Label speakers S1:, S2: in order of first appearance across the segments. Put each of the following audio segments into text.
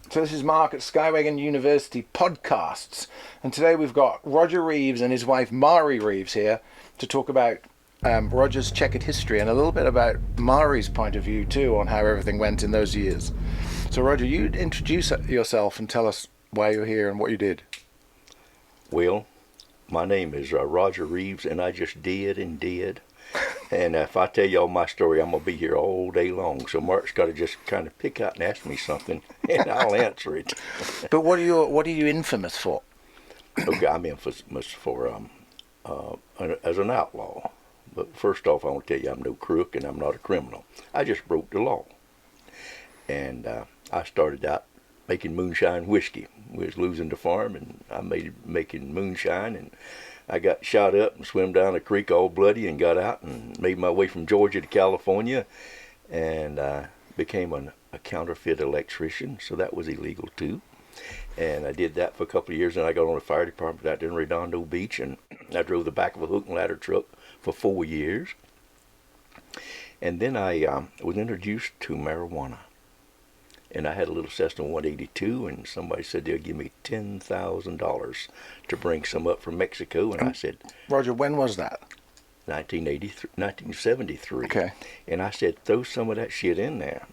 S1: So this is Mark at Skywagon University Podcasts, and today we've got Roger Reaves and his wife Marrie Reaves here to talk about Roger's checkered history and a little bit about Marrie's point of view too on how everything went in those years. So Roger, you'd introduce yourself and tell us why you're here and what you did.
S2: Well, my name is Roger Reaves, and I just did and did. And if I tell y'all my story, I'm going to be here all day long. So Mark's got to just kind of pick out and ask me something, and I'll answer it.
S1: But what are you infamous for?
S2: Okay, I'm infamous for as an outlaw. But first off, I want to tell you I'm no crook and I'm not a criminal. I just broke the law. And I started out making moonshine whiskey. We was losing the farm, and I making moonshine, and I got shot up and swam down a creek all bloody and got out and made my way from Georgia to California, and became a counterfeit electrician, so that was illegal too. And I did that for a couple of years, and I got on the fire department out there in Redondo Beach, and I drove the back of a hook and ladder truck for 4 years. And then I was introduced to marijuana. And I had a little Cessna 182, and somebody said they'll give me $10,000 to bring some up from Mexico. And I said,
S1: Roger, when was that?
S2: 1973.
S1: Okay.
S2: And I said, throw some of that shit in there.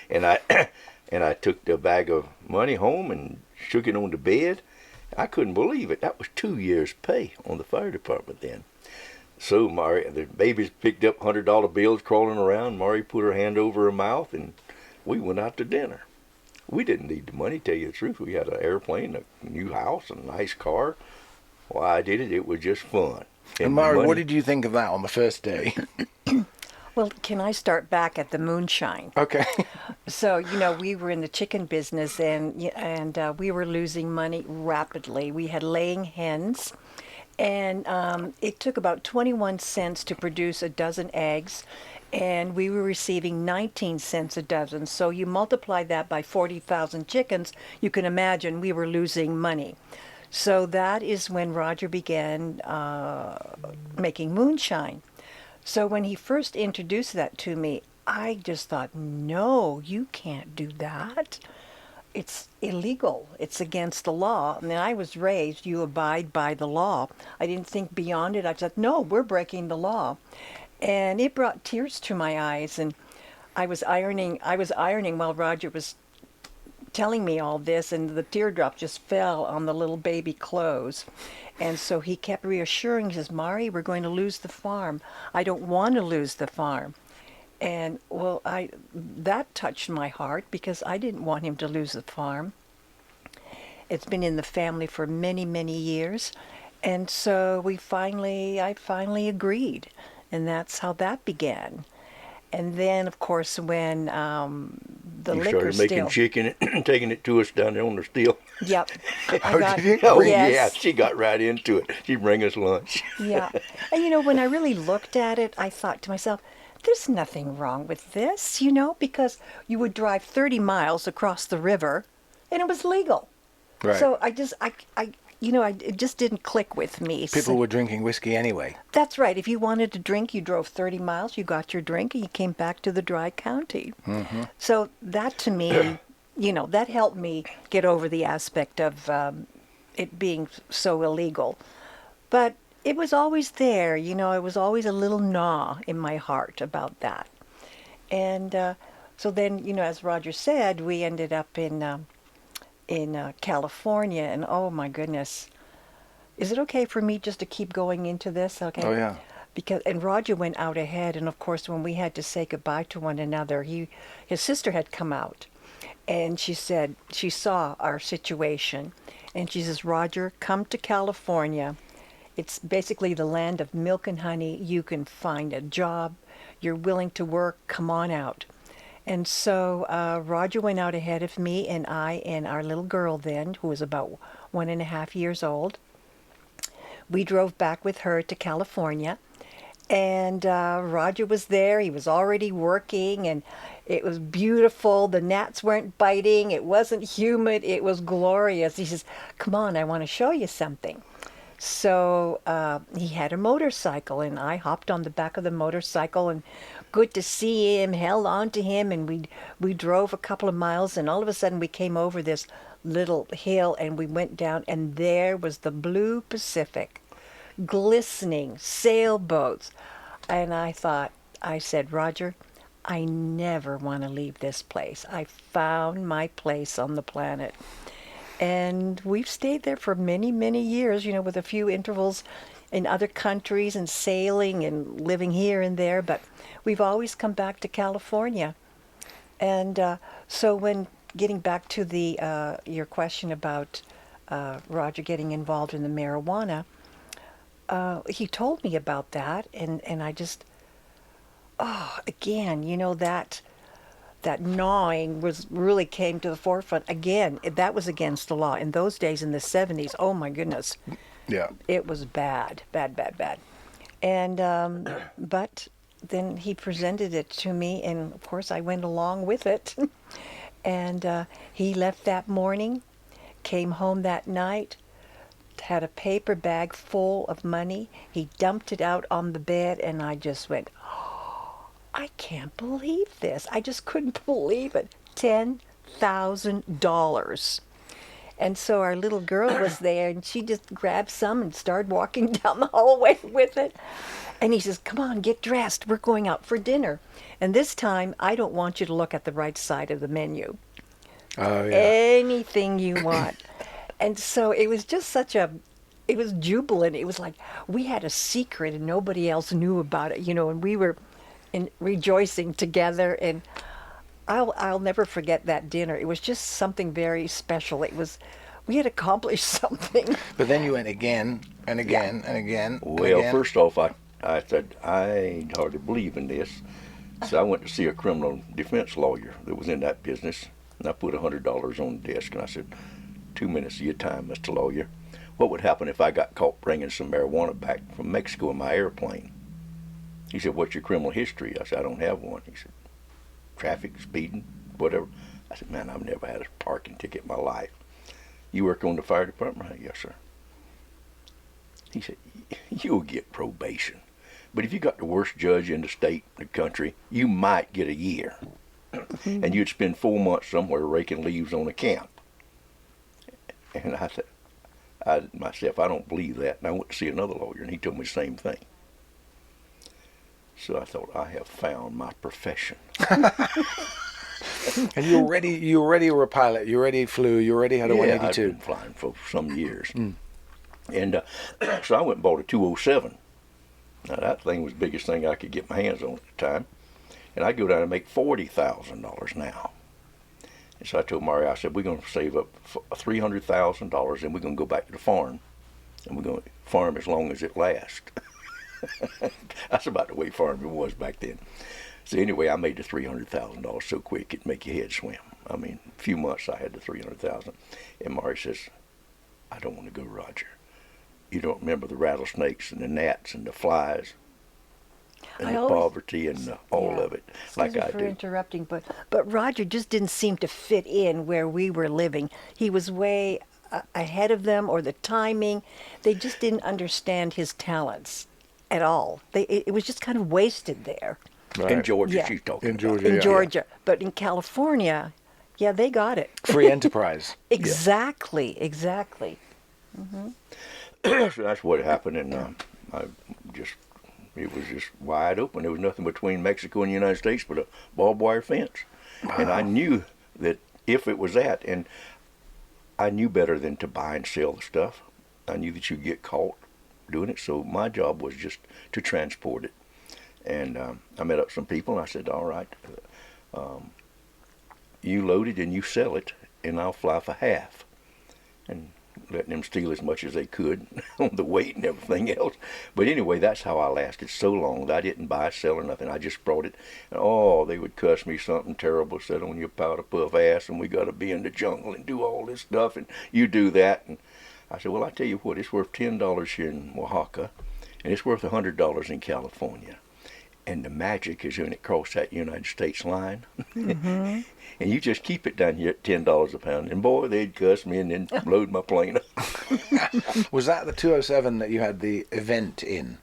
S2: and I took the bag of money home and shook it on the bed. I couldn't believe it. That was 2 years' pay on the fire department then. So Marrie, the babies picked up $100 bills crawling around. Marrie put her hand over her mouth, and we went out to dinner. We didn't need the money, tell you the truth. We had an airplane, a new house, a nice car. Why I did it, it was just fun.
S1: And Marrie, what did you think of that on the first day?
S3: Well, can I start back at the moonshine?
S1: Okay.
S3: So, we were in the chicken business, and we were losing money rapidly. We had laying hens, and it took about 21 cents to produce a dozen eggs, and we were receiving 19 cents a dozen. So you multiply that by 40,000 chickens, you can imagine we were losing money. So that is when Roger began making moonshine. So when he first introduced that to me, I just thought, no, you can't do that. It's illegal. It's against the law. I mean, I was raised, you abide by the law. I didn't think beyond it. I said, no, we're breaking the law. And it brought tears to my eyes, and I was ironing while Roger was telling me all this, and the teardrops just fell on the little baby clothes. And so he kept reassuring, he says, Marrie, we're going to lose the farm. I don't want to lose the farm. And well, that touched my heart because I didn't want him to lose the farm. It's been in the family for many, many years. And so I finally agreed. And that's how that began. And then, of course, when the
S2: you
S3: liquor
S2: started making chicken and taking it to us down there on the still.
S3: Yep.
S2: Oh,
S3: yes.
S2: yeah, she got right into it. She'd bring us lunch.
S3: Yeah. And, when I really looked at it, I thought to myself, there's nothing wrong with this, because you would drive 30 miles across the river, and it was legal.
S1: Right.
S3: So it just didn't click with me.
S1: People were drinking whiskey anyway.
S3: That's right. If you wanted to drink, you drove 30 miles, you got your drink, and you came back to the dry county. Mm-hmm. So that to me, that helped me get over the aspect of it being so illegal. But it was always there, it was always a little gnaw in my heart about that. And so then, as Roger said, we ended up in California, and oh my goodness, is it okay for me just to keep going into this? Okay.
S1: Oh yeah.
S3: And Roger went out ahead, and of course when we had to say goodbye to one another, his sister had come out, and she said she saw our situation, and she says, Roger, come to California. It's basically the land of milk and honey. You can find a job. You're willing to work. Come on out. And so Roger went out ahead of me, and I and our little girl then, who was about 1.5 years old, we drove back with her to California. And Roger was there. He was already working, and it was beautiful. The gnats weren't biting. It wasn't humid. It was glorious. He says, come on, I want to show you something. So he had a motorcycle, and I hopped on the back of the motorcycle, and good to see him, held on to him, and we drove a couple of miles, and all of a sudden we came over this little hill, and we went down, and there was the blue Pacific, glistening sailboats. And I said, Roger, I never want to leave this place. I found my place on the planet. And we've stayed there for many, many years, with a few intervals in other countries and sailing and living here and there. But we've always come back to California. And so when getting back to your question about Roger getting involved in the marijuana, he told me about that. And I just, again, that gnawing really came to the forefront again. That was against the law in those days in the 70s. Oh my goodness,
S1: Yeah.
S3: it was bad, bad, bad, bad. And but then he presented it to me, and of course I went along with it. And he left that morning, came home that night, had a paper bag full of money. He dumped it out on the bed, and I just went, I can't believe this. I just couldn't believe it. $10,000. And so our little girl was there, and she just grabbed some and started walking down the hallway with it. And he says, come on, get dressed. We're going out for dinner. And this time, I don't want you to look at the right side of the menu.
S1: Oh, yeah.
S3: Anything you want. And so it was just it was jubilant. It was like we had a secret and nobody else knew about it, and we were rejoicing together. And I'll never forget that dinner. It was just something very special. We had accomplished something.
S1: But then you went again and again and again.
S2: Well,
S1: again.
S2: first off, I said, I ain't hardly believe in this. So I went to see a criminal defense lawyer that was in that business. And I put $100 on the desk, and I said, 2 minutes of your time, Mr. Lawyer. What would happen if I got caught bringing some marijuana back from Mexico in my airplane? He said, what's your criminal history? I said, I don't have one. He said, traffic, speeding, whatever. I said, man, I've never had a parking ticket in my life. You work on the fire department? I said, yes, sir. He said, you'll get probation. But if you got the worst judge in the state, the country, you might get a year. And you'd spend 4 months somewhere raking leaves on a camp. And I said, I don't believe that. And I went to see another lawyer, and he told me the same thing. So I thought, I have found my profession.
S1: And you already were a pilot. You already flew. You already had a 182.
S2: I've been flying for some years. And so I went and bought a 207. Now that thing was the biggest thing I could get my hands on at the time. And I go down and make $40,000 now. And so I told Marrie, I said, we're going to save up $300,000, and we're going to go back to the farm. And we're going to farm as long as it lasts. That's about the way farming was back then. So anyway, I made the $300,000 so quick it'd make your head swim. I mean, a few months I had the $300,000. And Marrie says, I don't want to go, Roger. You don't remember the rattlesnakes and the gnats and the flies and the poverty and all of it, like I do.
S3: For interrupting, but Roger just didn't seem to fit in where we were living. He was way ahead of them, or the timing. They just didn't understand his talents at all. It was just kind of wasted there.
S1: Right.
S2: In Georgia,
S3: Yeah.
S2: she's talking
S1: In
S2: about.
S1: Georgia.
S3: In
S1: Yeah.
S3: Georgia. But in California, yeah, they got it.
S1: Free enterprise.
S3: Exactly.
S2: So that's what happened, and it was just wide open. There was nothing between Mexico and the United States but a barbed wire fence. Wow. And I knew that if it was that, and I knew better than to buy and sell the stuff. I knew that you'd get caught doing it, so my job was just to transport it. And I met up some people, and I said, all right, you load it and you sell it, and I'll fly for half. And letting them steal as much as they could on the weight and everything else. But anyway, that's how I lasted so long. That I didn't buy, sell, or nothing. I just brought it. And they would cuss me something terrible, sit on your powder puff ass, and we got to be in the jungle and do all this stuff, and you do that. And I said, well, I tell you what, it's worth $10 here in Oaxaca, and it's worth $100 in California. And the magic is when it crossed that United States line.
S3: Mm-hmm.
S2: And you just keep it down here at $10 a pound. And boy, they'd cuss me and then load my plane up.
S1: Was that the 207 that you had the event in?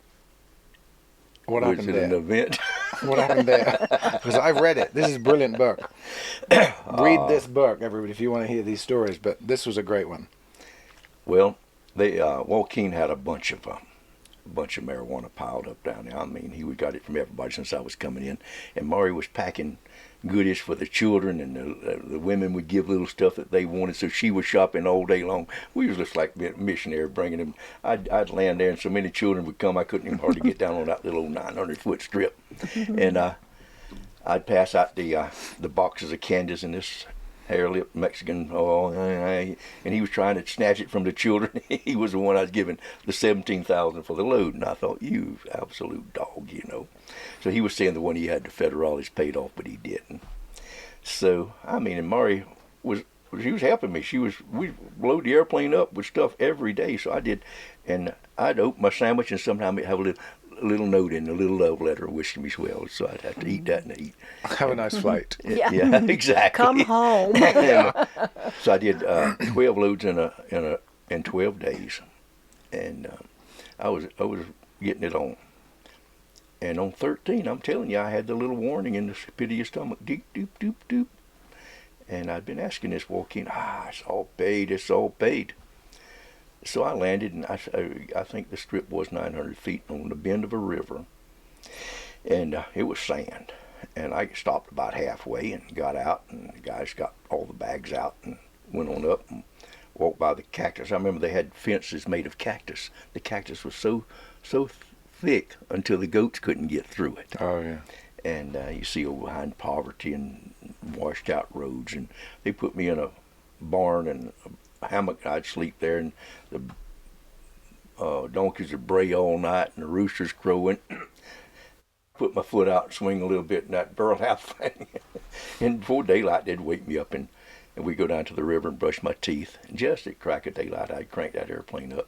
S1: What
S2: Was
S1: happened
S2: it
S1: there?
S2: an event?
S1: What happened there? Because I've read it. This is a brilliant book. Read this book, everybody, if you want to hear these stories. But this was a great one.
S2: Well, they Joaquin had a bunch of marijuana piled up down there. I mean, he got it from everybody since I was coming in. And Marrie was packing goodies for the children, and the women would give little stuff that they wanted. So she was shopping all day long. We was just like a missionary bringing them. I'd land there, and so many children would come, I couldn't even hardly get down on that little 900-foot strip. And I'd pass out the boxes of candies in this hair-lipped Mexican, and he was trying to snatch it from the children. He was the one I was giving the $17,000 for the load, and I thought, you absolute dog, you know. So he was saying the one he had the federales paid off, but he didn't. So I mean, and Marrie she was helping me. We load the airplane up with stuff every day. So I did, and I'd open my sandwich, and sometimes I'd have a little note in, a little love letter wishing me well. So I'd have to eat that and eat.
S1: Have a nice flight.
S3: Yeah.
S2: Yeah, exactly.
S3: Come home.
S2: So I did 12 loads in 12 days, and I was getting it on. And on 13, I'm telling you, I had the little warning in the pit of your stomach, deep, doop, doop, doop. And I'd been asking this Joaquin, it's all paid, it's all paid. So I landed, and I think the strip was 900 feet on the bend of a river. And it was sand. And I stopped about halfway and got out, and the guys got all the bags out and went on up and walked by the cactus. I remember they had fences made of cactus. The cactus was so thick until the goats couldn't get through it.
S1: Oh, yeah.
S2: And you see over behind poverty and washed out roads. And they put me in a barn and a hammock. I'd sleep there, and the donkeys would bray all night and the roosters crowing. Put my foot out and swing a little bit in that burl house thing. And before daylight, they'd wake me up, and we'd go down to the river and brush my teeth. And just at crack of daylight, I'd crank that airplane up.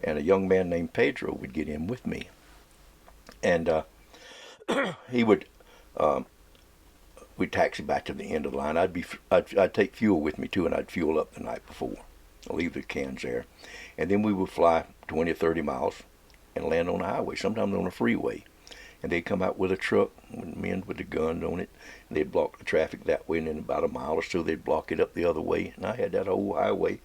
S2: And a young man named Pedro would get in with me. And he would, we'd taxi back to the end of the line. I'd take fuel with me too, and I'd fuel up the night before. I'll leave the cans there. And then we would fly 20 or 30 miles and land on the highway, sometimes on a freeway. And they'd come out with a truck, with men with the guns on it, and they'd block the traffic that way, and then about a mile or so they'd block it up the other way. And I had that whole highway,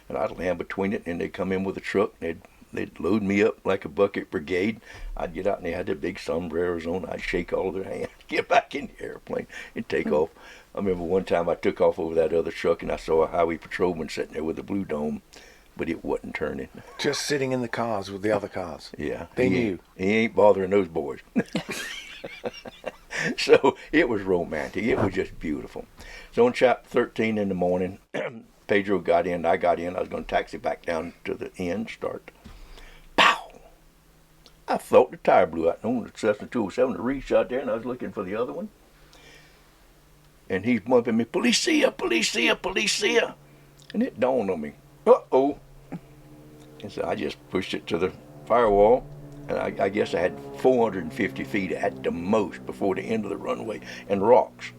S2: and I'd land between it, and they'd come in with a truck, and they'd load me up like a bucket brigade. I'd get out, and they had their big sombreros on. I'd shake all of their hands, get back in the airplane, and take off. I remember one time I took off over that other truck, and I saw a highway patrolman sitting there with a blue dome, but it wasn't turning.
S1: Just sitting in the cars with the other cars.
S2: Yeah.
S1: They knew.
S2: He ain't bothering those boys. So it was romantic. It was just beautiful. So on chapter 13 in the morning, Pedro got in, I got in. I was going to taxi back down to the end, start. Pow! I thought the tire blew out on the Cessna 207. The Reaves shot there, and I was looking for the other one. And he's bumping me, "Policia, policia, policia." And it dawned on me, uh-oh. And so I just pushed it to the firewall, and I guess I had 450 feet at the most before the end of the runway, and rocks.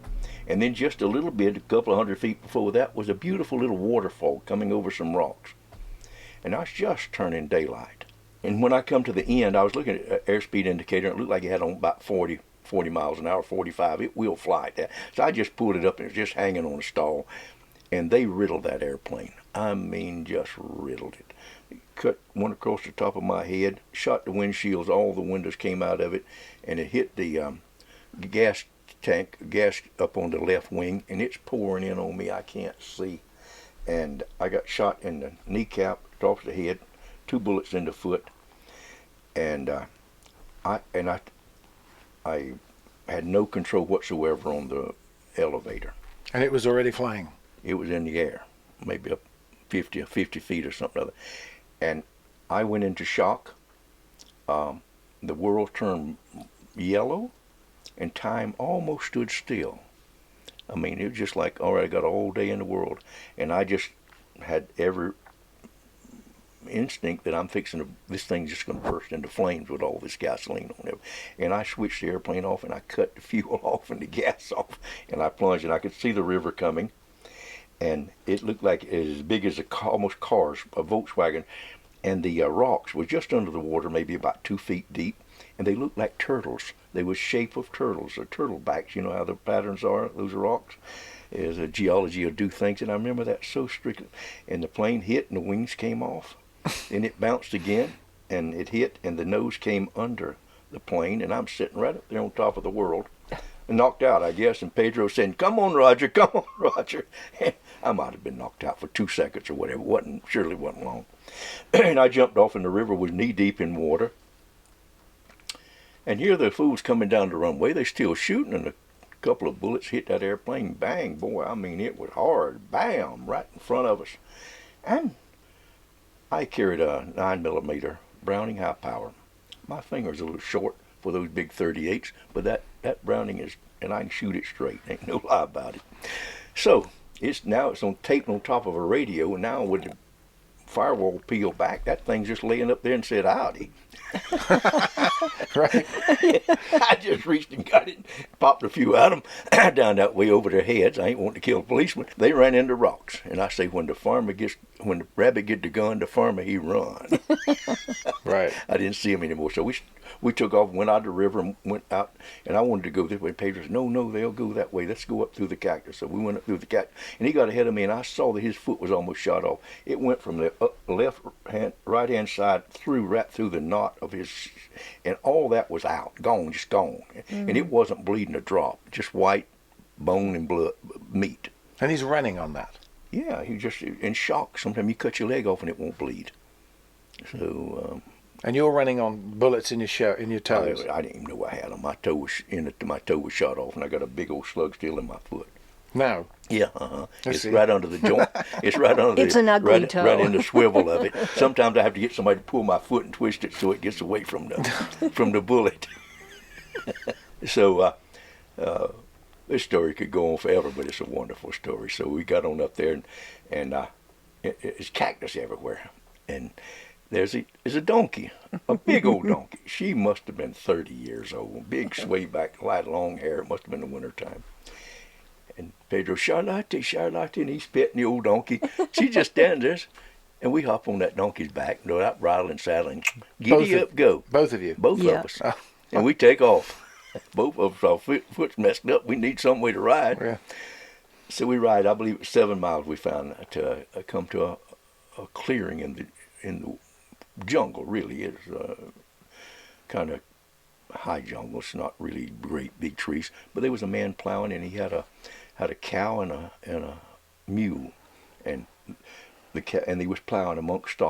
S2: And then just a little bit, a couple of hundred feet before that, was a beautiful little waterfall coming over some rocks. And I was just turning daylight. And when I come to the end, I was looking at an airspeed indicator, and it looked like it had on about 40 miles an hour, 45. It will fly at that. So I just pulled it up, and it was just hanging on a stall. And they riddled that airplane. I mean, just riddled it. Cut one across the top of my head, shot the windshields, all the windows came out of it, and it hit the gas tank, gas up on the left wing, and it's pouring in on me. I can't see. And I got shot in the kneecap, across the head, 2 bullets in the foot, and I had no control whatsoever on the elevator.
S1: And it was already flying.
S2: It was in the air, maybe up 50 feet or something like that. And I went into shock. The world turned yellow, and time almost stood still. I mean, it was just like, all right, I got all day in the world. And I just had every instinct that I'm fixing to, this thing's just going to burst into flames with all this gasoline on it. And I switched the airplane off, and I cut the fuel off and the gas off, and I plunged, and I could see the river coming, and it looked like as big as almost cars, a Volkswagen, and the rocks were just under the water, maybe about 2 feet deep, and they looked like turtles. They were shape of turtles, or turtle backs. You know how the patterns are, those rocks? As a geology will do things, and I remember that so strictly. And the plane hit, and the wings came off, and it bounced again, and it hit, and the nose came under the plane, and I'm sitting right up there on top of the world, and knocked out, I guess. And Pedro said, "Come on, Roger, come on, Roger." And I might have been knocked out for 2 seconds or whatever. Surely wasn't long. And I jumped off, and the river was knee deep in water. And here the fools coming down the runway, they still shooting, and a couple of bullets hit that airplane. Bang, boy, I mean, it was hard. Bam, right in front of us. And I carried a 9mm Browning high power. My finger's a little short for those big 38s, but that Browning is, and I can shoot it straight. Ain't no lie about it. So it's on tape on top of a radio, and now with the firewall peeled back, that thing's just laying up there and said howdy.
S1: Right.
S2: I just reached and got it, popped a few at them down that way over their heads. I ain't wanting to kill a policeman. They ran into rocks, and I say when the rabbit get the gun, the farmer he run.
S1: Right.
S2: I didn't see him anymore, so we took off, went out the river, and went out, and I wanted to go this way. Pedro said, no, they'll go that way. Let's go up through the cactus. So we went up through the cactus, and he got ahead of me, and I saw that his foot was almost shot off. It went from the right-hand side right through the knot of his, and all that was out, gone, just gone. And it wasn't bleeding a drop, just white bone and blood, meat.
S1: And he's running on that.
S2: Yeah, he just in shock. Sometimes you cut your leg off and it won't bleed. So.
S1: And you're running on bullets in your toes.
S2: I didn't even know I had them. My toe was shot off, and I got a big old slug still in my foot.
S1: No.
S2: Yeah, it's right under the joint. It's right under
S3: It's an ugly toe.
S2: Right in the swivel of it. Sometimes I have to get somebody to pull my foot and twist it so it gets away from the bullet. So this story could go on forever, but it's a wonderful story. So we got on up there, and it's cactus everywhere, and there's a donkey, a big old donkey. She must have been 30 years old, big sway back, light long hair. It must have been the winter time. And Pedro, Charlotte, and he's petting the old donkey. She just stands there, and we hop on that donkey's back, go out, bridle and saddle, and giddy up, go.
S1: Both of you?
S2: Both of us. And we take off. Both of us, our foot's messed up. We need some way to ride.
S1: Yeah.
S2: So we ride, I believe it's 7 miles we found to come to a clearing in the jungle. Really is kind of high jungle. It's not really great big trees, but there was a man plowing, and he had a cow and a mule, and he was plowing amongst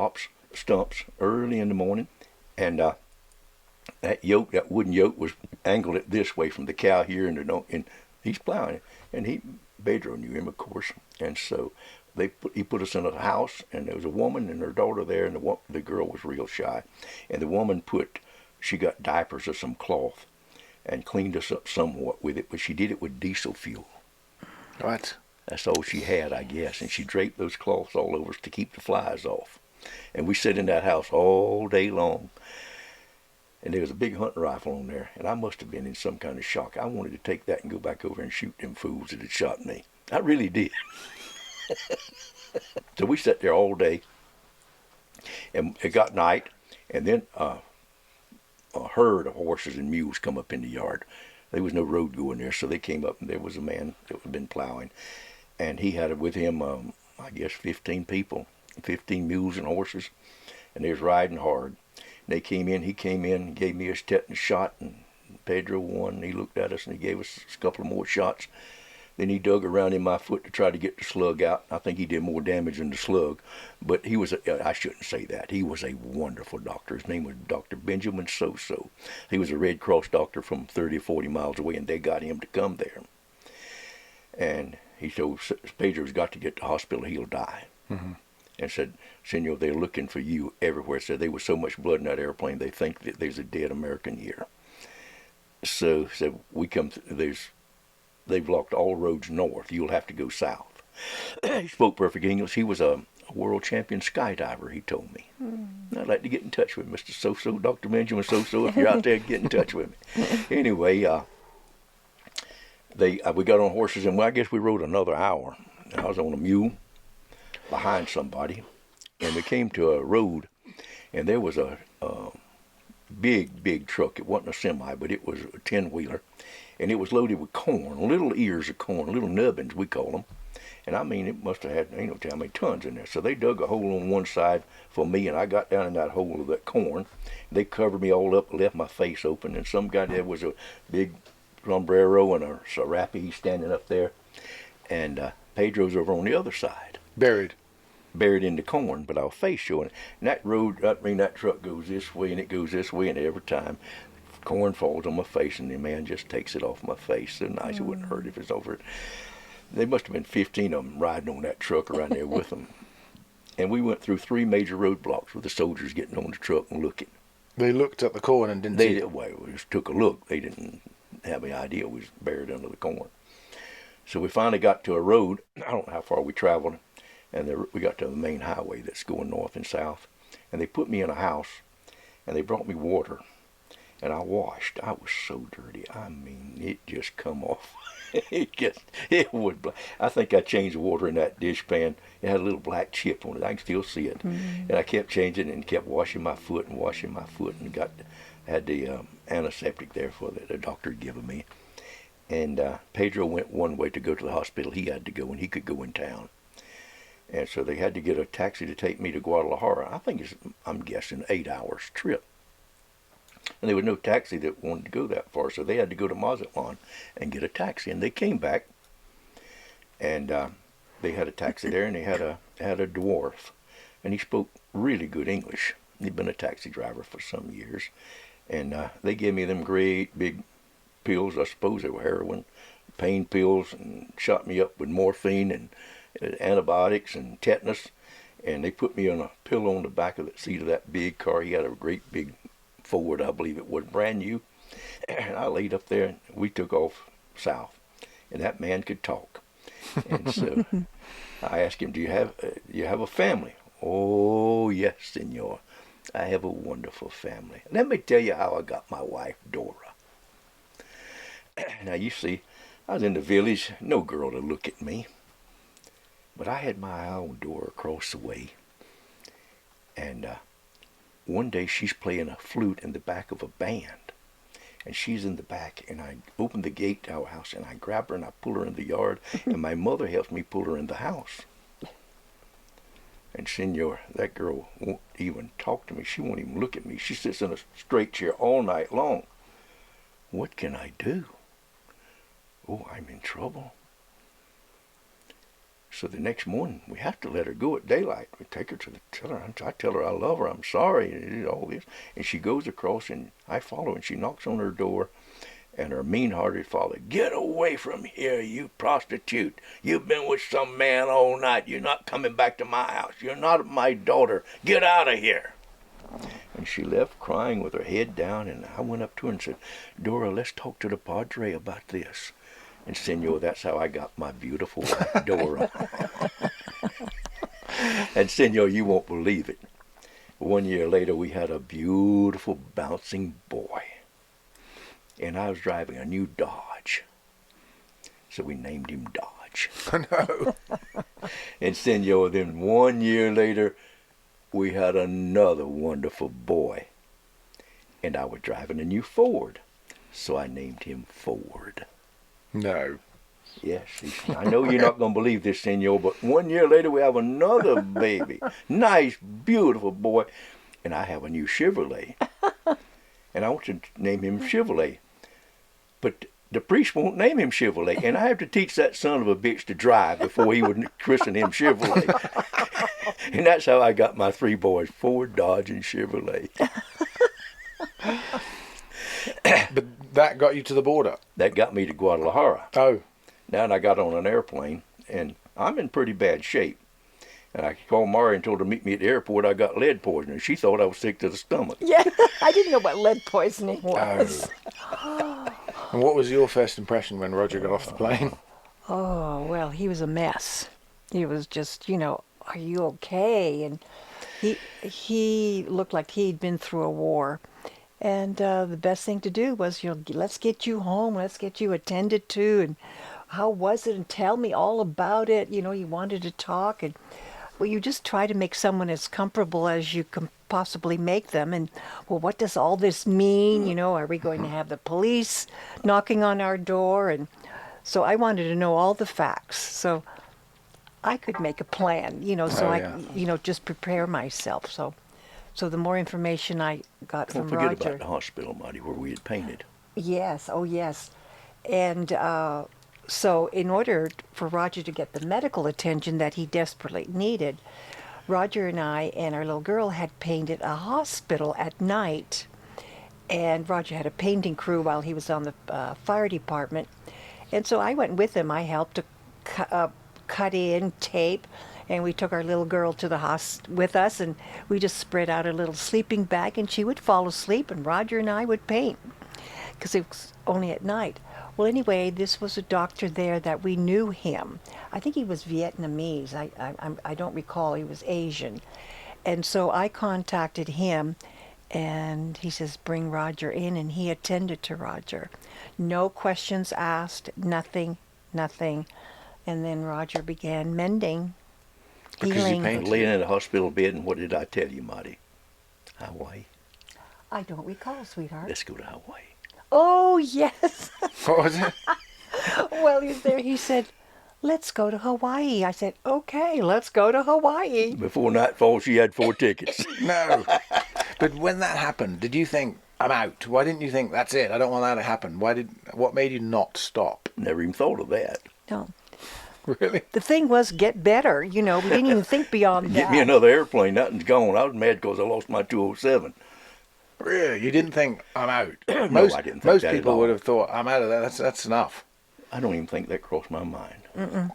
S2: stumps early in the morning, and that wooden yoke was angled it this way from the cow here, and he's plowing, and Pedro knew him, of course, and so he put us in a house, and there was a woman and her daughter there, and the girl was real shy, and the woman she got diapers or some cloth and cleaned us up somewhat with it, but she did it with diesel fuel.
S1: What?
S2: That's all she had, I guess, and she draped those cloths all over us to keep the flies off. And we sat in that house all day long, and there was a big hunting rifle on there, and I must have been in some kind of shock. I wanted to take that and go back over and shoot them fools that had shot me. I really did. So we sat there all day, and it got night, and then a herd of horses and mules come up in the yard. There was no road going there, so they came up, and there was a man that had been plowing, and he had with him, I guess, 15 people, 15 mules and horses, and they was riding hard. And he came in, gave me a tetanus shot, and Pedro won, and he looked at us, and he gave us a couple of more shots. Then he dug around in my foot to try to get the slug out. I think he did more damage than the slug, but I shouldn't say that. He was a wonderful doctor. His name was Dr. Benjamin Soso. He was a Red Cross doctor from 30 or 40 miles away, and they got him to come there. And he told Pedro's got to get to the hospital, he'll die. Mm-hmm. And said, Senor, they're looking for you everywhere. Said there was so much blood in that airplane, they think that there's a dead American here. So said, they've blocked all roads north. You'll have to go south. He spoke perfect English. He was a a world champion skydiver, he told me. I'd like to get in touch with Mr. So-So, Dr. Benjamin So-So, if you're out there, get in touch with me. Anyway, we got on horses, and I guess we rode another hour. I was on a mule behind somebody, and we came to a road, and there was a big truck. It wasn't a semi, but it was a 10-wheeler, and it was loaded with corn, little ears of corn, little nubbins, we call them. And I mean, it must have had, you know, how many tons in there. So they dug a hole on one side for me, and I got down in that hole of that corn. They covered me all up and left my face open. And some guy there was a big sombrero and a serape standing up there. And Pedro's over on the other side.
S1: Buried
S2: in the corn, but our face showing. And that road, I mean, that truck goes this way and it goes this way, and every time corn falls on my face, and the man just takes it off my face. So nice, it wouldn't hurt if it's over it. They must have been 15 of them riding on that truck around there with them. And we went through 3 major roadblocks with the soldiers getting on the truck and looking.
S1: They looked at the corn and didn't see it.
S2: Well, we just took a look. They didn't have any idea we was buried under the corn. So we finally got to a road. I don't know how far we traveled. And we got to the main highway that's going north and south. And they put me in a house, and they brought me water. And I washed. I was so dirty. I mean, it just come off. It would. I think I changed the water in that dishpan. It had a little black chip on it. I can still see it. And I kept changing it and kept washing my foot and had the antiseptic there for the doctor had given me. And Pedro went one way to go to the hospital. He had to go, and he could go in town. And so they had to get a taxi to take me to Guadalajara. I think I'm guessing 8 hours trip. And there was no taxi that wanted to go that far, so they had to go to Mazatlan and get a taxi. And they came back, and they had a taxi there, and they had a dwarf, and he spoke really good English. He'd been a taxi driver for some years, and they gave me them great big pills. I suppose they were heroin, pain pills, and shot me up with morphine and antibiotics and tetanus. And they put me on a pillow on the back of the seat of that big car. He had a great big Ford, I believe it was, brand new. And I laid up there, and we took off south. And that man could talk. And so I asked him, do you have a family? Oh, yes, senor. I have a wonderful family. Let me tell you how I got my wife, Dora. Now, you see, I was in the village, no girl to look at me. But I had my eye on Dora across the way. And one day she's playing a flute in the back of a band. And she's in the back, and I open the gate to our house, and I grab her and I pull her in the yard, and my mother helps me pull her in the house. And senor, that girl won't even talk to me. She won't even look at me. She sits in a straight chair all night long. What can I do? Oh, I'm in trouble. So the next morning, we have to let her go at daylight. We take her to I tell her I love her, I'm sorry, and all this. And she goes across, and I follow, and she knocks on her door, and her mean-hearted father, get away from here, you prostitute. You've been with some man all night. You're not coming back to my house. You're not my daughter. Get out of here. And she left crying with her head down, and I went up to her and said, Dora, let's talk to the padre about this. And senor, that's how I got my beautiful wife, Dora. And senor, you won't believe it. 1 year later, we had a beautiful bouncing boy. And I was driving a new Dodge. So we named him Dodge.
S1: No.
S2: And senor, then 1 year later, we had another wonderful boy. And I was driving a new Ford. So I named him Ford.
S1: No.
S2: Yes, I know you're not going to believe this, senor, but 1 year later we have another baby. Nice, beautiful boy. And I have a new Chevrolet. And I want to name him Chevrolet. But the priest won't name him Chevrolet. And I have to teach that son of a bitch to drive before he would christen him Chevrolet. And that's how I got my 3 boys, Ford, Dodge, and Chevrolet.
S1: But that got you to the border?
S2: That got me to Guadalajara.
S1: Oh.
S2: Now I got on an airplane, and I'm in pretty bad shape. And I called Marrie and told her to meet me at the airport. I got lead poisoning. She thought I was sick to the stomach.
S3: Yeah, I didn't know what lead poisoning was.
S1: Oh. And what was your first impression when Roger got off the plane?
S3: Oh, well, he was a mess. He was just, "Are you okay?" And he looked like he'd been through a war. And the best thing to do was, let's get you home, let's get you attended to, and how was it, and tell me all about it. He wanted to talk, and well, you just try to make someone as comfortable as you can possibly make them. And well, what does all this mean? Are we going to have the police knocking on our door? And so I wanted to know all the facts, so I could make a plan. So
S1: Oh, yeah.
S3: just prepare myself. So the more information I got
S2: Don't
S3: from
S2: forget
S3: Roger.
S2: about the hospital, Marty, where we had painted.
S3: Yes, oh yes. And so in order for Roger to get the medical attention that he desperately needed, Roger and I and our little girl had painted a hospital at night. And Roger had a painting crew while he was on the fire department. And so I went with him. I helped to cut in tape, and we took our little girl to the hospital with us, and we just spread out a little sleeping bag, and she would fall asleep, and Roger and I would paint because it was only at night. Well, anyway, this was a doctor there that we knew him. I think he was Vietnamese. I don't recall. He was Asian. And so I contacted him, and he says, bring Roger in, and he attended to Roger. No questions asked, nothing. And then Roger began mending,
S1: Because he
S3: healing.
S1: painted.
S2: Laying in a hospital bed, and what did I tell you, Marty? Hawaii.
S3: I don't recall, sweetheart.
S2: Let's go to Hawaii.
S3: Oh, yes.
S1: What was it?
S3: Well, he's there. He said, let's go to Hawaii. I said, okay, let's go to Hawaii.
S2: Before nightfall, she had 4 tickets.
S1: No. But when that happened, did you think, I'm out? Why didn't you think, that's it, I don't want that to happen? What made you not stop?
S2: Never even thought of that.
S3: No.
S1: Really?
S3: The thing was get better. We didn't even think beyond that.
S2: Get me another airplane, nothing's gone. I was mad because I lost my 207.
S1: Really? You didn't think, I'm out?
S2: No,
S1: most
S2: I didn't think
S1: most
S2: that at
S1: people
S2: all.
S1: would have thought, I'm out of that, that's enough.
S2: I don't even think that crossed my mind.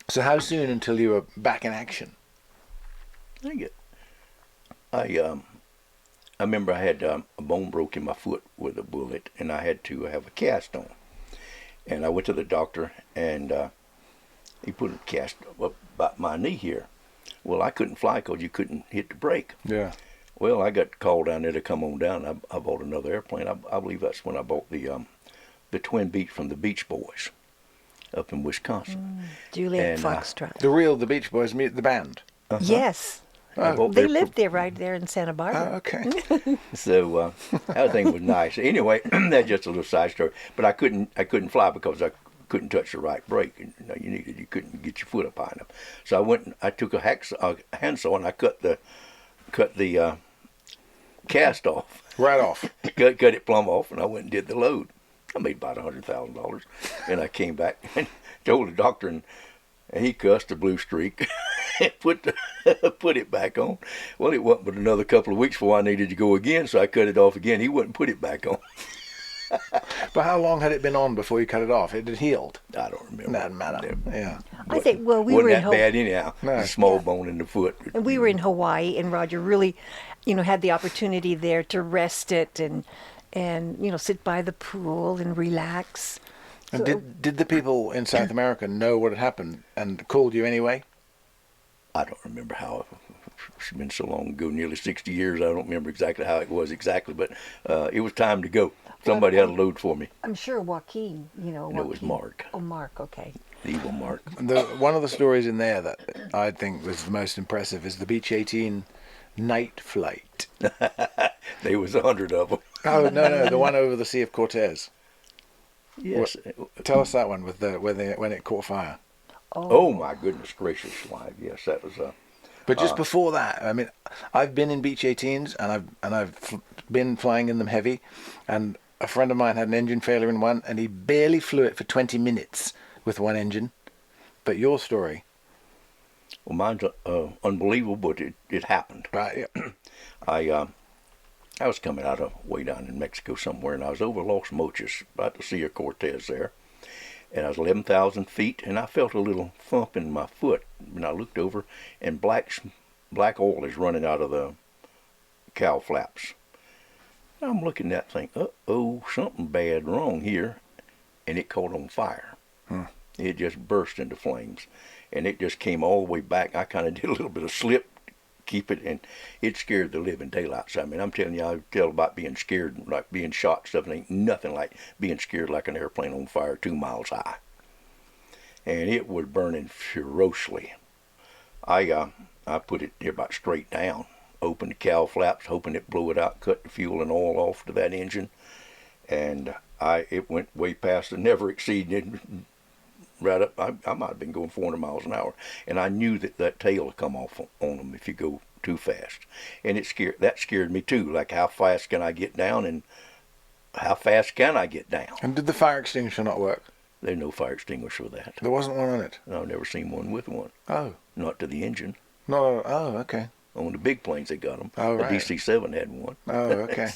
S1: So how soon until you were back in action?
S2: I remember I had a bone broke in my foot with a bullet, and I had to have a cast on. And I went to the doctor, and he put a cast up about my knee here. Well, I couldn't fly because you couldn't hit the brake.
S1: Yeah.
S2: Well, I got called down there to come on down. I bought another airplane. I believe that's when I bought the Twin Beach from the Beach Boys up in Wisconsin.
S3: Juliet
S2: And,
S3: Foxtrot.
S1: The Beach Boys, the band.
S3: Yes.
S2: I bought
S3: They
S2: their-
S3: lived there right there in Santa
S1: Oh,
S3: Barbara.
S1: okay.
S2: So everything was nice. Anyway, that's just a little side story. But I couldn't fly because I couldn't touch the right brake. You couldn't get your foot up high enough. So I went and I took a handsaw and I cut the cast off.
S1: Right off.
S2: cut it plumb off, and I went and did the load. I made about $100,000, and I came back and told the doctor, and he cussed a blue streak. put it back on. Well, it wasn't but another couple of weeks before I needed to go again, so I cut it off again. He wouldn't put it back on.
S1: But how long had it been on before you cut it off? It had healed.
S2: I don't remember.
S1: Doesn't matter. Yeah.
S3: I think, well, we
S2: wasn't
S3: were in
S2: that bad anyhow.
S1: No.
S2: A small
S3: Yeah.
S2: bone in the foot.
S3: And we were in Hawaii, and Roger really, had the opportunity there to rest it and sit by the pool and relax.
S1: And
S3: So-
S1: did the people in South America know what had happened and called you anyway?
S2: I don't remember how. It's been so long ago, nearly 60 years. I don't remember exactly how it was exactly, but it was time to go. Somebody had a load for me.
S3: I'm sure Joaquin,
S2: No, it was Mark,
S3: Oh, Mark, okay.
S2: the evil Mark.
S1: One of the stories in there that I think was the most impressive is the Beach 18 night flight.
S2: There was 100 of them.
S1: Oh, no, the one over the Sea of Cortez.
S2: Yes.
S1: Tell us that one with when it caught fire.
S2: Oh my goodness gracious alive! Yes, that was
S1: But just before that, I mean, I've been in Beach 18s and I've been flying in them heavy, and a friend of mine had an engine failure in one, and he barely flew it for 20 minutes with one engine. But your story,
S2: well, mine's unbelievable, but it happened.
S1: right? Yeah.
S2: I was coming out of way down in Mexico somewhere, and I was over Los Mochis, about the Sea of Cortez there, and I was 11,000 feet, and I felt a little thump in my foot, and I looked over, and black oil is running out of the cowl flaps. I'm looking at that thing, uh-oh, something bad wrong here, and it caught on fire. It just burst into flames, and it just came all the way back. I kind of did a little bit of slip, keep it, and it scared the living daylights. I mean, I'm telling you, I tell about being scared, like being shot, stuff, and ain't nothing like being scared like an airplane on fire 2 miles high. And it was burning ferociously. I put it about straight down, opened the cowl flaps, hoping it blew it out, cut the fuel and oil off to that engine, and it went way past the never exceeded, right up. I might have been going 400 miles an hour, and I knew that tail would come off on them if you go too fast, and that scared me too. Like, how fast can I get down, and how fast can I get down?
S1: And did the fire extinguisher not work?
S2: There's no fire extinguisher with that.
S1: There wasn't one on it?
S2: I've never seen one with one.
S1: Oh.
S2: Not to the engine.
S1: No. Oh, okay.
S2: On the big planes, they got them.
S1: Oh, right.
S2: The DC-7 had one.
S1: Oh, okay.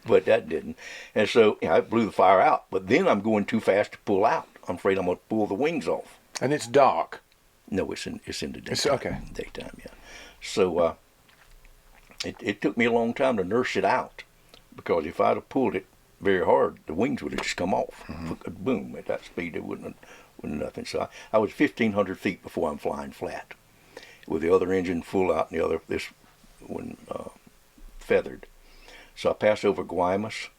S2: But that didn't. And so I blew the fire out. But then I'm going too fast to pull out. I'm afraid I'm going to pull the wings off.
S1: And it's dark?
S2: No, it's in the daytime.
S1: It's okay.
S2: Daytime, yeah. So it took me a long time to nurse it out, because if I'd have pulled it very hard, the wings would have just come off. Mm-hmm. Boom! At that speed, it wouldn't nothing. So I was 1,500 feet before I'm flying flat, with the other engine full out and this one feathered. So I passed over Guaymas,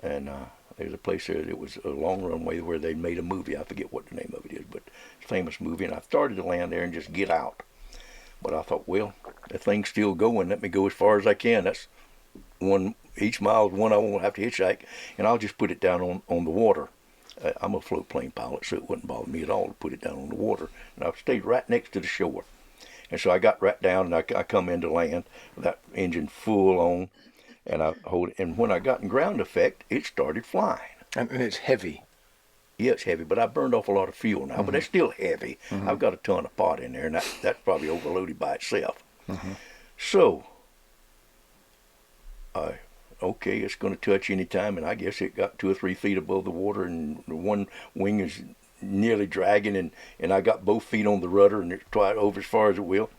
S2: and there's a place there. It was a long runway where they made a movie. I forget what the name of it is, but it's a famous movie. And I started to land there and just get out. But I thought, well, the thing's still going. Let me go as far as I can. That's one. Each mile is one I won't have to hitchhike, and I'll just put it down on the water. I'm a float plane pilot, so it wouldn't bother me at all to put it down on the water. And I stayed right next to the shore. And so I got right down, and I come into land with that engine full on, and I hold it. And when I got in ground effect, it started flying.
S1: And it's heavy.
S2: Yeah, it's heavy, but I burned off a lot of fuel now, but it's still heavy. Mm-hmm. I've got a ton of pot in there, and that's probably overloaded by itself. Mm-hmm. So, okay, it's going to touch any time, and I guess it got 2 or 3 feet above the water, and one wing is nearly dragging, and I got both feet on the rudder, and it's over as far as it will,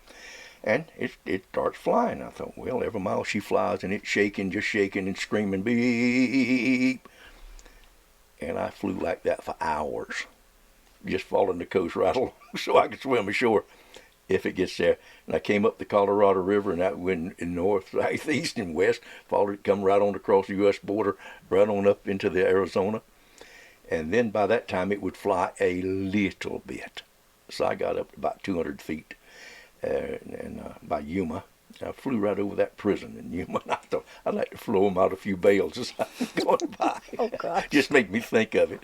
S2: and it starts flying. I thought, well, every mile she flies, and it's shaking, just shaking and screaming, beep, and I flew like that for hours, just following the coast right along so I could swim ashore if it gets there. And I came up the Colorado River, and that went in north, south, east, and west, followed it, come right on across the U.S. border, right on up into the Arizona. And then by that time, it would fly a little bit. So I got up about 200 feet by Yuma. I flew right over that prison in Yuma, and I thought, I'd like to flow them out a few bales as I was going by.
S3: Oh, gosh.
S2: Just make me think of it.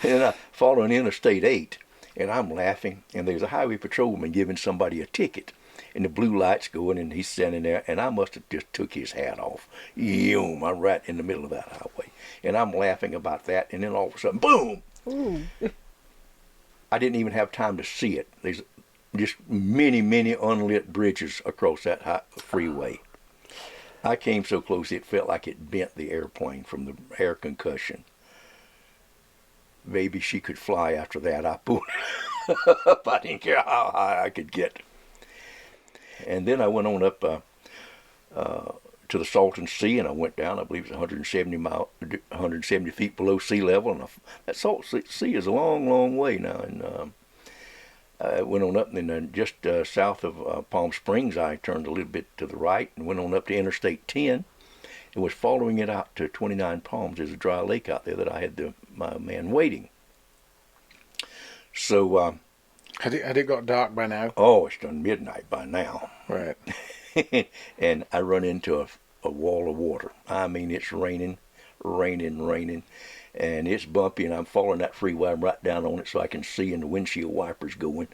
S2: And I following Interstate 8, and I'm laughing, and there's a highway patrolman giving somebody a ticket, and the blue light's going, and he's standing there, and I must have just took his hat off. Yoom, I'm right in the middle of that highway, and I'm laughing about that, and then all of a sudden, boom!
S3: Ooh.
S2: I didn't even have time to see it. There's just many, many unlit bridges across that freeway. I came so close it felt like it bent the airplane from the air concussion. Maybe she could fly after that. I pulled up. I didn't care how high I could get. And then I went on up to the Salton Sea, and I went down. I believe it's 170 feet below sea level. And that Salton Sea is a long, long way now. And I went on up, and then just south of Palm Springs, I turned a little bit to the right and went on up to Interstate 10. And was following it out to 29 Palms. There's a dry lake out there that I had my man waiting. So
S1: had it got dark by now?
S2: Oh, it's done midnight by now.
S1: Right.
S2: And I run into a wall of water. I mean, it's raining, and it's bumpy, and I'm following that freeway. I'm right down on it so I can see, and the windshield wipers going.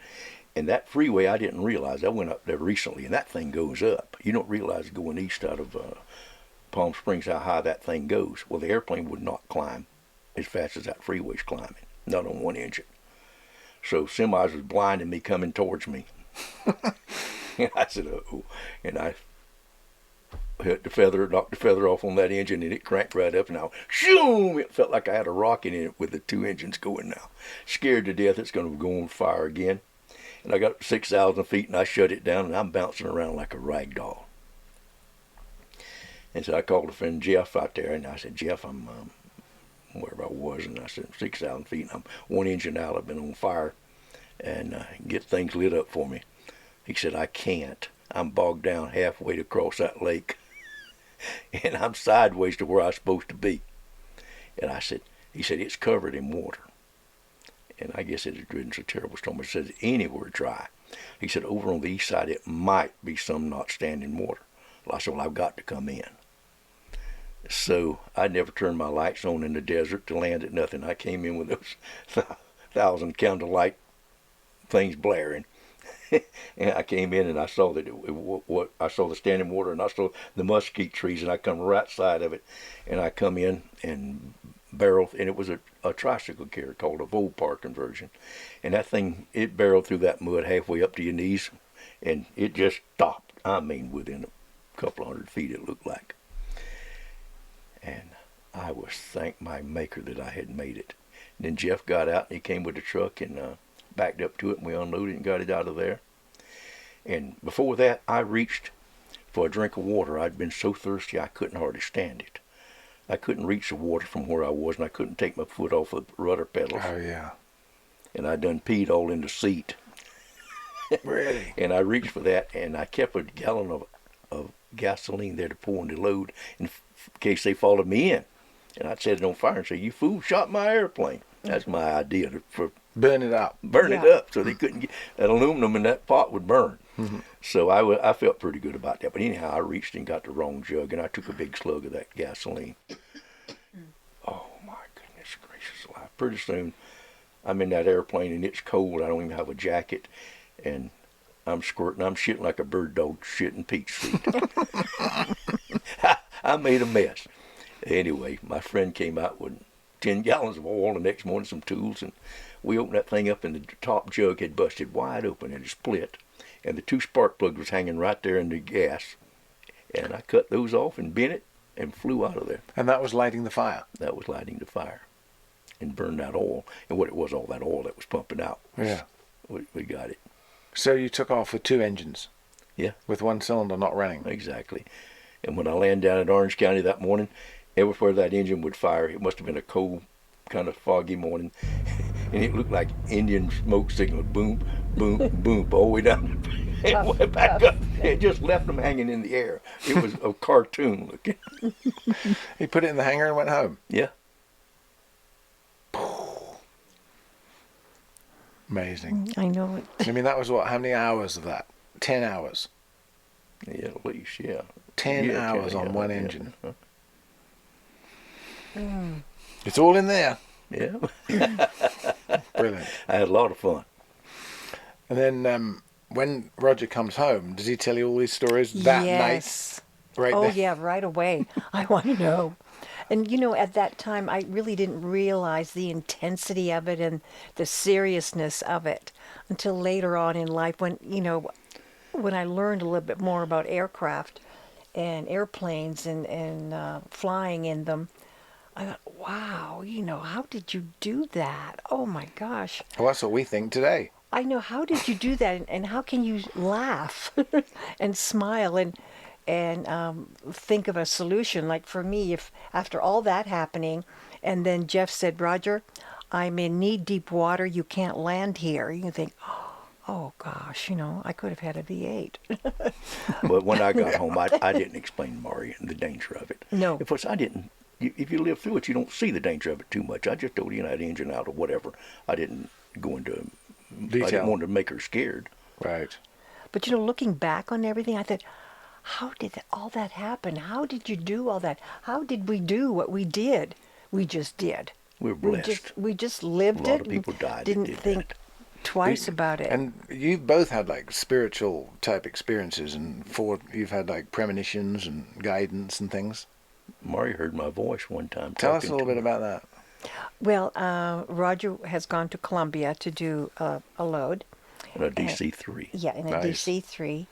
S2: And that freeway, I didn't realize. I went up there recently, and that thing goes up. You don't realize going east out of Palm Springs how high that thing goes. Well, the airplane would not climb as fast as that freeway's climbing, not on one engine. So semis was blinding me coming towards me. And I said, oh, and I knocked the feather off on that engine, and it cranked right up, and now, shoom, it felt like I had a rocket in it with the 2 engines going now. Scared to death it's going to go on fire again. And I got up to 6,000 feet, and I shut it down, and I'm bouncing around like a rag doll. And so I called a friend Jeff out there, and I said, Jeff, I'm wherever I was, and I said 6,000 feet, and I'm 1 engine out. I've been on fire. and get things lit up for me. He said, I can't. I'm bogged down halfway to cross that lake, and I'm sideways to where I'm supposed to be. And he said, it's covered in water. And I guess it had been a terrible storm. It says anywhere dry. He said, over on the east side, it might be some not standing water. Well, I said, well, I've got to come in. So I never turned my lights on in the desert to land at nothing. I came in with those 1,000 candlelight things blaring. And I came in and I saw that I saw the standing water, and I saw the mesquite trees, and I come right side of it, and I come in and barreled, and it was a tricycle carrier called a Volpar conversion, and that thing, it barreled through that mud halfway up to your knees, and it just stopped. I mean, within a couple 100 feet it looked like. And I was thank my maker that I had made it. And then Jeff got out and he came with the truck and backed up to it, and we unloaded and got it out of there. And before that, I reached for a drink of water. I'd been so thirsty I couldn't hardly stand it. I couldn't reach the water from where I was, and I couldn't take my foot off the rudder pedals.
S1: Oh, yeah.
S2: And I done peed all in the seat.
S1: Really?
S2: And I reached for that, and I kept a gallon of gasoline there to pour in the load in case they followed me in. And I'd set it on fire and say, you fool shot my airplane. That's my idea for
S1: Burn it up.
S2: burn it up so they couldn't get that aluminum in that pot would burn. Mm-hmm. So I felt pretty good about that. But anyhow, I reached and got the wrong jug, and I took a big slug of that gasoline. Oh my goodness gracious alive! Pretty soon, I'm in that airplane and it's cold. I don't even have a jacket, and I'm squirting. I'm shitting like a bird dog shitting peach seed. I made a mess. Anyway, my friend came out with 10 gallons of oil the next morning, some tools, and we opened that thing up, and the top jug had busted wide open and it split, and the 2 spark plugs was hanging right there in the gas, and I cut those off and bent it and flew out of there.
S1: And that was lighting the fire?
S2: That was lighting the fire and burned that oil. And what it was, all that oil that was pumping out.
S1: Yeah.
S2: We got it.
S1: So you took off with 2 engines?
S2: Yeah.
S1: With 1 cylinder not running?
S2: Exactly. And when I landed down in Orange County that morning, everywhere that engine would fire, it must have been a cold, kind of foggy morning, and it looked like Indian smoke signal, boom, boom, boom, all the way down and went back up. It just left them hanging in the air. It was a cartoon looking.
S1: He put it in the hangar and went home?
S2: Yeah.
S1: Amazing.
S3: I know it.
S1: I mean, that was what, how many hours of that? 10 hours?
S2: Yeah, at least, yeah.
S1: 10
S2: Yeah,
S1: hours
S2: 10,
S1: on
S2: yeah,
S1: one
S2: yeah.
S1: engine.
S3: Mm.
S1: It's all in there.
S2: Yeah.
S1: Brilliant.
S2: I had a lot of fun.
S1: And then when Roger comes home, does he tell you all these stories that
S3: Yes.
S1: night? Right
S3: Oh,
S1: there?
S3: yeah, right away. I want to know. And, you know, at that time, I really didn't realize the intensity of it and the seriousness of it until later on in life when, you know, when I learned a little bit more about aircraft and airplanes and flying in them. I thought, wow, you know, how did you do that? Oh, my gosh.
S1: Well, that's what we think today.
S3: I know, how did you do that? And how can you laugh and smile and think of a solution? Like for me, if after all that happening, and then Jeff said, Roger, I'm in knee-deep water, you can't land here. You can think, oh gosh, you know, I could have had a V8.
S2: But when I got home, I didn't explain to Marrie the danger of it.
S3: No.
S2: Because I didn't. If you live through it, you don't see the danger of it too much. I just told you that engine out or whatever. I didn't go into
S1: Detail.
S2: I didn't want to make her scared.
S1: Right.
S3: But, you know, looking back on everything, I thought, how did all that happen? How did you do all that? How did we do what we did? We just did.
S2: We're blessed.
S3: We just lived it.
S2: A lot of people died that
S3: Didn't
S2: did
S3: think
S2: that.
S3: twice about it.
S1: And you both had like spiritual type experiences, and you've had like premonitions and guidance and things.
S2: Marrie heard my voice one time.
S1: Tell us a
S2: talking
S1: little
S2: to
S1: bit
S2: me.
S1: about that.
S3: Well, Roger has gone to Columbia to do a load.
S2: In a DC-3.
S3: Yeah, in a
S1: Nice.
S3: DC-3.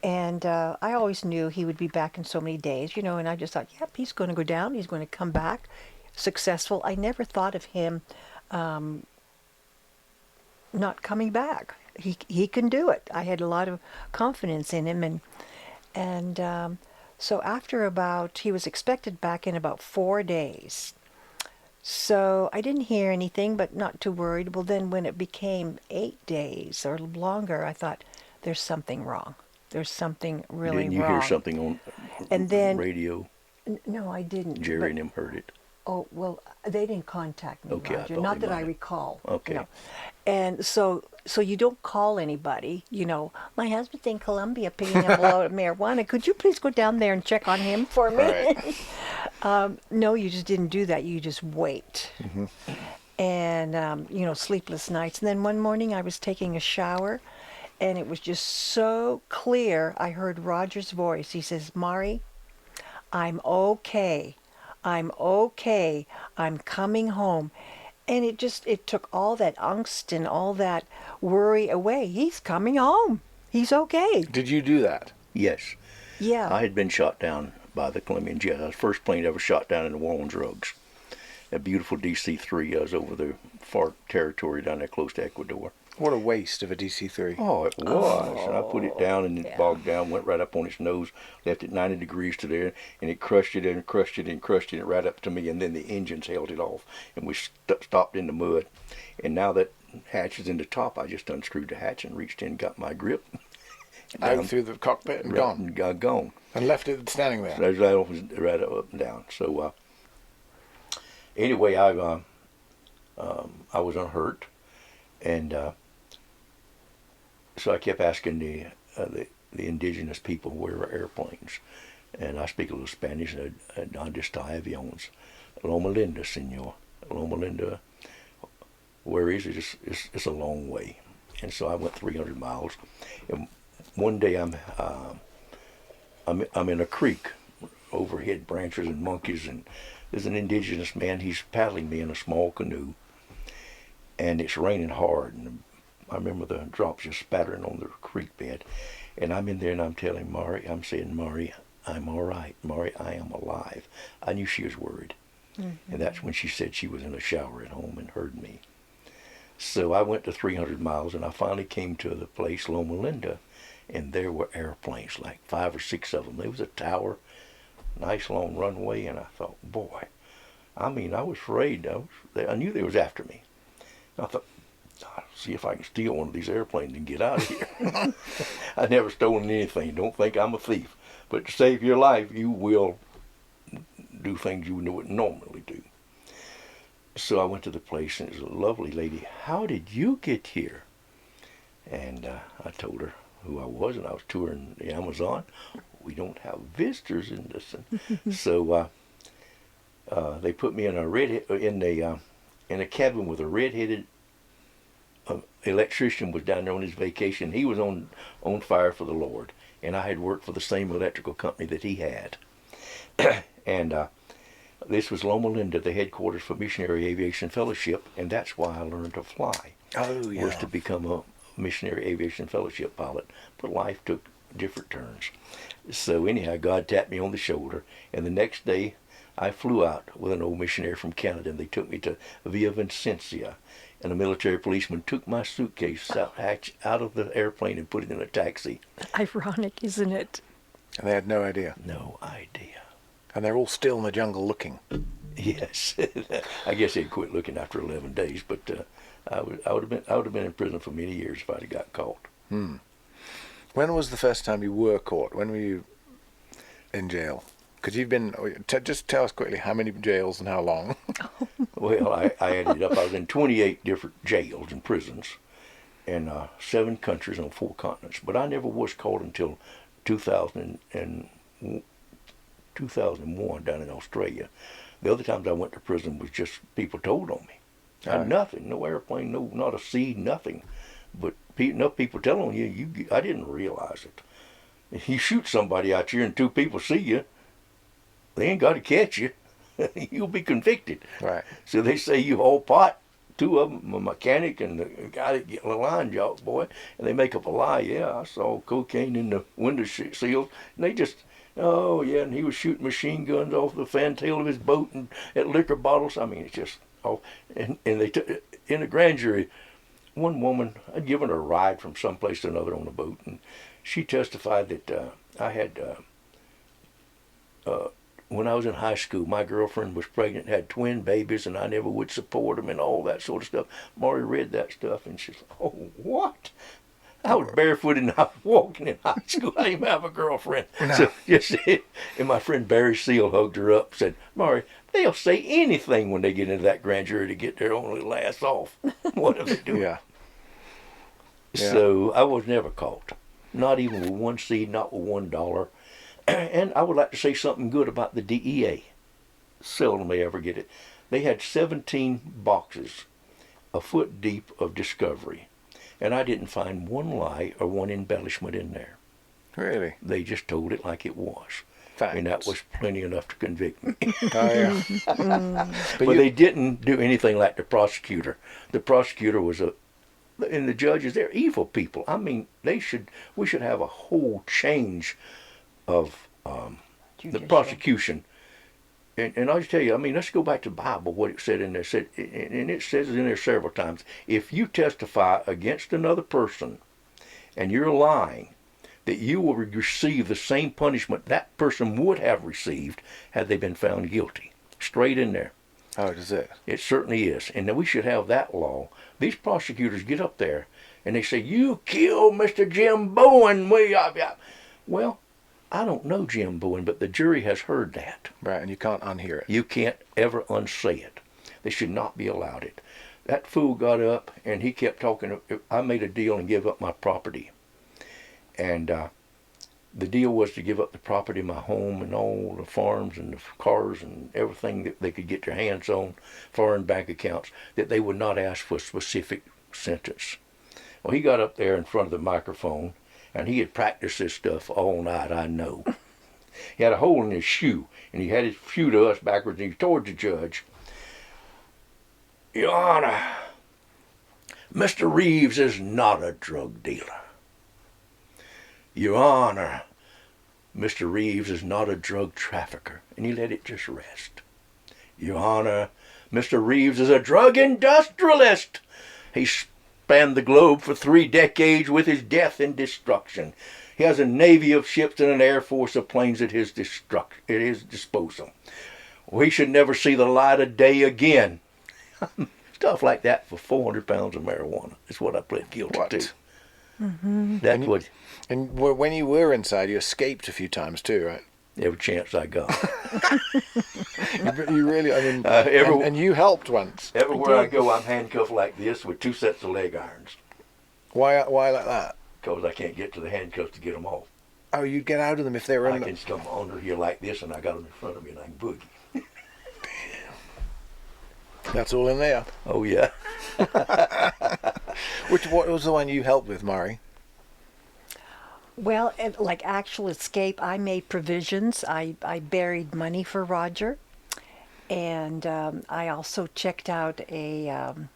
S3: And I always knew he would be back in so many days, you know, and I just thought, yep, he's going to go down, he's going to come back successful. I never thought of him not coming back. He can do it. I had a lot of confidence in him. And so after he was expected back in about 4 days. So I didn't hear anything, but not too worried. Well, then when it became 8 days or longer, I thought, there's something wrong. There's something really
S2: Didn't you hear
S3: wrong.
S2: something on
S3: And then,
S2: radio?
S3: no, I didn't.
S2: Jerry
S3: But
S2: and them heard it.
S3: oh, well, they didn't contact me,
S2: Okay, I
S3: Roger.
S2: thought
S3: Not
S2: they
S3: that I
S2: might have.
S3: recall.
S2: Okay.
S3: And so you don't call anybody, my husband's in Colombia picking up a load of marijuana. Could you please go down there and check on him for me?
S1: Right.
S3: No, you just didn't do that. You just wait. And, sleepless nights. And then one morning I was taking a shower and it was just so clear. I heard Roger's voice. He says, Marrie, I'm okay. I'm okay. I'm coming home. And it took all that angst and all that worry away. He's coming home. He's okay.
S1: Did you do that?
S2: Yes.
S3: Yeah.
S2: I had been shot down by the Colombian jet. I was the first plane ever shot down in the war on drugs. A beautiful DC-3. I was over the far territory down there close to Ecuador.
S1: What a waste of a DC-3.
S2: Oh, it was. And I put it down and it
S3: yeah.
S2: bogged down, went right up on its nose, left it 90 degrees to there, and it crushed it and crushed it and crushed it right up to me, and then the engines held it off, and we stopped in the mud. And now that hatch is in the top, I just unscrewed the hatch and reached in and got my grip.
S1: Out through the cockpit and gone.
S2: Gone.
S1: And left it standing there.
S2: So right up and down. So anyway, I was unhurt, and so I kept asking the indigenous people where were airplanes, and I speak a little Spanish. ¿Dónde está aviones? Loma Linda, señor. Loma Linda. Where is it? It's a long way, and so I went 300 miles. And one day I'm in a creek, overhead branches and monkeys, and there's an indigenous man. He's paddling me in a small canoe, and it's raining hard, and I remember the drops just spattering on the creek bed, and I'm in there and I'm telling Marrie, I'm saying, Marrie, I'm all right. Marrie, I am alive. I knew she was worried, and that's when she said she was in a shower at home and heard me. So I went to 300 miles, and I finally came to the place, Loma Linda, and there were airplanes, like 5 or 6 of them. There was a tower, nice long runway, and I thought, boy, I was afraid. I knew they was after me. I thought, I'll see if I can steal one of these airplanes and get out of here. I've never stolen anything. Don't think I'm a thief. But to save your life, you will do things you wouldn't normally do. So I went to the place, and it was a lovely lady. How did you get here? And I told her who I was, and I was touring the Amazon. We don't have visitors in this. So they put me in a cabin with a red-headed electrician. Was down there on his vacation. He was on fire for the Lord, and I had worked for the same electrical company that he had. And this was Loma Linda, the headquarters for Missionary Aviation Fellowship, and that's why I learned to fly.
S1: Oh, yeah.
S2: Was to become a Missionary Aviation Fellowship pilot. But life took different turns. So anyhow, God tapped me on the shoulder, and the next day I flew out with an old missionary from Canada, and they took me to Villa Vicencia, and a military policeman took my suitcase out of the airplane and put it in a taxi.
S3: Ironic, isn't it?
S1: And they had no idea.
S2: No idea.
S1: And they're all still in the jungle looking.
S2: Yes. I guess they'd quit looking after 11 days, but I would have been in prison for many years if I'd have got caught.
S1: When was the first time you were caught? When were you in jail? Because you've been, just tell us quickly how many jails and how long.
S2: Well, I added up. I was in 28 different jails and prisons in 7 countries on 4 continents. But I never was caught until 2001 down in Australia. The other times I went to prison was just people told on me. Nothing, no airplane, no, not a seed, nothing. But enough people tell on you, I didn't realize it. If you shoot somebody out here and 2 people see you, they ain't got to catch you. You'll be convicted.
S1: Right.
S2: So they say you haul pot, 2 of them, a mechanic and the guy that get a line job boy, and they make up a lie. Yeah, I saw cocaine in the window seals, and they just, oh yeah, and he was shooting machine guns off the fantail of his boat and at liquor bottles. I mean, it's just, and they took in the grand jury. One woman, I'd given her a ride from someplace to another on a boat, and she testified that I had when I was in high school, my girlfriend was pregnant, had twin babies, and I never would support them and all that sort of stuff. Marrie read that stuff, and she's like, oh, what? I was barefooted and I was walking in high school. I didn't even have a girlfriend.
S1: No.
S2: So just, and my friend Barry Seal hugged her up and said, Marrie, they'll say anything when they get into that grand jury to get their own little ass off. What are they doing?
S1: Yeah.
S2: So I was never caught. Not even with one seed, not with $1. And I would like to say something good about the DEA. Seldom they ever get it. They had 17 boxes a foot deep of discovery. And I didn't find one lie or one embellishment in there.
S1: Really?
S2: They just told it like it was.
S1: Facts.
S2: And that was plenty enough to convict me.
S1: Oh, yeah.
S2: But they didn't do anything like the prosecutor. The prosecutor was and the judges, they're evil people. I mean, we should have a whole change of the prosecution. And I'll just tell you, I mean, let's go back to the Bible, what it said in there. And it says in there several times, if you testify against another person and you're lying, that you will receive the same punishment that person would have received had they been found guilty. Straight in there.
S1: Oh, does it?
S2: It certainly is. And then we should have that law. These prosecutors get up there and they say, you killed Mr. Jim Bowen. Well, I don't know Jim Bowen, but the jury has heard that.
S1: Right, and you can't unhear it.
S2: You can't ever unsay it. They should not be allowed it. That fool got up and he kept talking. I made a deal and gave up my property. And the deal was to give up the property, my home, and all the farms and the cars and everything that they could get their hands on, foreign bank accounts, that they would not ask for a specific sentence. Well, he got up there in front of the microphone, and he had practiced this stuff all night, I know. He had a hole in his shoe, and he had his shoe to us backwards, and he told the judge, Your Honor, Mr. Reaves is not a drug dealer. Your Honor, Mr. Reaves is not a drug trafficker. And he let it just rest. Your Honor, Mr. Reaves is a drug industrialist. He spanned the globe for 3 decades with his death and destruction. He has a navy of ships and an air force of planes at his disposal. We should never see the light of day again. Stuff like that for 400 pounds of marijuana is what I pled guilty to. Mm-hmm. That's what.
S1: And when you were inside, you escaped a few times too, right?
S2: Every chance I got.
S1: You really, I mean, and you helped once.
S2: Everywhere I go, I'm handcuffed like this with 2 sets of leg irons.
S1: Why like that?
S2: Because I can't get to the handcuffs to get them off.
S1: Oh, you'd get out of them if they were
S2: I can come under here like this, and I got them in front of me, and I can boogie.
S1: That's all in there.
S2: Oh, yeah.
S1: What was the one you helped with, Marrie?
S3: Well, like actual escape, I made provisions. I buried money for Roger. And I also checked out a, what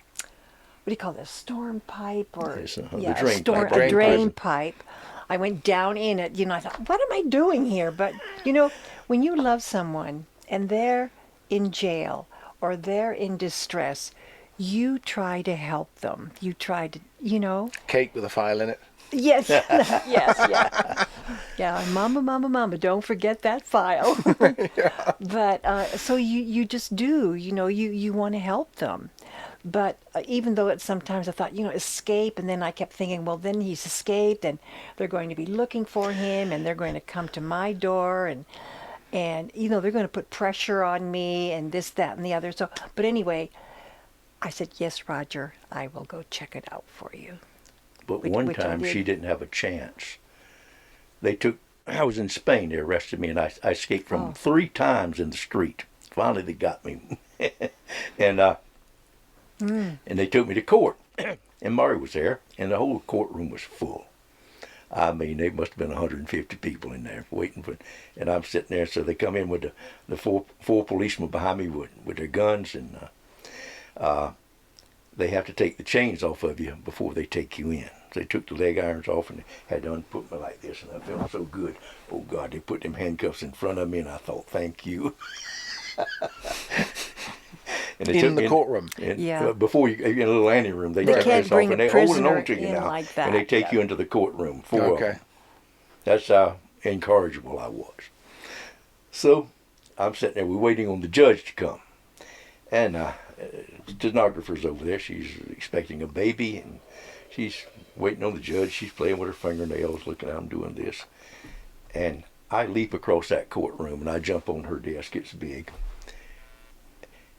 S3: do you call this, storm pipe? Or
S2: Yes,
S3: a drain pipe. I went down in it. I thought, what am I doing here? But, when you love someone and they're in jail or they're in distress, you try to help them. You try to,
S1: Cake with a file in it.
S3: Yes, yes. Yeah, mama, don't forget that file.
S1: Yeah.
S3: But, so you just do, you want to help them. But even though sometimes I thought, escape, and then I kept thinking, well, then he's escaped, and they're going to be looking for him, and they're going to come to my door, and they're going to put pressure on me, and this, that, and the other. So, but anyway, I said, yes, Roger, I will go check it out for you.
S2: But one time she didn't have a chance. I was in Spain, they arrested me, and I escaped from them 3 times in the street. Finally, they got me. And they took me to court. And Marrie was there, and the whole courtroom was full. I mean, there must have been 150 people in there waiting for, and I'm sitting there. So they come in with the four policemen behind me with their guns, and they have to take the chains off of you before they take you in. So they took the leg irons off and had to unput me like this, and I felt so good. Oh God, they put them handcuffs in front of me, and I thought, thank you. And they
S1: in the courtroom.
S2: Before you, in a little ante room, they
S3: can't
S2: this
S3: bring
S2: off, and
S3: a
S2: they're holding
S3: prisoner
S2: on to you
S3: in
S2: now,
S3: like that,
S2: and they take you into the courtroom.
S1: Okay.
S2: That's how incorrigible I was. So I'm sitting there, we're waiting on the judge to come. And stenographer's over there. She's expecting a baby, and she's waiting on the judge. She's playing with her fingernails, looking at him doing this. And I leap across that courtroom, and I jump on her desk. It's big.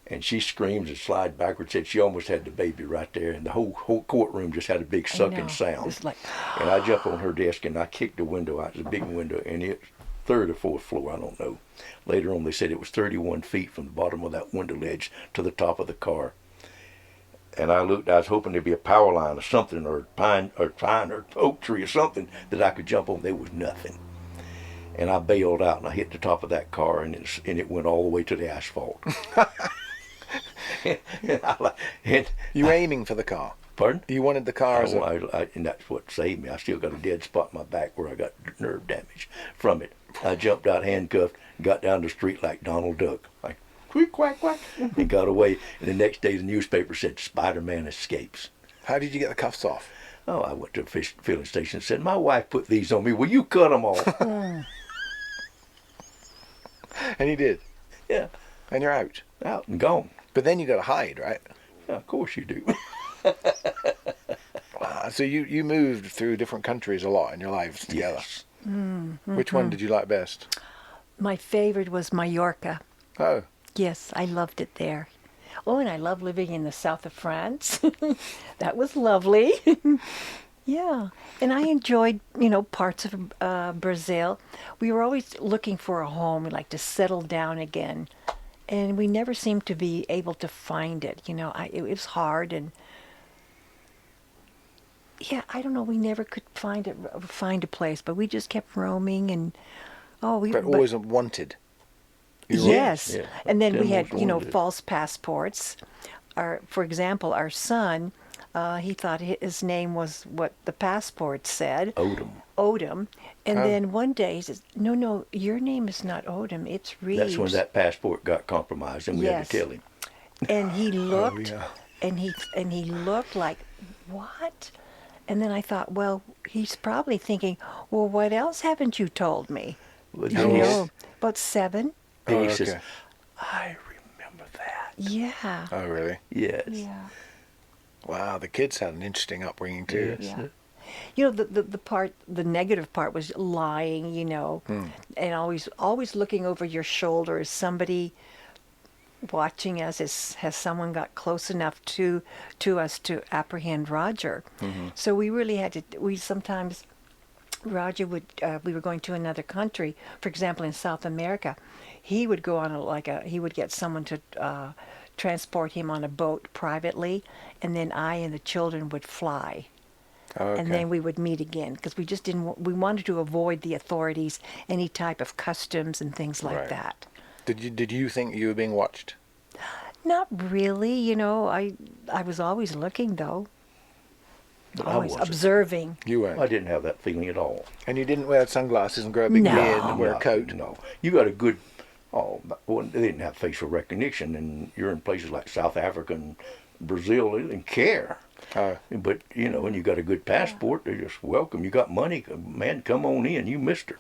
S2: And she screams and slides backwards. Said she almost had the baby right there, and the whole courtroom just had a big sucking sound.
S3: It's like,
S2: And I jump on her desk, and I kick the window out. It's a big window, and it's third or fourth floor, I don't know. Later on, they said it was 31 feet from the bottom of that window ledge to the top of the car. And I looked. I was hoping there'd be a power line or something, or pine or oak tree or something that I could jump on. There was nothing. And I bailed out, and I hit the top of that car, and it went all the way to the asphalt.
S1: You were aiming for the car.
S2: Pardon?
S1: You wanted the car as
S2: and that's what saved me. I still got a dead spot in my back where I got nerve damage from it. I jumped out handcuffed, got down the street like Donald Duck, like quack quack quack, and got away. And the next day the newspaper said Spider-Man escapes.
S1: How did you get the cuffs off?
S2: Oh, I went to a filling station and said, my wife put these on me. Will you cut them off?
S1: And you did.
S2: Yeah.
S1: And you're out.
S2: Out and gone.
S1: But then you got to hide, right?
S2: Yeah, of course you do.
S1: So you moved through different countries a lot in your lives together.
S2: Yes.
S1: Which one did you like best?
S3: my favorite was Mallorca.
S1: Oh.
S3: Yes, I loved it there. Oh, and I love living in the south of France. That was lovely. Yeah, and I enjoyed, parts of Brazil. We were always looking for a home, like to settle down again, and we never seemed to be able to find it. It was hard, and yeah, I don't know. We never could find a place, but we just kept roaming, and
S1: But always wanted.
S3: Yes,
S2: Yeah,
S3: and then we had,
S2: most wanted.
S3: false passports. For example, our son. He thought his name was what the passport said. Odom. And then one day he says, no, your name is not Odom, it's Reeves.
S2: That's when that passport got compromised, and we had to tell him.
S3: And he looked,
S1: yeah.
S3: and he looked like, what? And then I thought, well, he's probably thinking, well, what else haven't you told me?
S2: Well,
S1: How old?
S3: About 7.
S2: And he
S1: Oh,
S2: says,
S1: okay.
S2: I remember that.
S3: Yeah.
S1: Oh, really?
S2: Yes.
S3: Yeah.
S1: Wow, the kids had an interesting upbringing too.
S2: Yes.
S3: Yeah. The negative part was lying, and always looking over your shoulder. Is somebody watching us? Has someone got close enough to us to apprehend Roger? Mm-hmm. So we really had to. Sometimes Roger would. We were going to another country, for example, in South America. He would go on he would get someone to transport him on a boat privately, and then I and the children would fly.
S1: Okay.
S3: And then we would meet again, because we just didn't. We wanted to avoid the authorities, any type of customs and things like
S1: Right.
S3: that.
S1: Did you think you were being watched?
S3: Not really, I was always looking though,
S2: But I
S3: always
S2: wasn't.
S3: observing.
S1: You weren't.
S2: I didn't have that feeling at all.
S1: And you didn't wear sunglasses and grow a big
S3: No.
S1: beard and wear a
S2: No,
S1: coat?
S2: No. You got a good, they didn't have facial recognition, and you're in places like South Africa and Brazil, they didn't care.
S1: Oh.
S2: But, when you got a good passport, they just welcome. You got money, man, come on in, you mister.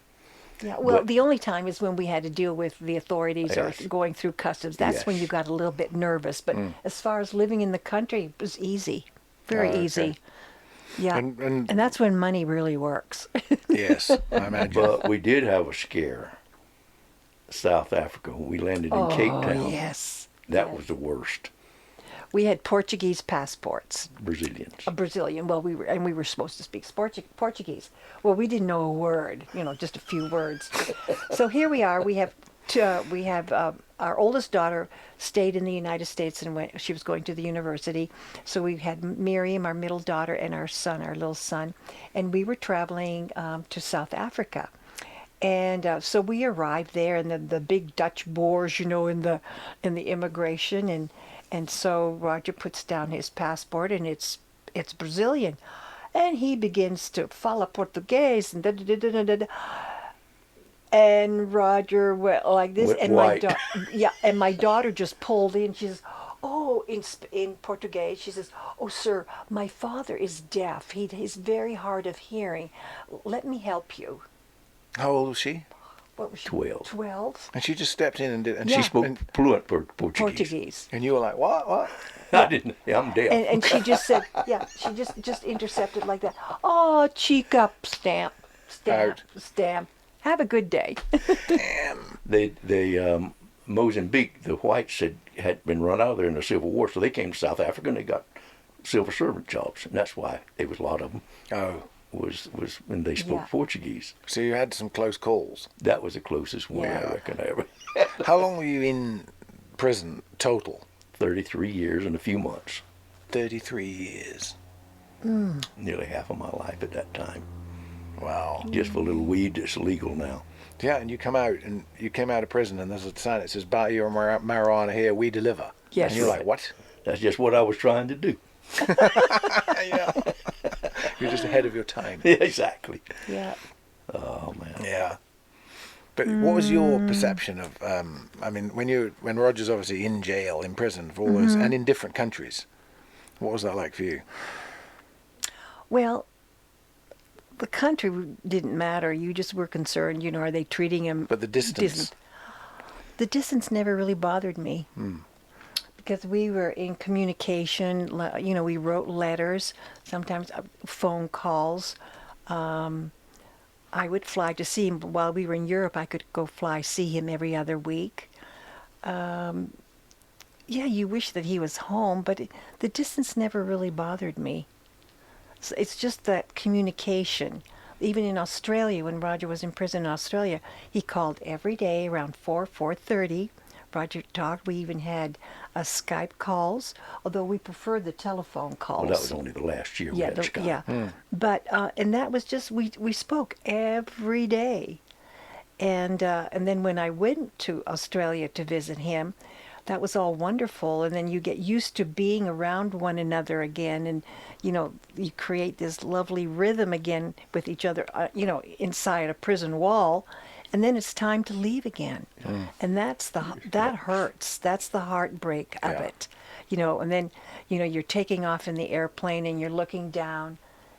S3: Yeah. Well,
S2: But-
S3: the only time is when we had to deal with the authorities
S2: Yes.
S3: or going through customs. That's when
S2: Yes.
S3: you got a little bit nervous. But as far as living in the country, it was easy, very
S1: Okay.
S3: easy. Yeah.
S1: And
S3: And that's when money really works.
S1: yes, I imagine.
S2: But we did have a scare. South Africa, when we landed in Cape Town.
S3: Yes.
S2: That was the worst.
S3: We had Portuguese passports.
S2: Brazilians.
S3: A Brazilian. Well, we were supposed to speak Portuguese. Well, we didn't know a word. Just a few words. So here we are. We have our oldest daughter stayed in the United States and she was going to the university. So we had Miriam, our middle daughter, and our son, our little son, and we were traveling to South Africa. And so we arrived there, and the big Dutch Boers, in the immigration, and so Roger puts down his passport, and it's Brazilian, and he begins to fala Portuguese and and Roger went like this,
S2: Went
S3: and
S2: white.
S3: and my daughter just pulled in. She says, "Oh, in Portuguese," she says, "Oh, sir, my father is deaf. He's very hard of hearing. Let me help you."
S1: How old was she?
S3: what was she?
S2: 12.
S3: 12.
S1: And she just stepped in and did. And
S3: Yeah.
S2: She
S1: she
S2: spoke fluent Portuguese.
S3: Portuguese.
S1: And you were like, what? What?
S2: I didn't. Yeah, I'm deaf.
S3: And she just said, yeah, she just intercepted like that. Oh, cheek up, stamp,
S1: Out.
S3: stamp. Have a good day.
S1: Damn.
S2: They Mozambique, the whites had been run out of there in the Civil War, so they came to South Africa and they got civil servant jobs, and that's why there was a lot of them.
S1: Oh.
S2: Was when they spoke
S3: Yeah.
S2: Portuguese.
S1: So you had some close calls.
S2: That was the closest one
S3: Yeah.
S2: I reckon I ever.
S1: How long were you in prison total?
S2: 33 years and a few months.
S1: 33 years.
S2: Nearly half of my life at that time.
S1: Wow.
S2: Just for a little weed that's legal now.
S1: Yeah, and you came out of prison, and there's a sign that says, "Buy your marijuana here, we deliver."
S3: Yes.
S1: And you're like, what?
S2: That's just what I was trying to do.
S1: Yeah. You're just ahead of your time.
S2: Yeah, exactly.
S3: Yeah.
S2: Oh man.
S1: Yeah. But what was your perception of? I mean, when Roger's obviously in jail, in prison for all those, and in different countries, what was that like for you?
S3: Well, the country didn't matter. You just were concerned, are they treating him?
S1: But the distance.
S3: The distance never really bothered me. Because we were in communication, we wrote letters, sometimes phone calls. I would fly to see him. While we were in Europe, I could go see him every other week. Yeah, you wish that he was home, but the distance never really bothered me. It's just that communication. Even in Australia, when Roger was in prison in Australia, he called every day around 4:30. Roger talked. We even had Skype calls, although we preferred the telephone calls.
S2: Well, that was only the last year we had Skype.
S3: Yeah. But and that was just we spoke every day, and then when I went to Australia to visit him, that was all wonderful. And then you get used to being around one another again, and you create this lovely rhythm again with each other. Inside a prison wall. And then it's time to leave again, and that hurts. That's the heartbreak of it, And then, you're taking off in the airplane and you're looking down,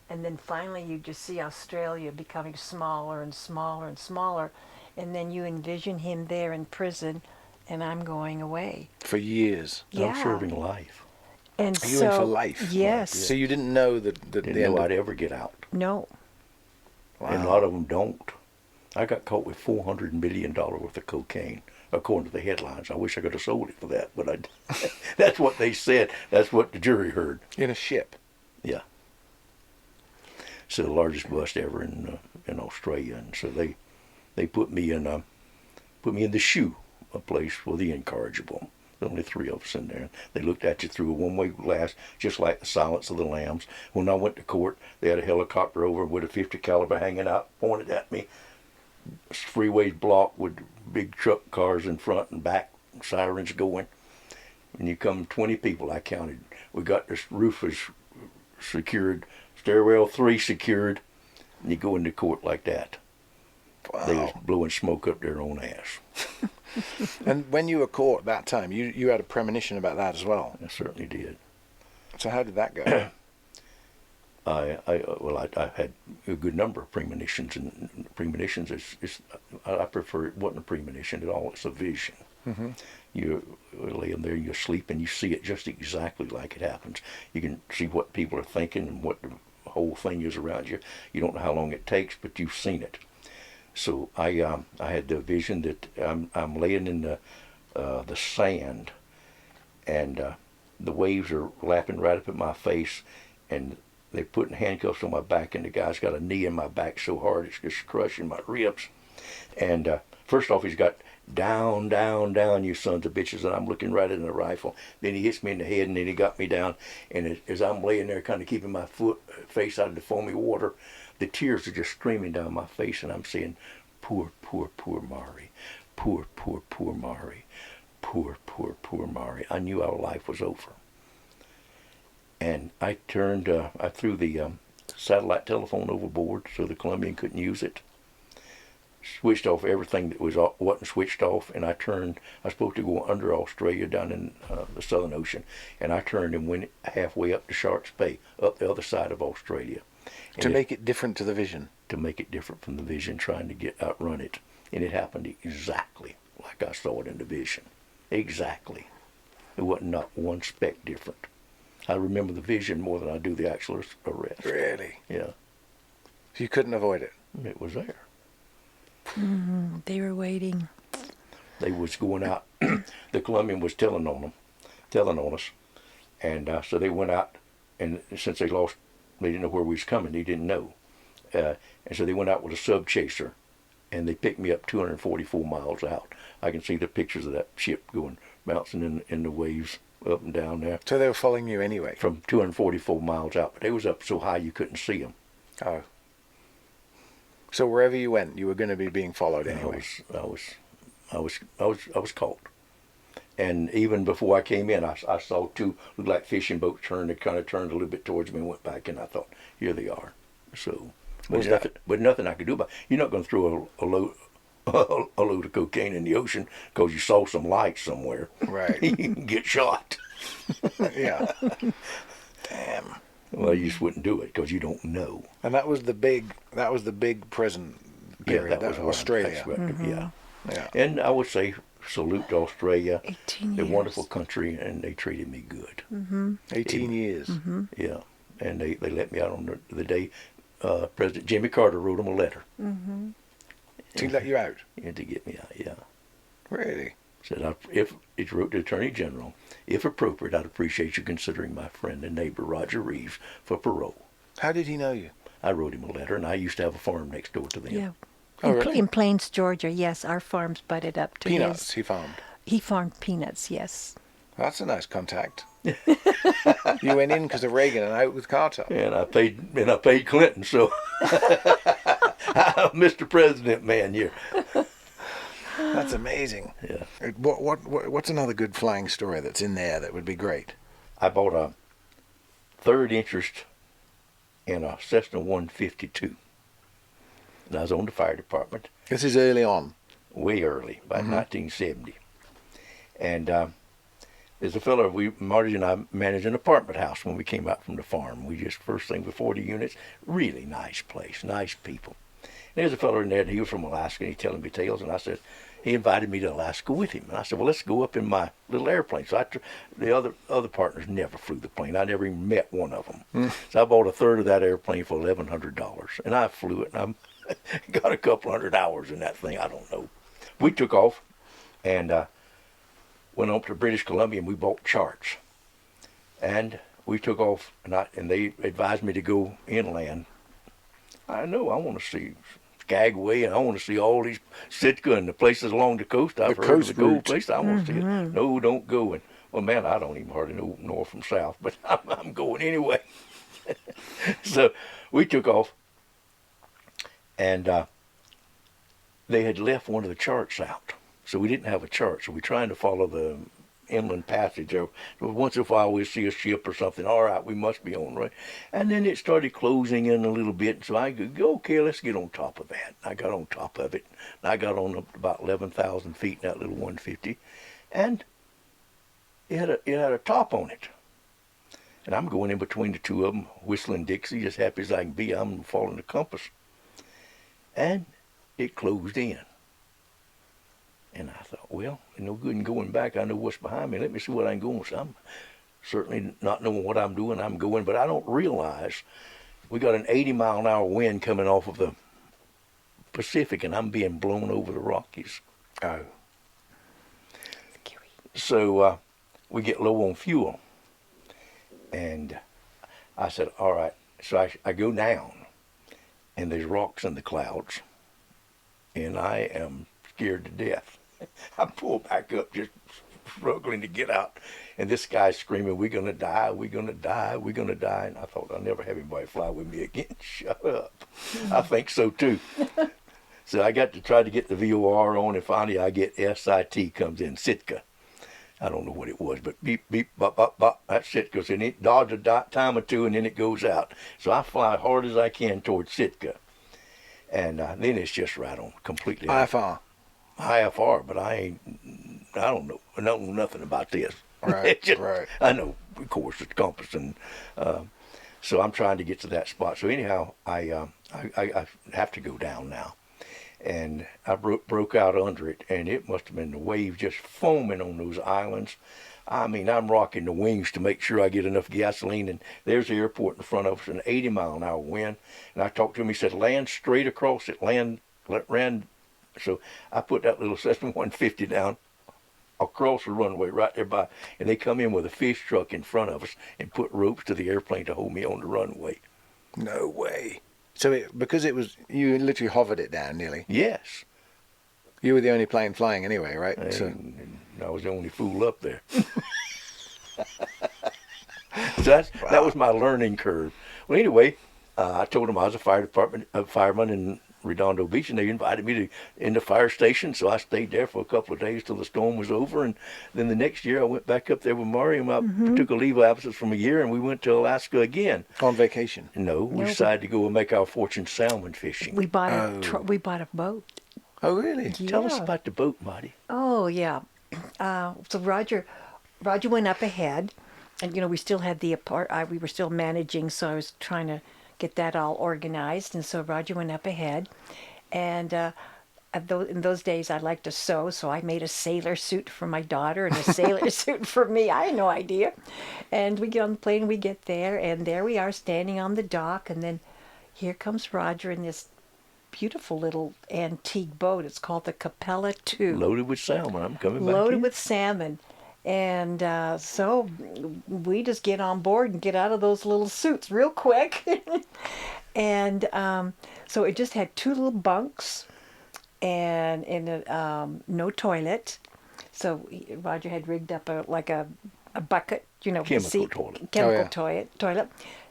S3: and then finally you just see Australia becoming smaller and smaller and smaller, and then you envision him there in prison, and I'm going away
S1: For years.
S3: Yeah.
S2: I'm serving life.
S3: And
S1: You in for life.
S3: Yes.
S1: So you didn't know that
S2: Didn't
S1: the end
S2: know
S1: of-
S2: I'd ever get out.
S3: No.
S1: Wow.
S2: And a lot of them don't. I got caught with $400 million worth of cocaine, according to the headlines. I wish I could have sold it for that, but that's what they said. That's what the jury heard.
S1: In a ship.
S2: Yeah. So the largest bust ever in Australia, and so they put me in the shoe, a place for the incorrigible. There were only 3 of us in there. They looked at you through a one-way glass, just like the Silence of the Lambs. When I went to court, they had a helicopter over with a .50 caliber hanging out, pointed at me. Freeways blocked with big truck cars in front and back, sirens going. When you come 20 people, I counted. We got this roof is secured, stairwell 3 secured, and you go into court like that.
S1: Wow.
S2: They was blowing smoke up their own ass.
S1: And when you were caught that time, you had a premonition about that as well.
S2: I certainly did.
S1: So how did that go?
S2: I had a good number of premonitions, and premonitions I prefer it wasn't a premonition at all. It's a vision.
S1: Mm-hmm.
S2: You're laying there, you sleep, and you see it just exactly like it happens. You can see what people are thinking and what the whole thing is around you. You don't know how long it takes, but you've seen it. So I had the vision that I'm laying in the sand, and the waves are lapping right up at my face, and they're putting handcuffs on my back, and the guy's got a knee in my back so hard it's just crushing my ribs. And first off, he's got down, down, down, you sons of bitches, and I'm looking right at the rifle. Then he hits me in the head, and then he got me down. And as I'm laying there, kind of keeping my face out of the foamy water, the tears are just streaming down my face, and I'm saying, "Poor, poor, poor Marrie. Poor, poor, poor Marrie. Poor, poor, poor Marrie." I knew our life was over. And I threw the satellite telephone overboard so the Colombian couldn't use it. Switched off everything that wasn't switched off, and I was supposed to go under Australia down in the Southern Ocean, and I turned and went halfway up to Shark's Bay, up the other side of Australia.
S1: To make it different to the Vision.
S2: To make it different from the Vision, trying to outrun it. And it happened exactly like I saw it in the Vision. Exactly. It wasn't not one speck different. I remember the Vision more than I do the actual arrest.
S1: Really?
S2: Yeah.
S1: So you couldn't avoid it?
S2: It was there.
S3: They were waiting.
S2: They was going out. The Colombian was telling on us. And so they went out, and since they didn't know where we was coming. He didn't know. And so they went out with a sub-chaser, and they picked me up 244 miles out. I can see the pictures of that ship going, bouncing in the waves up and down there.
S1: So they were following you anyway?
S2: From 244 miles out, but they was up so high you couldn't see them.
S1: Oh. So wherever you went, you were going to be being followed anyway?
S2: I was caught. And even before I came in, I saw two looked like fishing boats turn. They kind of turned a little bit towards me and went back, and I thought, here they are. So, but nothing I could do about it. You're not going to throw a load of cocaine in the ocean because you saw some lights somewhere.
S1: Right.
S2: You can get shot.
S1: Yeah. Damn.
S2: Well, you just wouldn't do it because you don't know.
S1: And that was the big prison period.
S2: Yeah,
S1: that was Australia.
S2: Yeah.
S1: Yeah.
S2: And I would say salute to Australia.
S3: 18
S2: They're a
S3: years.
S2: wonderful country, and they treated me good.
S1: 18 years.
S2: Yeah, and they let me out on the day President Jimmy Carter wrote them a letter.
S1: To let you out?
S2: And to get me out, yeah.
S1: Really?
S2: Said, if it wrote to the Attorney General, if appropriate, I'd appreciate you considering my friend and neighbor Roger Reaves for parole.
S1: How did he know you?
S2: I wrote him a letter, and I used to have a farm next door to them.
S3: Yeah.
S1: Oh, really?
S3: In Plains, Georgia, yes, our farms butted up to
S1: Peanuts
S3: his.
S1: he farmed.
S3: He farmed peanuts, yes.
S1: That's a nice contact. You went in because of Reagan and out with Carter.
S2: And I paid Clinton, so I'm Mr. President man here.
S1: That's amazing.
S2: Yeah.
S1: What's another good flying story that's in there that would be great?
S2: I bought a third interest in a Cessna 152. And I was on the fire department.
S1: This is early on.
S2: Way early, by 1970. And there's a fellow, Marty and I managed an apartment house when we came out from the farm. We just, first thing with 40 units, really nice place, nice people. And there's a fellow in there, and he was from Alaska, and he's telling me tales, and I said, he invited me to Alaska with him. And I said, well, let's go up in my little airplane. So the other partners never flew the plane. I never even met one of them. So I bought a third of that airplane for $1,100. And I flew it, and I got a couple hundred hours in that thing. I don't know. We took off and went up to British Columbia, and we bought charts. And we took off, and they advised me to go inland. I know, I want to see Skagway, and I want to see all these Sitka and the places along the coast. I've heard of the gold place. I want to see it. No, don't go. And well, man, I don't even hardly know north from south, but I'm going anyway. So we took off, and they had left one of the charts out, so we didn't have a chart. So we're trying to follow the inland passage. Or once in a while we see a ship or something. All right, we must be on, right? And then it started closing in a little bit. So I go, okay, let's get on top of that. I got on top of it. And I got on about 11,000 feet in that little 150, and it had a top on it. And I'm going in between the two of them, whistling Dixie, as happy as I can be. I'm following the compass, and it closed in. And I thought, well, no good in going back. I know what's behind me. Let me see what I'm going. So I'm certainly not knowing what I'm doing. I'm going, but I don't realize we got an 80-mile-an-hour wind coming off of the Pacific, and I'm being blown over the Rockies.
S1: Oh.
S2: So we get low on fuel. And I said, all right. So I go down, and there's rocks in the clouds, and I am scared to death. I pull back up, just struggling to get out, and this guy's screaming, we're going to die, we're going to die, we're going to die. And I thought, I'll never have anybody fly with me again. Shut up. I think so, too. So I got to try to get the VOR on, and finally I get SIT comes in, Sitka. I don't know what it was, but beep, beep, bop, bop, bop. That's Sitka. And it dodges a time or two, and then it goes out. So I fly hard as I can towards Sitka. And then it's just right on, completely.
S1: IFR.
S2: IFR, but I don't know nothing about this.
S1: Right,
S2: Just,
S1: right.
S2: I know, of course, it's compass, and So I'm trying to get to that spot. So anyhow, I have to go down now. And I broke out under it, and it must have been the waves just foaming on those islands. I mean, I'm rocking the wings to make sure I get enough gasoline, and there's the airport in front of us, an 80-mile-an-hour wind. And I talked to him. He said, land straight across it, land. So I put that little Cessna 150 down across the runway right there by, and they come in with a fish truck in front of us and put ropes to the airplane to hold me on the runway.
S1: No way. So because it was, you literally hovered it down nearly.
S2: Yes.
S1: You were the only plane flying anyway, right?
S2: And I was the only fool up there. So that was my learning curve. Well, anyway, I told them I was a fireman in Redondo Beach, and they invited me in the fire station. So I stayed there for a couple of days till the storm was over, and then the next year I went back up there with Marrie, and I took a leave of absence from a year, and we went to Alaska again.
S1: On vacation?
S2: No, we decided to go and make our fortune salmon fishing.
S3: We bought a boat.
S1: Oh, really?
S3: Yeah.
S2: Tell us about the boat, Marty.
S3: Oh, yeah. So Roger went up ahead, and we still had the we were still managing, so I was trying to get that all organized, and so Roger went up ahead, and in those days I liked to sew, so I made a sailor suit for my daughter and a sailor suit for me. I had no idea. And we get on the plane, we get there, and there we are standing on the dock, and then here comes Roger in this beautiful little antique boat. It's called the Capella II.
S2: Loaded with salmon. I'm coming back
S3: Loaded
S2: in.
S3: with salmon. And so we just get on board and get out of those little suits real quick. And so it just had two little bunks and no toilet. So Roger had rigged up a bucket,
S2: Chemical toilet.
S3: Chemical toilet,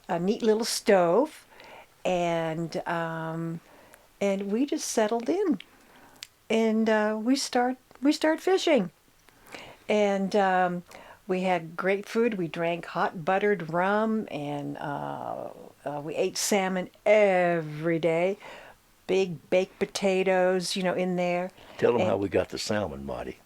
S3: a neat little stove, and we just settled in, and we start fishing. And we had great food. We drank hot buttered rum, and we ate salmon every day. Big baked potatoes, in there.
S2: Tell them how we got the salmon, Marty.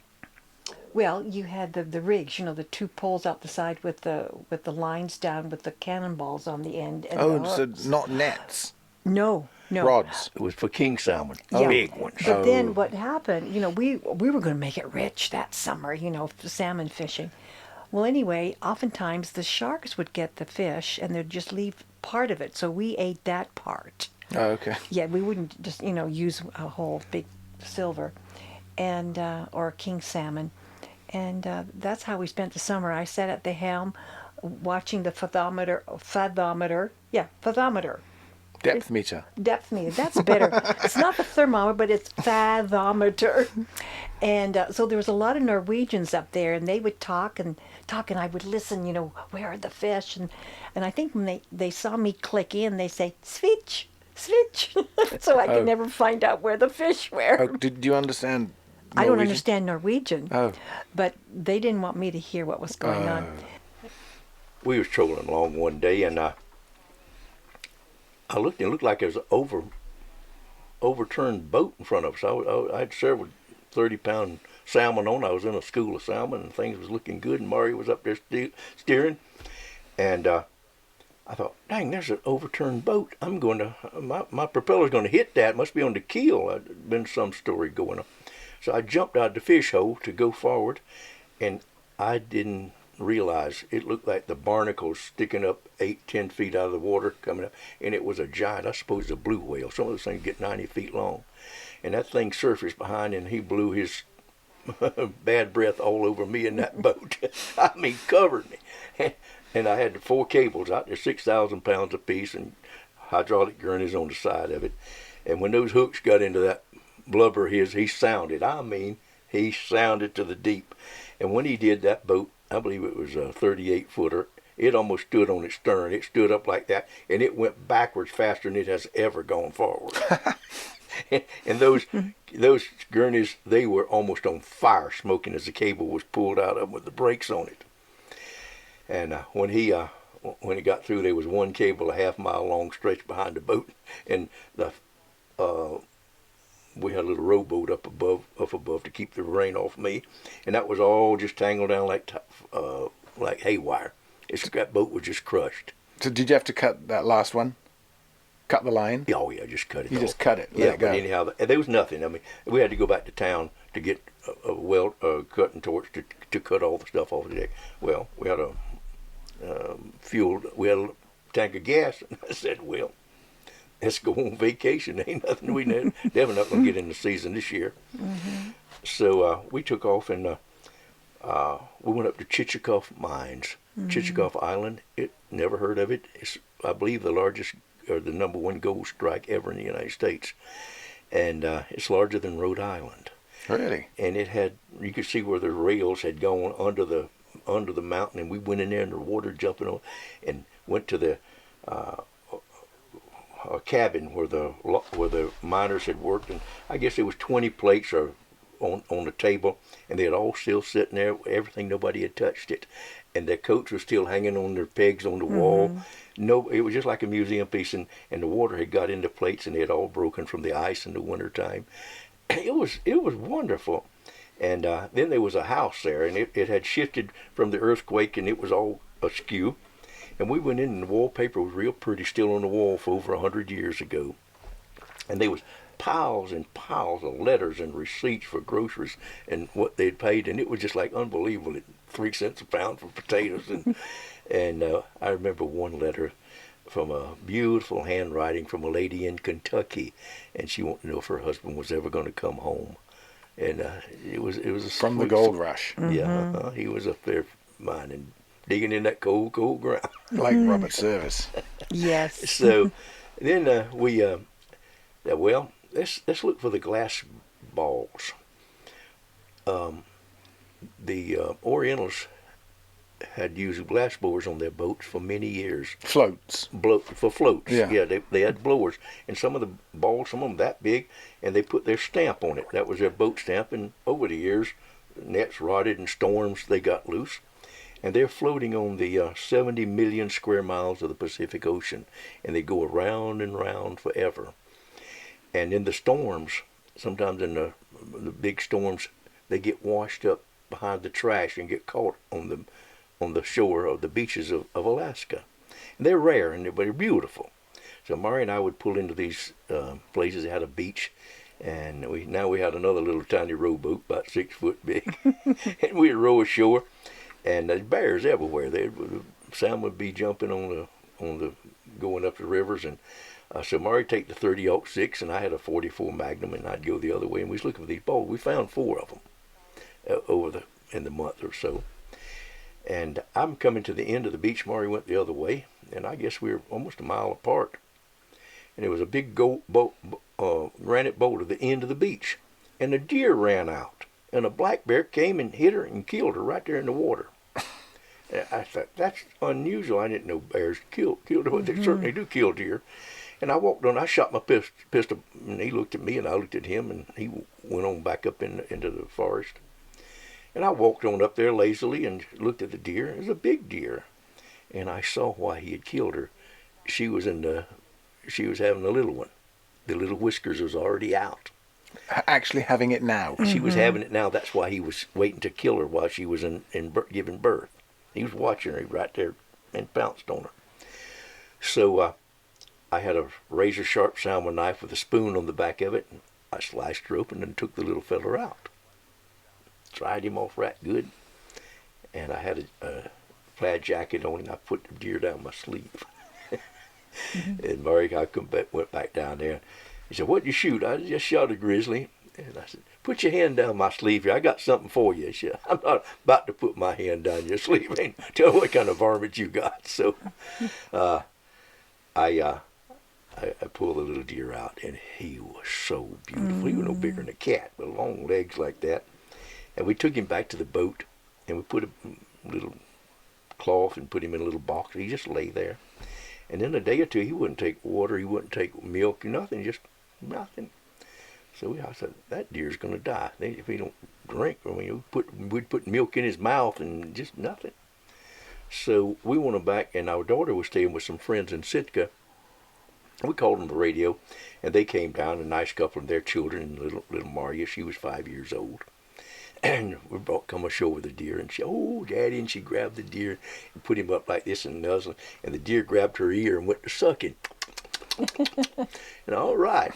S3: Well, you had the rigs, the two poles out the side with the lines down with the cannonballs on the end. And
S1: so not nets?
S3: No.
S1: Rods?
S2: It was for king salmon,
S3: Yeah.
S2: big ones.
S3: But then what happened, we were going to make it rich that summer, salmon fishing. Well, anyway, oftentimes the sharks would get the fish and they'd just leave part of it. So we ate that part.
S1: Oh, okay.
S3: Yeah, we wouldn't just, use a whole big silver and or king salmon. And that's how we spent the summer. I sat at the helm watching the fathometer.
S1: Depth meter.
S3: Depth meter. That's better. It's not the thermometer, but it's fathometer. And so there was a lot of Norwegians up there, and they would talk, and I would listen, where are the fish? And I think when they saw me click in, they say, switch. So I could never find out where the fish were.
S1: Oh, do you understand Norwegian?
S3: I don't understand Norwegian.
S1: Oh.
S3: But they didn't want me to hear what was going on.
S2: We was trolling along one day, and I looked, and it looked like there was an overturned boat in front of us. I had several 30-pound salmon on. I was in a school of salmon, and things was looking good, and Marrie was up there steering. And I thought, dang, there's an overturned boat. My propeller's going to hit that. It must be on the keel. There'd been some story going on. So I jumped out the fish hole to go forward, and I didn't realize it looked like the barnacles sticking up 8-10 feet out of the water coming up, and it was a giant. I suppose it's a blue whale. Some of those things get 90 feet long, and that thing surfaced behind, and he blew his bad breath all over me in that boat. I mean, covered me. And I had the 4 cables out there, 6,000 pounds apiece, and hydraulic gurneys on the side of it. And when those hooks got into that blubber he sounded. I mean, he sounded to the deep. And when he did, that boat, I believe it was a 38-footer, it almost stood on its stern. It stood up like that, and it went backwards faster than it has ever gone forward. And those gurneys, they were almost on fire, smoking as the cable was pulled out of them with the brakes on it. And when he got through, there was one cable a half-mile long stretch behind the boat, and we had a little rowboat up above to keep the rain off me, and that was all just tangled down like haywire. That boat was just crushed.
S1: So did you have to cut that last one? Cut the line?
S2: Oh yeah, just cut it.
S1: You
S2: off.
S1: just cut it.
S2: Yeah,
S1: Let it go.
S2: but anyhow, there was nothing. I mean, we had to go back to town to get a weld cutting torch to cut all the stuff off the deck. Well, we had a we had a tank of gas, and I said, well, let's go on vacation. Ain't nothing we definitely not gonna get in the season this year. Mm-hmm. So we took off and we went up to Chichikov Mines, Chichikov Island. Never heard of it. It's, I believe, the largest or the number one gold strike ever in the United States, and it's larger than Rhode Island.
S1: Really?
S2: And it had, you could see where the rails had gone under the mountain, and we went in there and the water jumping on, and went to the a cabin where the miners had worked, and I guess there was 20 plates or on the table, and they had all still sitting there, everything, nobody had touched it, and their coats were still hanging on their pegs on the wall. No, it was just like a museum piece, and the water had got into plates, and they had all broken from the ice in the wintertime. It was wonderful. And then there was a house there, and it had shifted from the earthquake, and it was all askew. And we went in, and the wallpaper was real pretty, still on the wall for over 100 years ago. And there was piles and piles of letters and receipts for groceries and what they'd paid, and it was just like unbelievable. 3 cents a pound for potatoes, and I remember one letter from a beautiful handwriting from a lady in Kentucky, and she wanted to know if her husband was ever going to come home. And it was a
S1: From the gold rush.
S2: Yeah, he was up there mining, digging in that cold ground.
S1: Like Robert Service.
S3: Yes.
S2: So then well, let's look for the glass balls. The Orientals had used glass blowers on their boats for many years.
S1: Floats.
S2: For floats.
S1: Yeah.
S2: They had blowers, and some of the balls, some of them that big, and they put their stamp on it. That was their boat stamp, and over the years, nets rotted and storms, they got loose. And they're floating on the 70 million square miles of the Pacific Ocean, and they go around and round forever. And in the storms, sometimes in the big storms, they get washed up behind the trash and get caught on the shore of the beaches of Alaska. And they're rare, but they're beautiful. So Marrie and I would pull into these places that had a beach, and we had another little tiny rowboat about 6 foot big, and we'd row ashore, and there's bears everywhere. Sam would be jumping on the going up the rivers, and so Marrie take the 30-06, and I had a 44 Magnum, and I'd go the other way, and we was looking for these balls. We found 4 of them in the month or so. And I'm coming to the end of the beach. Marrie went the other way, and I guess we were almost a mile apart. And there was a big granite boulder at the end of the beach, and a deer ran out, and a black bear came and hit her and killed her right there in the water. And I thought, that's unusual. I didn't know bears killed them. They certainly do kill deer. And I walked on. I shot my pistol, and he looked at me, and I looked at him, and he went on back up into the forest. And I walked on up there lazily and looked at the deer. It was a big deer, and I saw why he had killed her. She was having a little one. The little whiskers was already out.
S1: Actually having it now.
S2: She was having it now. That's why he was waiting to kill her while she was giving birth. He was watching her right there and pounced on her. So I had a razor sharp salmon knife with a spoon on the back of it, and I sliced her open and took the little feller out. Dried him off right good, and I had a plaid jacket on, and I put the deer down my sleeve. And Marrie, went back down there. He said, "What'd you shoot?" I just shot a grizzly. And I said, "Put your hand down my sleeve here. I got something for you." She said, "I'm not about to put my hand down your sleeve. And tell me what kind of varmint you got." So I pulled the little deer out, and he was so beautiful. He was no bigger than a cat, with long legs like that. And we took him back to the boat, and we put a little cloth and put him in a little box. He just lay there. And in a day or two, he wouldn't take water, he wouldn't take milk, nothing, just nothing. So I said, that deer's going to die if he don't drink. I mean, we'd put milk in his mouth and just nothing. So we went him back, and our daughter was staying with some friends in Sitka. We called them the radio, and they came down, a nice couple of their children, and little Marrie, she was 5 years old. And we come ashore with the deer, and she, oh, Daddy, and she grabbed the deer and put him up like this and nuzzled, and the deer grabbed her ear and went to sucking. And all right.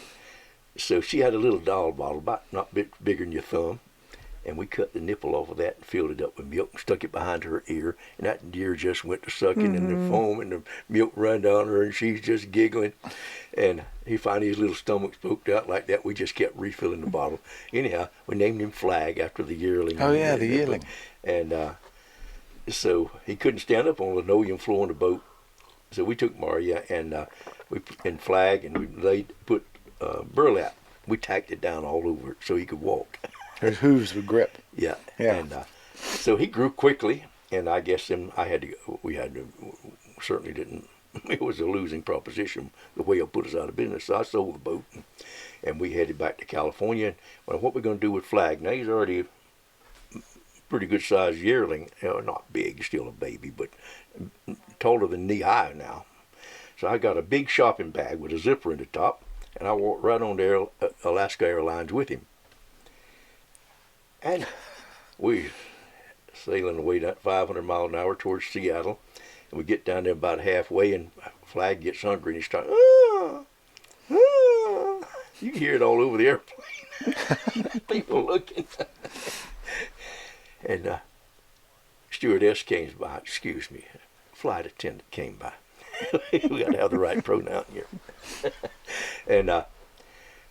S2: So she had a little doll bottle, about not a bit bigger than your thumb, and we cut the nipple off of that and filled it up with milk and stuck it behind her ear, and that deer just went to sucking, and the foam and the milk ran down her, and she's just giggling. And he finally, his little stomach spoke out like that. We just kept refilling the bottle. Anyhow, we named him Flag after the yearling.
S1: Oh, yeah, the yearling.
S2: And so he couldn't stand up on the linoleum floor on the boat. So we took Marrie and we in Flag, and we put burlap. We tacked it down all over it so he could walk.
S1: His hooves would grip.
S2: Yeah.
S1: Yeah.
S2: And so he grew quickly, and I guess certainly didn't, it was a losing proposition. The whale put us out of business. So I sold the boat, and we headed back to California. Well, what we're going to do with Flag? Now, he's already a pretty good sized yearling. Not big, still a baby, but taller than knee high now. So I got a big shopping bag with a zipper in the top, and I walked right on to Alaska Airlines with him. And we sailing away that 500 miles an hour towards Seattle, and we get down there about halfway, and Flag gets hungry, and he starts, you can hear it all over the airplane. People looking. And stewardess came by, excuse me, flight attendant came by. We got to have the right pronoun here. And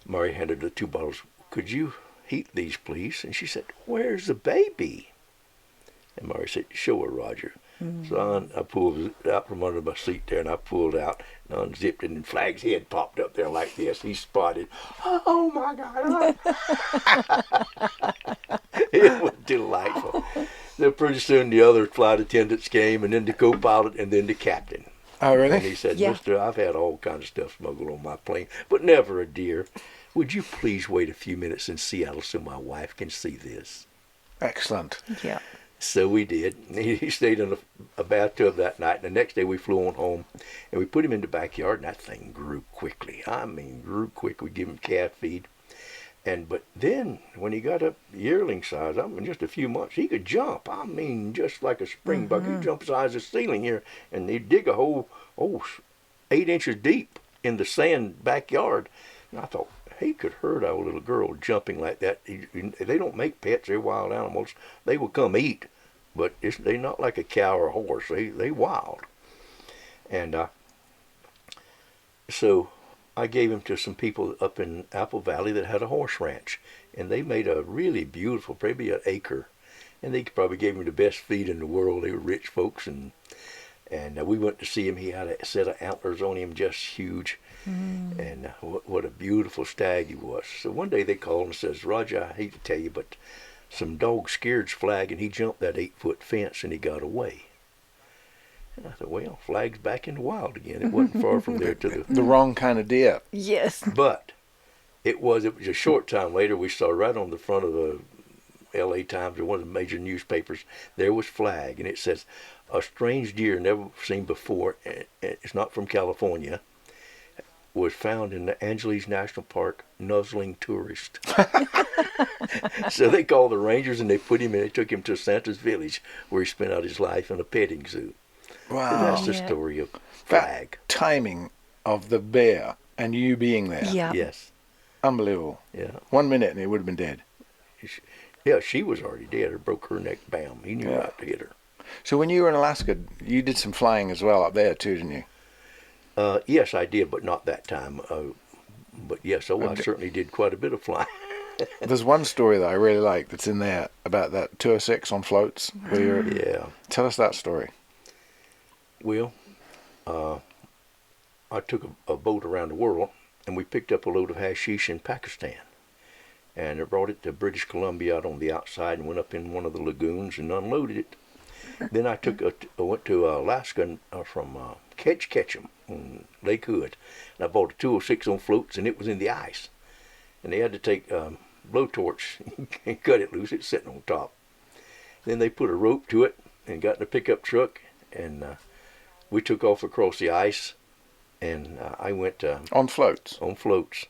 S2: Marrie handed her 2 bottles. Could you heat these, please? And she said, where's the baby? And Marrie said, show her, Roger. So I pulled it out from under my seat there, and I pulled out and unzipped it, and Flag's head popped up there like this. He spotted, oh my God. It was delightful. Then pretty soon the other flight attendants came, and then the co-pilot, and then the captain.
S1: Oh, really?
S2: And he said,
S3: Yeah.
S2: Mister, I've had all kinds of stuff smuggled on my plane, but never a deer. Would you please wait a few minutes in Seattle so my wife can see this?
S1: Excellent.
S3: Yeah.
S2: So we did. He stayed in a bathtub that night, and the next day we flew on home, and we put him in the backyard, and that thing grew quickly. I mean, grew quick. We give him calf feed. But then when he got up yearling size, I mean, just a few months, he could jump. I mean, just like a springbok. He'd jump as high as the ceiling here, and he'd dig a hole, 8 inches deep in the sand backyard. And I thought, he could hurt our little girl jumping like that. They don't make pets. They're wild animals. They will come eat, but they're not like a cow or a horse. They wild. And so I gave him to some people up in Apple Valley that had a horse ranch, and they made a really beautiful, probably an acre, and they probably gave him the best feed in the world. They were rich folks, and we went to see him. He had a set of antlers on him, just huge, and what a beautiful stag he was. So one day they called and says, Roger, I hate to tell you, but some dog scared Flag, and he jumped that 8-foot fence, and he got away. And I thought, well, Flag's back in the wild again. It wasn't far from there to
S1: The wrong kind of deer.
S3: Yes.
S2: But it was a short time later, we saw right on the front of the L.A. Times or one of the major newspapers, there was Flag, and it says, a strange deer never seen before, and it's not from California, was found in the Angeles National Park nuzzling tourist. So they called the rangers, and they put him in. They took him to Santa's village, where he spent out his life in a petting zoo.
S1: Wow.
S2: And that's the
S3: Yeah.
S2: story of
S1: That
S2: Flag.
S1: timing of the bear and you being there.
S3: Yeah.
S2: Yes.
S1: Unbelievable.
S2: Yeah.
S1: 1 minute and he would have been dead.
S2: Yeah, she was already dead. It broke her neck. Bam. He knew
S1: Yeah.
S2: not to hit her.
S1: So when you were in Alaska, you did some flying as well up there too, didn't you?
S2: Yes, I did, but not that time. But yes, I certainly did quite a bit of flying.
S1: There's one story that I really like that's in there about that 206 on floats. Where you're,
S2: Yeah.
S1: Tell us that story.
S2: Well, I took a boat around the world, and we picked up a load of hashish in Pakistan. And I brought it to British Columbia out on the outside and went up in one of the lagoons and unloaded it. Then I went to Alaska from Ketchum on Lake Hood. And I bought a 206 on floats, and it was in the ice. And they had to take blowtorch and cut it loose. It's sitting on top. Then they put a rope to it and got in a pickup truck, and we took off across the ice, and I went
S1: On floats.
S2: on floats.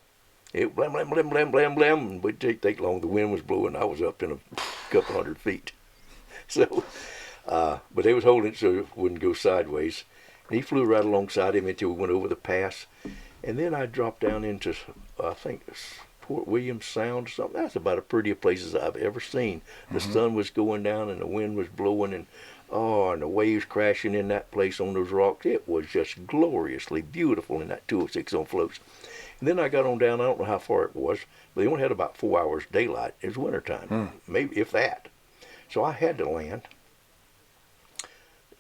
S2: It blam, blam, blam, blam, blam, blam. And it didn't take long. The wind was blowing. I was up in a couple 100 feet. So, but they was holding it so it wouldn't go sideways. And he flew right alongside him until we went over the pass. And then I dropped down into, I think, Port William Sound or something. That's about as pretty a place as I've ever seen. The sun was going down and the wind was blowing, and and the waves crashing in that place on those rocks. It was just gloriously beautiful in that 206 on floats. And then I got on down. I don't know how far it was, but they only had about 4 hours daylight. It was wintertime, maybe if that. So I had to land.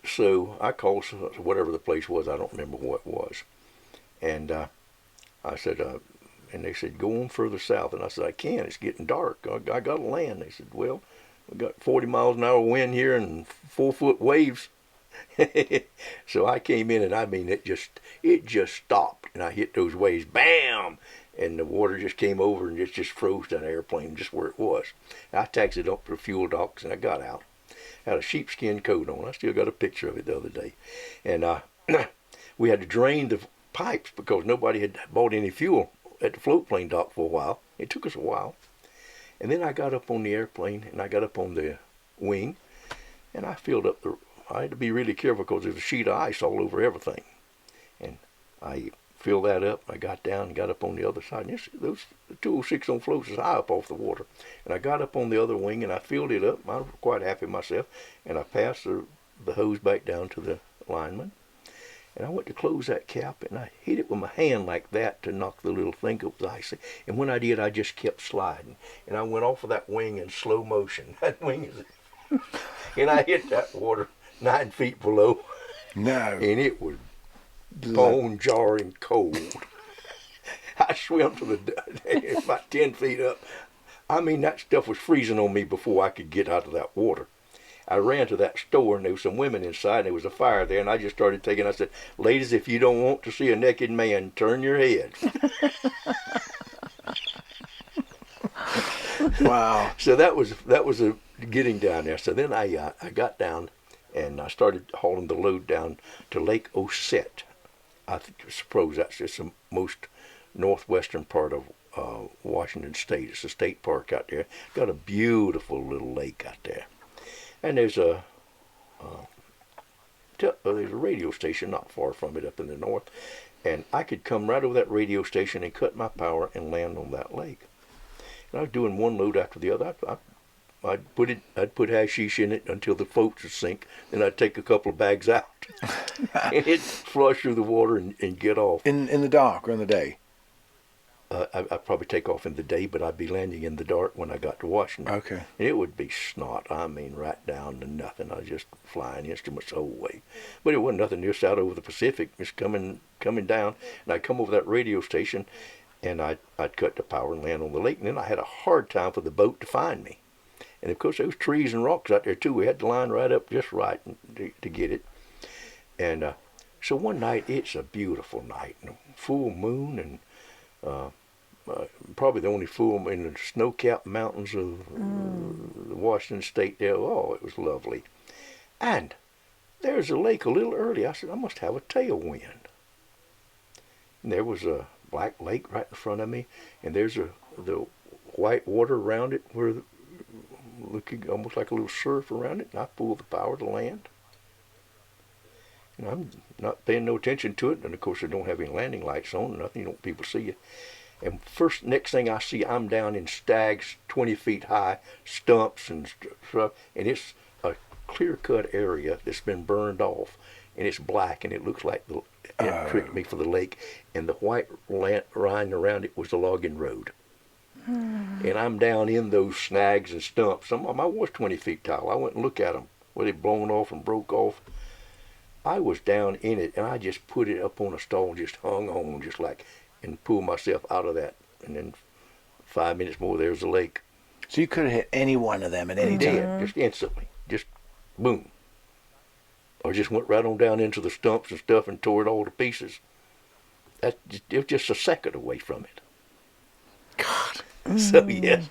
S2: So I called whatever the place was. I don't remember what it was. And I said, and they said, go on further south. And I said, I can't. It's getting dark. I got to land. They said, well, we got 40 miles an hour wind here and 4-foot waves. So I came in, and I mean, it just stopped. And I hit those waves, bam! And the water just came over and just froze that airplane just where it was. I taxied up to the fuel docks, and I got out. I had a sheepskin coat on. I still got a picture of it the other day. And we had to drain the pipes because nobody had bought any fuel at the float plane dock for a while. It took us a while. And then I got up on the airplane, and I got up on the wing, and I filled up I had to be really careful because there's a sheet of ice all over everything. And I filled that up. I got down and got up on the other side. And those 206 on floats is high up off the water. And I got up on the other wing, and I filled it up. I was quite happy myself. And I passed the hose back down to the lineman. And I went to close that cap, and I hit it with my hand like that to knock the little thing up the ice. And when I did, I just kept sliding. And I went off of that wing in slow motion. That wing is... and I hit that water 9 feet below.
S1: No.
S2: And it was bone-jarring cold. I swam to about 10 feet up. I mean, that stuff was freezing on me before I could get out of that water. I ran to that store, and there were some women inside, and there was a fire there, and I just started taking, I said, ladies, if you don't want to see a naked man, turn your head.
S1: Wow.
S2: So that was a getting down there. So then I got down, and I started hauling the load down to Lake Osset. I suppose that's just the most northwestern part of Washington State. It's a state park out there. Got a beautiful little lake out there. And there's a radio station not far from it up in the north. And I could come right over that radio station and cut my power and land on that lake. And I was doing one load after the other. I'd put hashish in it until the floats would sink. Then I'd take a couple of bags out and it'd flush through the water and get off.
S1: In the dark or in the day?
S2: I'd probably take off in the day, but I'd be landing in the dark when I got to Washington.
S1: Okay.
S2: And it would be snot. I mean, right down to nothing. I was just flying instruments the whole way. But it wasn't nothing just out over the Pacific, just coming down. And I'd come over that radio station, and I'd cut the power and land on the lake. And then I had a hard time for the boat to find me. And of course, there was trees and rocks out there too. We had to line right up just right to get it. And so one night, it's a beautiful night, and a full moon, and probably the only full in the snow-capped mountains of Washington State there. Oh, it was lovely. And there's a lake a little early. I said, I must have a tailwind. And there was a black lake right in front of me, and there's the white water around it, where looking almost like a little surf around it. And I pulled the power to land. And I'm not paying no attention to it. And of course, I don't have any landing lights on or nothing. You don't want people to see you. And next thing I see, I'm down in stags 20 feet high, stumps and stuff. And it's a clear-cut area that's been burned off. And it's black, and it looks like it tricked me for the lake. And the white line around it was the logging road. And I'm down in those snags and stumps. Some of them I was 20 feet tall. I went and looked at them where they'd blown off and broke off. I was down in it, and I just put it up on a stall and just hung on just like, and pulled myself out of that. And then 5 minutes more, there's the lake.
S1: So you could have hit any one of them at any time?
S2: Dead, just instantly. Just boom. Or just went right on down into the stumps and stuff and tore it all to pieces. It was just a second away from it.
S1: God.
S2: So, yes.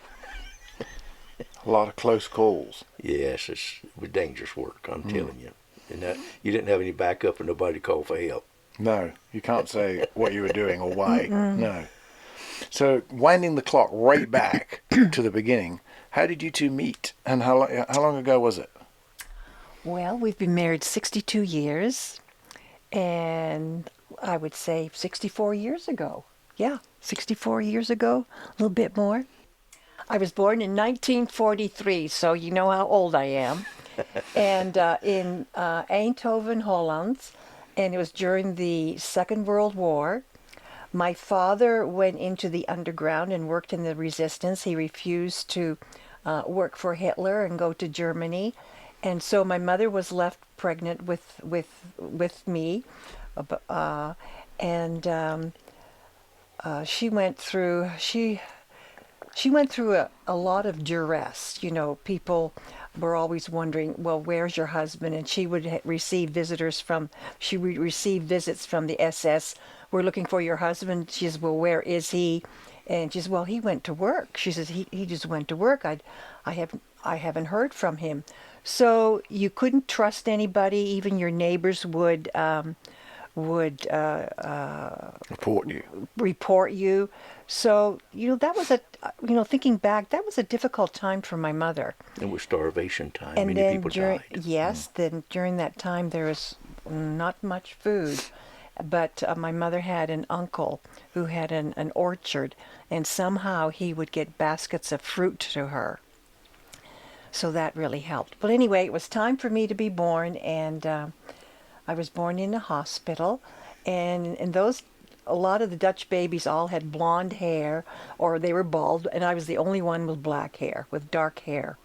S1: A lot of close calls.
S2: Yes, it was dangerous work, I'm telling you. And you didn't have any backup and nobody to call for help.
S1: No, you can't say what you were doing or why. No. So winding the clock right back to the beginning, how did you two meet, and how long ago was it?
S3: Well, we've been married 62 years, and I would say 64 years ago. Yeah, 64 years ago, a little bit more. I was born in 1943, so you know how old I am. And in Eindhoven, Holland, and it was during the Second World War. My father went into the underground and worked in the resistance. He refused to work for Hitler and go to Germany, and so my mother was left pregnant with me, uh, and she went through she went through a lot of duress. You know, people were always wondering, well, where's your husband? And she would she would receive visits from the SS. We're looking for your husband. She says, well, where is he? And she says, well, he went to work. She says, he just went to work. I haven't heard from him. So you couldn't trust anybody. Even your neighbors would
S1: Report you.
S3: report you. So, that was thinking back, that was a difficult time for my mother.
S2: It was starvation time.
S3: And
S2: Many
S3: then
S2: people died.
S3: yes, then during that time there was not much food. But my mother had an uncle who had an orchard, and somehow he would get baskets of fruit to her. So that really helped. But anyway, it was time for me to be born, and I was born in a hospital. And in those, a lot of the Dutch babies all had blonde hair, or they were bald, and I was the only one with black hair, with dark hair.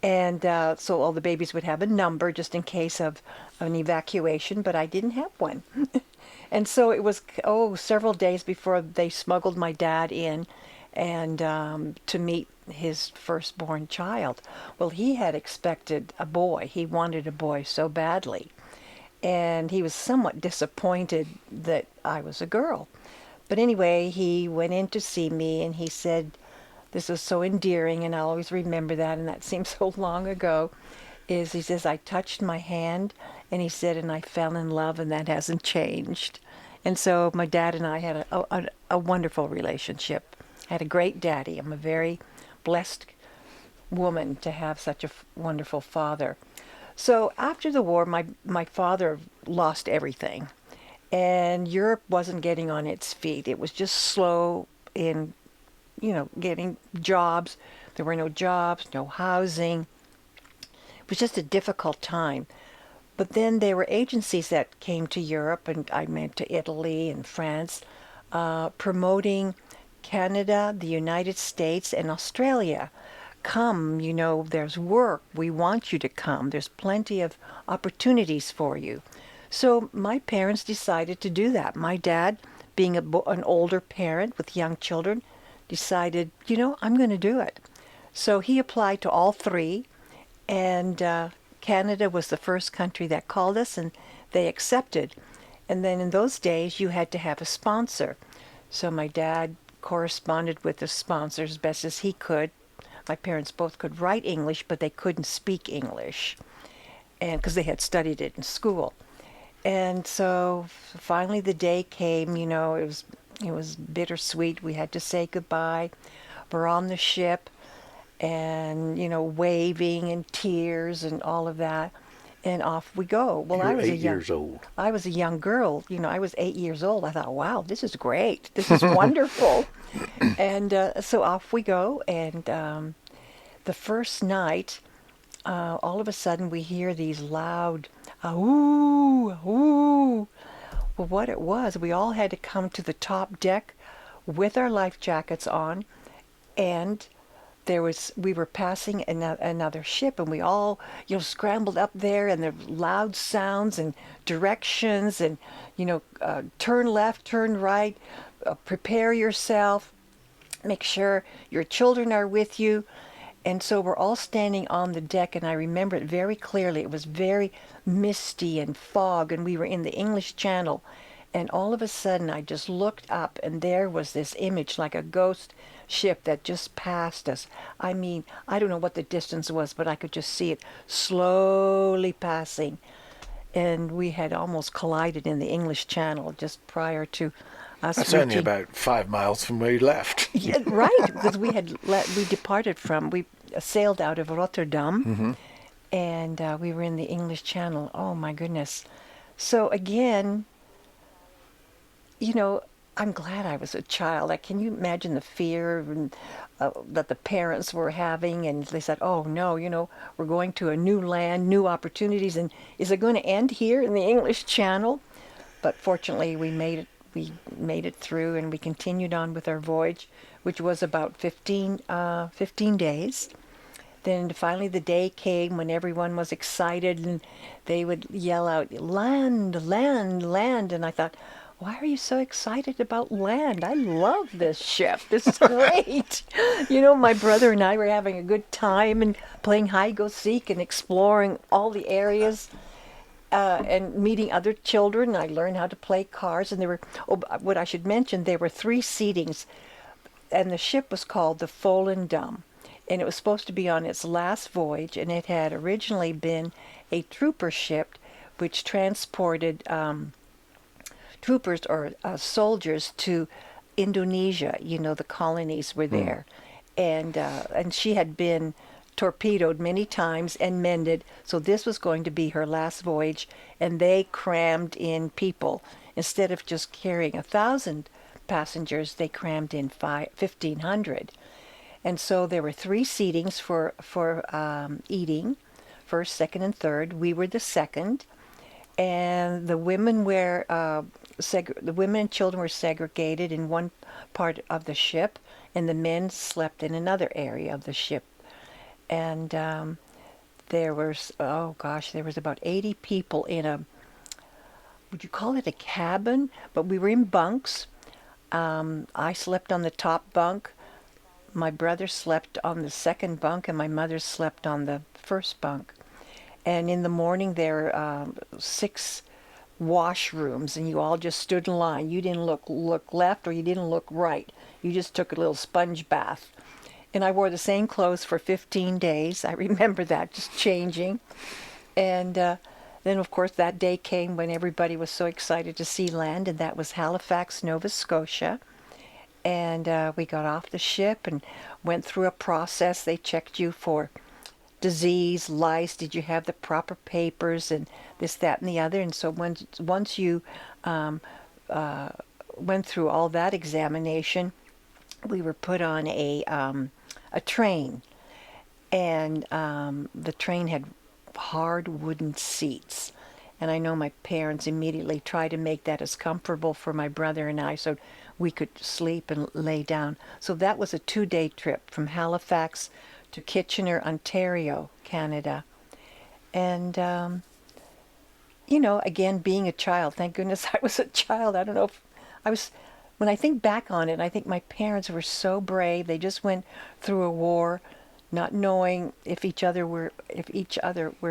S3: And so all the babies would have a number just in case of an evacuation, but I didn't have one. And so it was, several days before they smuggled my dad in and to meet his firstborn child. Well, he had expected a boy. He wanted a boy so badly. And he was somewhat disappointed that I was a girl. But anyway, he went in to see me, and he said, this was so endearing, and I'll always remember that, and that seems so long ago, is he says, I touched my hand, and he said, and I fell in love, and that hasn't changed. And so my dad and I had a wonderful relationship. I had a great daddy. I'm a very blessed woman to have such a wonderful father. So after the war, my father lost everything, and Europe wasn't getting on its feet. It was just slow in, getting jobs. There were no jobs, no housing. It was just a difficult time. But then there were agencies that came to Europe, and I went to Italy and France, promoting Canada, the United States, and Australia. Come, there's work. We want you to come. There's plenty of opportunities for you. So my parents decided to do that. My dad, being an older parent with young children, decided, I'm going to do it. So he applied to all three, and Canada was the first country that called us, and they accepted. And then in those days, you had to have a sponsor. So my dad corresponded with the sponsor as best as he could. My parents both could write English, but they couldn't speak English, and because they had studied it in school. And so finally the day came. It was bittersweet. We had to say goodbye. We're on the ship, and waving and tears and all of that, and off we go. Well,
S2: You're
S3: I was
S2: 8 years old.
S3: I was a young girl. I was 8 years old. I thought, wow, this is great. This is wonderful. And so off we go. And the first night, all of a sudden we hear these loud, ooh, ooh. Well, what it was, we all had to come to the top deck with our life jackets on, and we were passing another ship, and we all, scrambled up there, and there were loud sounds and directions, and, turn left, turn right, prepare yourself, make sure your children are with you. And so we're all standing on the deck, and I remember it very clearly. It was very misty and fog, and we were in the English Channel. And all of a sudden, I just looked up, and there was this image like a ghost ship that just passed us. I mean, I don't know what the distance was, but I could just see it slowly passing. And we had almost collided in the English Channel just prior to us
S1: That's only
S3: reaching.
S1: about 5 miles from where you left.
S3: Yeah, right, because we departed from, we sailed out of Rotterdam, and we were in the English Channel. Oh my goodness! So again, you know, I'm glad I was a child. Like, can you imagine the fear and, that the parents were having? And they said, "Oh no, we're going to a new land, new opportunities, and is it going to end here in the English Channel?" But fortunately, we made it. We made it through, and we continued on with our voyage, which was about 15 days. Then finally the day came when everyone was excited and they would yell out, "Land, land, land." And I thought, why are you so excited about land? I love this ship. This is great. My brother and I were having a good time and playing hide-go-seek and exploring all the areas and meeting other children. I learned how to play cards. And what I should mention, there were 3 seatings, and the ship was called the Volendam, and it was supposed to be on its last voyage, and it had originally been a trooper ship which transported troopers or soldiers to Indonesia. The colonies were there, and she had been torpedoed many times and mended. So this was going to be her last voyage, and they crammed in people instead of just carrying 1,000 passengers. They crammed in 1,500. And so there were 3 seatings for eating, first, second, and third. We were the second, and the women and children were segregated in one part of the ship, and the men slept in another area of the ship. And there was about 80 people in would you call it a cabin? But we were in bunks. I slept on the top bunk. My brother slept on the second bunk, and my mother slept on the first bunk. And in the morning, there were 6 washrooms, and you all just stood in line. You didn't look left or you didn't look right. You just took a little sponge bath. And I wore the same clothes for 15 days. I remember that, just changing. And then, of course, that day came when everybody was so excited to see land, and that was Halifax, Nova Scotia. And we got off the ship and went through a process. They checked you for disease, lice, did you have the proper papers, and this, that, and the other. And so once you went through all that examination, we were put on a train. And the train had hard wooden seats. And I know my parents immediately tried to make that as comfortable for my brother and I so we could sleep and lay down. So that was a 2-day trip from Halifax to Kitchener, Ontario, Canada. And, again, being a child, thank goodness I was a child. I don't know if I was, when I think back on it, I think my parents were so brave. They just went through a war, not knowing if each other were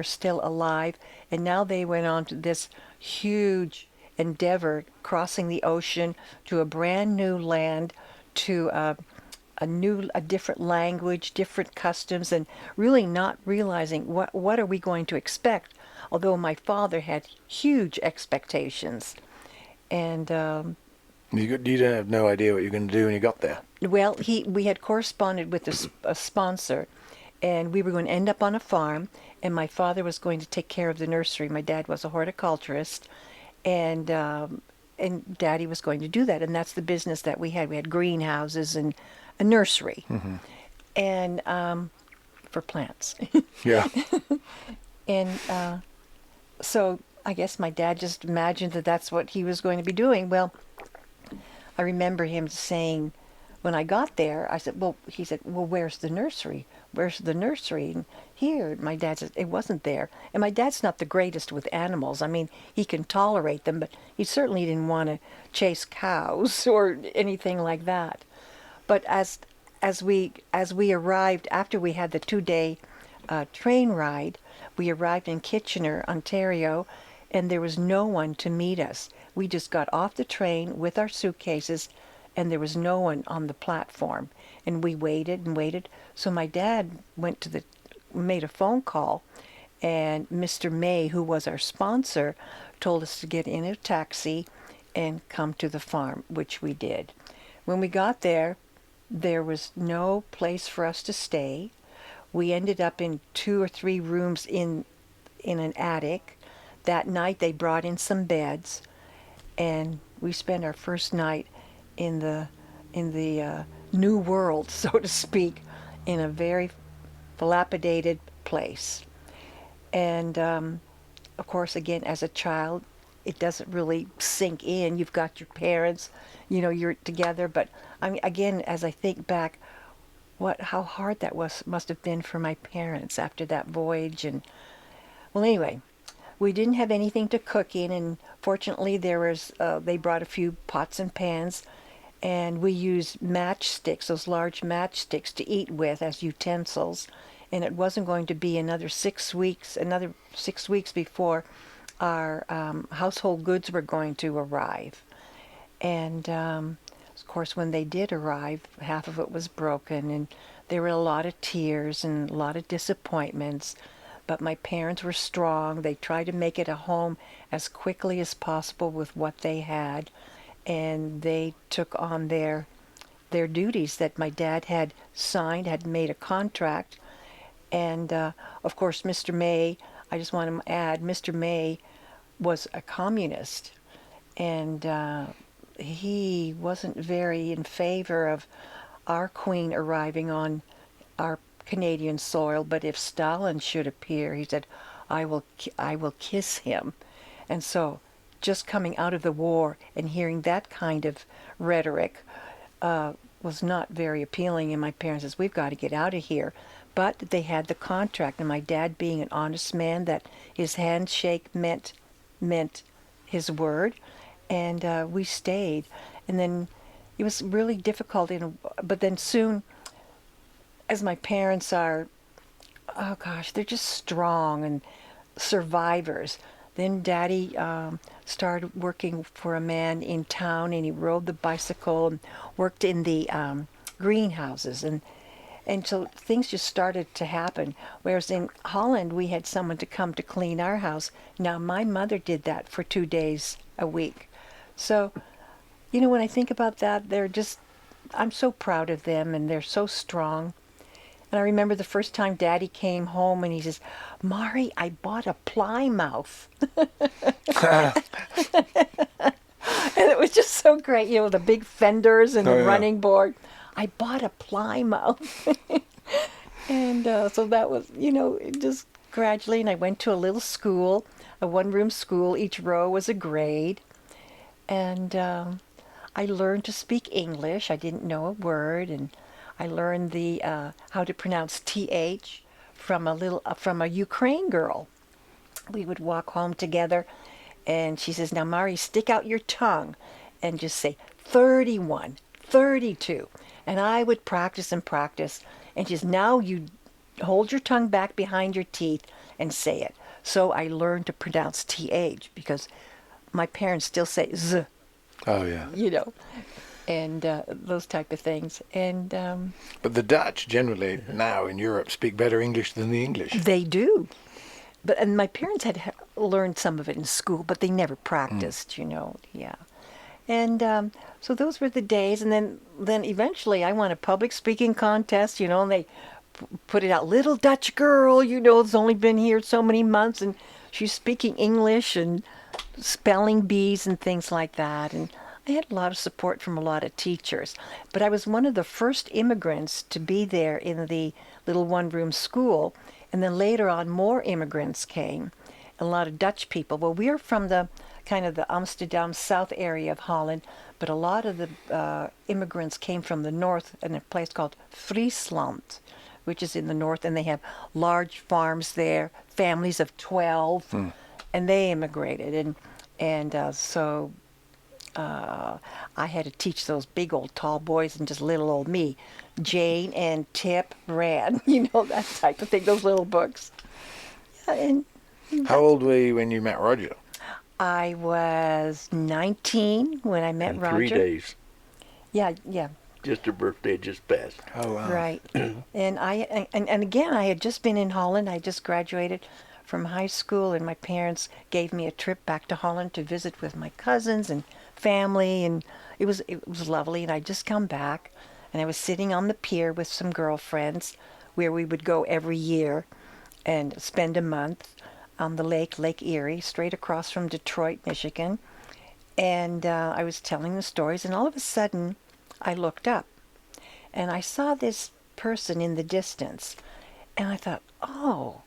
S3: still alive. And now they went on to this huge endeavor, crossing the ocean to a brand new land, to a different language, different customs, and really not realizing what are we going to expect. Although my father had huge expectations, and
S1: You didn't have no idea what you were going to do when you got there.
S3: well, we had corresponded with a sponsor, and we were going to end up on a farm, and my father was going to take care of the nursery. My dad was a horticulturist, and Daddy was going to do that, and that's the business that we had. We had greenhouses and a nursery, and for plants.
S1: Yeah.
S3: And so I guess my dad just imagined that that's what he was going to be doing. Well, I remember him saying, when I got there, I said, he said, well, where's the nursery? Where's the nursery? And here, my dad said, it wasn't there. And my dad's not the greatest with animals. I mean, he can tolerate them, but he certainly didn't want to chase cows or anything like that. But as we arrived, after we had the 2-day train ride, we arrived in Kitchener, Ontario, and there was no one to meet us. We just got off the train with our suitcases, and there was no one on the platform. And we waited and waited. So my dad made a phone call, and Mr. May, who was our sponsor, told us to get in a taxi and come to the farm, which we did. When we got there, there was no place for us to stay. We ended up in 2 or 3 rooms in an attic. That night they brought in some beds, and we spent our first night in the new world, so to speak, in a very dilapidated place. And of course, again, as a child, it doesn't really sink in. You've got your parents, you're together. But I mean, again, as I think back, how hard that must have been for my parents after that voyage. And well, anyway, we didn't have anything to cook in, and fortunately, they brought a few pots and pans, and we used matchsticks, those large matchsticks, to eat with as utensils. And it wasn't going to be another 6 weeks before our household goods were going to arrive. And of course, when they did arrive, half of it was broken, and there were a lot of tears and a lot of disappointments. But my parents were strong. They tried to make it a home as quickly as possible with what they had, and they took on their duties that my dad had signed, had made a contract. And of course, Mr. May, I just want to add, Mr. May was a communist, and he wasn't very in favor of our queen arriving on our Canadian soil. But if Stalin should appear, he said, I will kiss him. And so, just coming out of the war and hearing that kind of rhetoric was not very appealing. And my parents says, we've got to get out of here. But they had the contract, and my dad, being an honest man, that his handshake meant his word, and we stayed. And then it was really difficult, but then soon, as my parents are, oh gosh, they're just strong and survivors. Then Daddy started working for a man in town, and he rode the bicycle and worked in the greenhouses, and so things just started to happen. Whereas in Holland, we had someone to come to clean our house. Now, my mother did that for 2 days a week. So, when I think about that, I'm so proud of them, and they're so strong. And I remember the first time Daddy came home, and he says, Marrie, I bought a Plymouth. And it was just so great, the big fenders and the running board. I bought a Plymouth. And so that was, just gradually. And I went to a little school, a one-room school. Each row was a grade. And I learned to speak English. I didn't know a word. And I learned how to pronounce TH from a Ukraine girl. We would walk home together, and she says, now, Marrie, stick out your tongue and just say 31, 32. And I would practice and practice. And she says, now you hold your tongue back behind your teeth and say it. So I learned to pronounce TH, because my parents still say Z.
S1: Oh, yeah.
S3: And those type of things. And
S1: but the Dutch generally now in Europe speak better English than the English.
S3: They do. And my parents had learned some of it in school, but they never practiced, yeah. And so those were the days. And then eventually I won a public speaking contest, and they put it out, little Dutch girl, has only been here so many months, and she's speaking English and spelling bees and things like that. And I had a lot of support from a lot of teachers. But I was one of the first immigrants to be there in the little one-room school. And then later on, more immigrants came, a lot of Dutch people. Well, we're from the kind of the Amsterdam south area of Holland, but a lot of the immigrants came from the north, in a place called Friesland, which is in the north, and they have large farms there, families of 12, and they immigrated. And so I had to teach those big old tall boys and just little old me. Jane and Tip ran, that type of thing, those little books. Yeah, and
S1: how old were you when you met Roger?
S3: I was 19 when I met
S2: In
S3: Roger.
S2: 3 days.
S3: Yeah.
S2: Just her birthday just passed.
S1: Oh, wow.
S3: Right. And again, I had just been in Holland. I just graduated from high school, and my parents gave me a trip back to Holland to visit with my cousins and family, and it was lovely. And I just come back, and I was sitting on the pier with some girlfriends, where we would go every year, and spend a month on the Lake Erie, straight across from Detroit, Michigan. And I was telling the stories, and all of a sudden, I looked up, and I saw this person in the distance, and I thought, oh,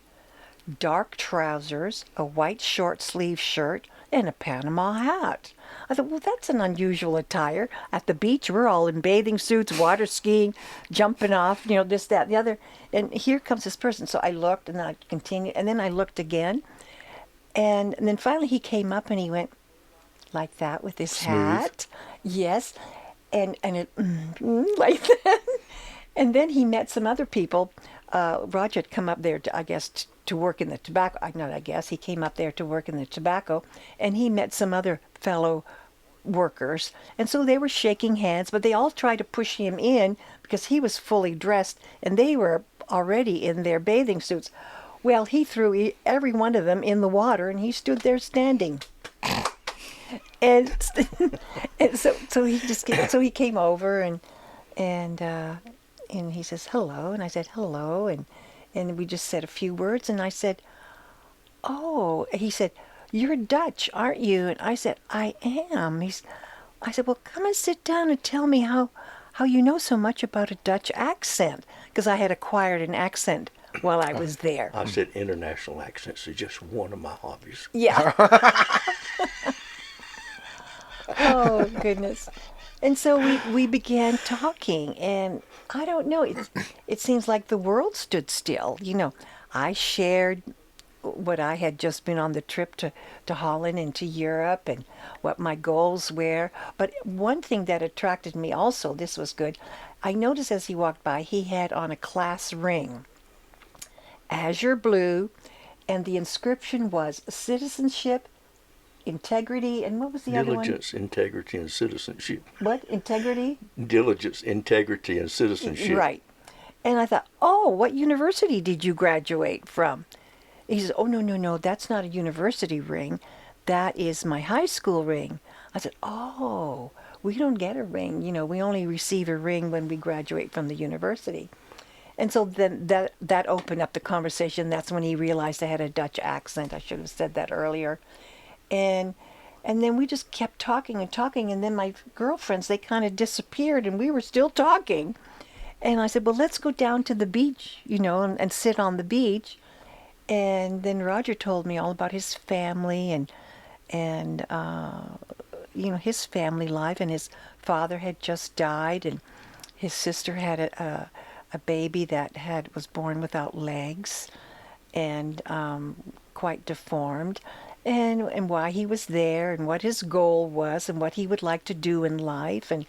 S3: dark trousers, a white short sleeve shirt, and a Panama hat. I thought, well, that's an unusual attire. At the beach, we're all in bathing suits, water skiing, jumping off, this, that, the other. And here comes this person. So I looked, and then I continued, and then I looked again. And then finally he came up, and he went like that with his
S1: Smooth.
S3: hat. Yes. And it, like that. And then he met some other people. Roger had come up there, I guess, to work in the tobacco. Not I guess. He came up there to work in the tobacco, and he met some other fellow workers. And so they were shaking hands, but they all tried to push him in because he was fully dressed, and they were already in their bathing suits. Well, he threw every one of them in the water, and he stood there standing. And, and so he came over, and he says hello, and I said hello, and we just said a few words, and I said, oh, he said, you're Dutch, aren't you? And I said, I am. I said, well, come and sit down and tell me how you know so much about a Dutch accent, because I had acquired an accent while I was there.
S2: I said international accents is just one of my hobbies.
S3: Yeah. Oh, goodness. And so we began talking, and I don't know, it seems like the world stood still. I shared what I had just been on the trip to Holland and to Europe, and what my goals were. But one thing that attracted me also, this was good, I noticed as he walked by, he had on a class ring, azure blue, and the inscription was citizenship, integrity, and what was the other one?
S2: Diligence, integrity, and citizenship.
S3: What? Integrity?
S2: Diligence, integrity, and citizenship.
S3: Right. And I thought, oh, what university did you graduate from? He says, oh, no, that's not a university ring. That is my high school ring. I said, oh, we don't get a ring. We only receive a ring when we graduate from the university. And so then that opened up the conversation. That's when he realized I had a Dutch accent. I should have said that earlier. And then we just kept talking and talking, and then my girlfriends, they kind of disappeared, and we were still talking. And I said, well, let's go down to the beach, and sit on the beach. And then Roger told me all about his family and his family life, and his father had just died, and his sister had a baby that was born without legs and quite deformed. And why he was there, and what his goal was, and what he would like to do in life, and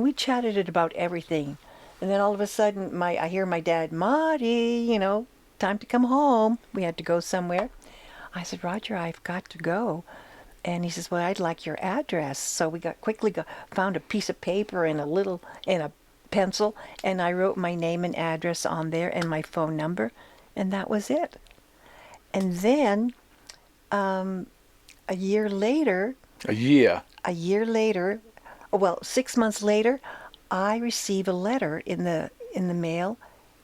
S3: we chatted it about everything. And then all of a sudden, I hear my dad, Marrie, time to come home. We had to go somewhere. I said, Roger, I've got to go. And he says, well, I'd like your address. So we found a piece of paper and a pencil, and I wrote my name and address on there and my phone number, and that was it. And then a year later, well, 6 months later, I receive a letter in the mail,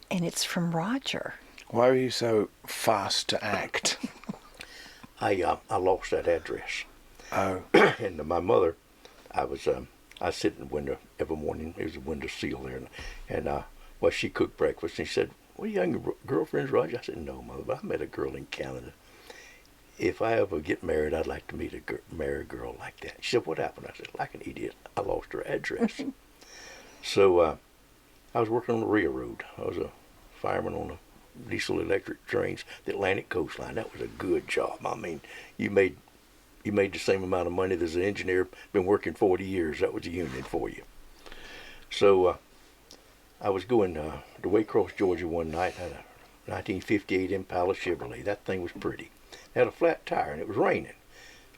S3: and it's from Roger.
S1: Why were you so fast to act?
S2: I lost that address.
S1: Oh.
S2: And my mother, I sit in the window every morning. There's a window sill there, and she cooked breakfast, and she said, "Well, you young girlfriends, Roger?" I said, "No, Mother, but I met a girl in Canada. If I ever get married, I'd like to marry a girl like that." She said, "What happened?" I said, "Like an idiot, I lost her address." So I was working on the railroad. I was a fireman on the diesel electric trains, the Atlantic coastline. That was a good job. I mean, you made the same amount of money as an engineer, been working 40 years. That was a union for you. So I was going to Waycross, Georgia one night. I had a 1958 Impala Chevrolet. That thing was pretty. It had a flat tire, and it was raining.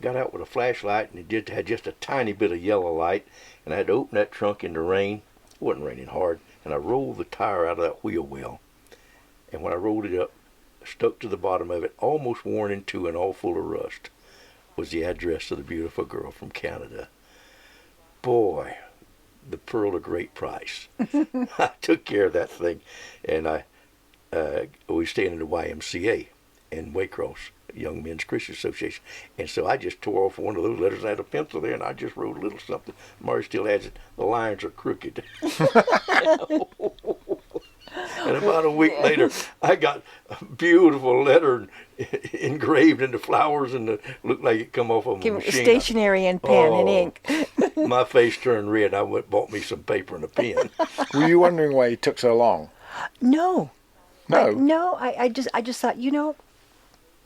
S2: Got out with a flashlight, and it had just a tiny bit of yellow light, and I had to open that trunk in the rain. It wasn't raining hard, and I rolled the tire out of that wheel well. And when I rolled it up, stuck to the bottom of it, almost worn in two and all full of rust, was the address of the beautiful girl from Canada. boy, the pearl of great price. I took care of that thing, and we was staying in the YMCA in Waycross, Young Men's Christian Association, and so I just tore off one of those letters. I had a pencil there, and I just wrote a little something. Marrie still has it. The lines are crooked. And about a week later, I got a beautiful letter engraved into flowers, and it looked like it come off of a machine.
S3: Stationery and pen and ink.
S2: My face turned red. I went and bought me some paper and a pen.
S1: Were you wondering why it took so long?
S3: No.
S1: No.
S3: I just thought,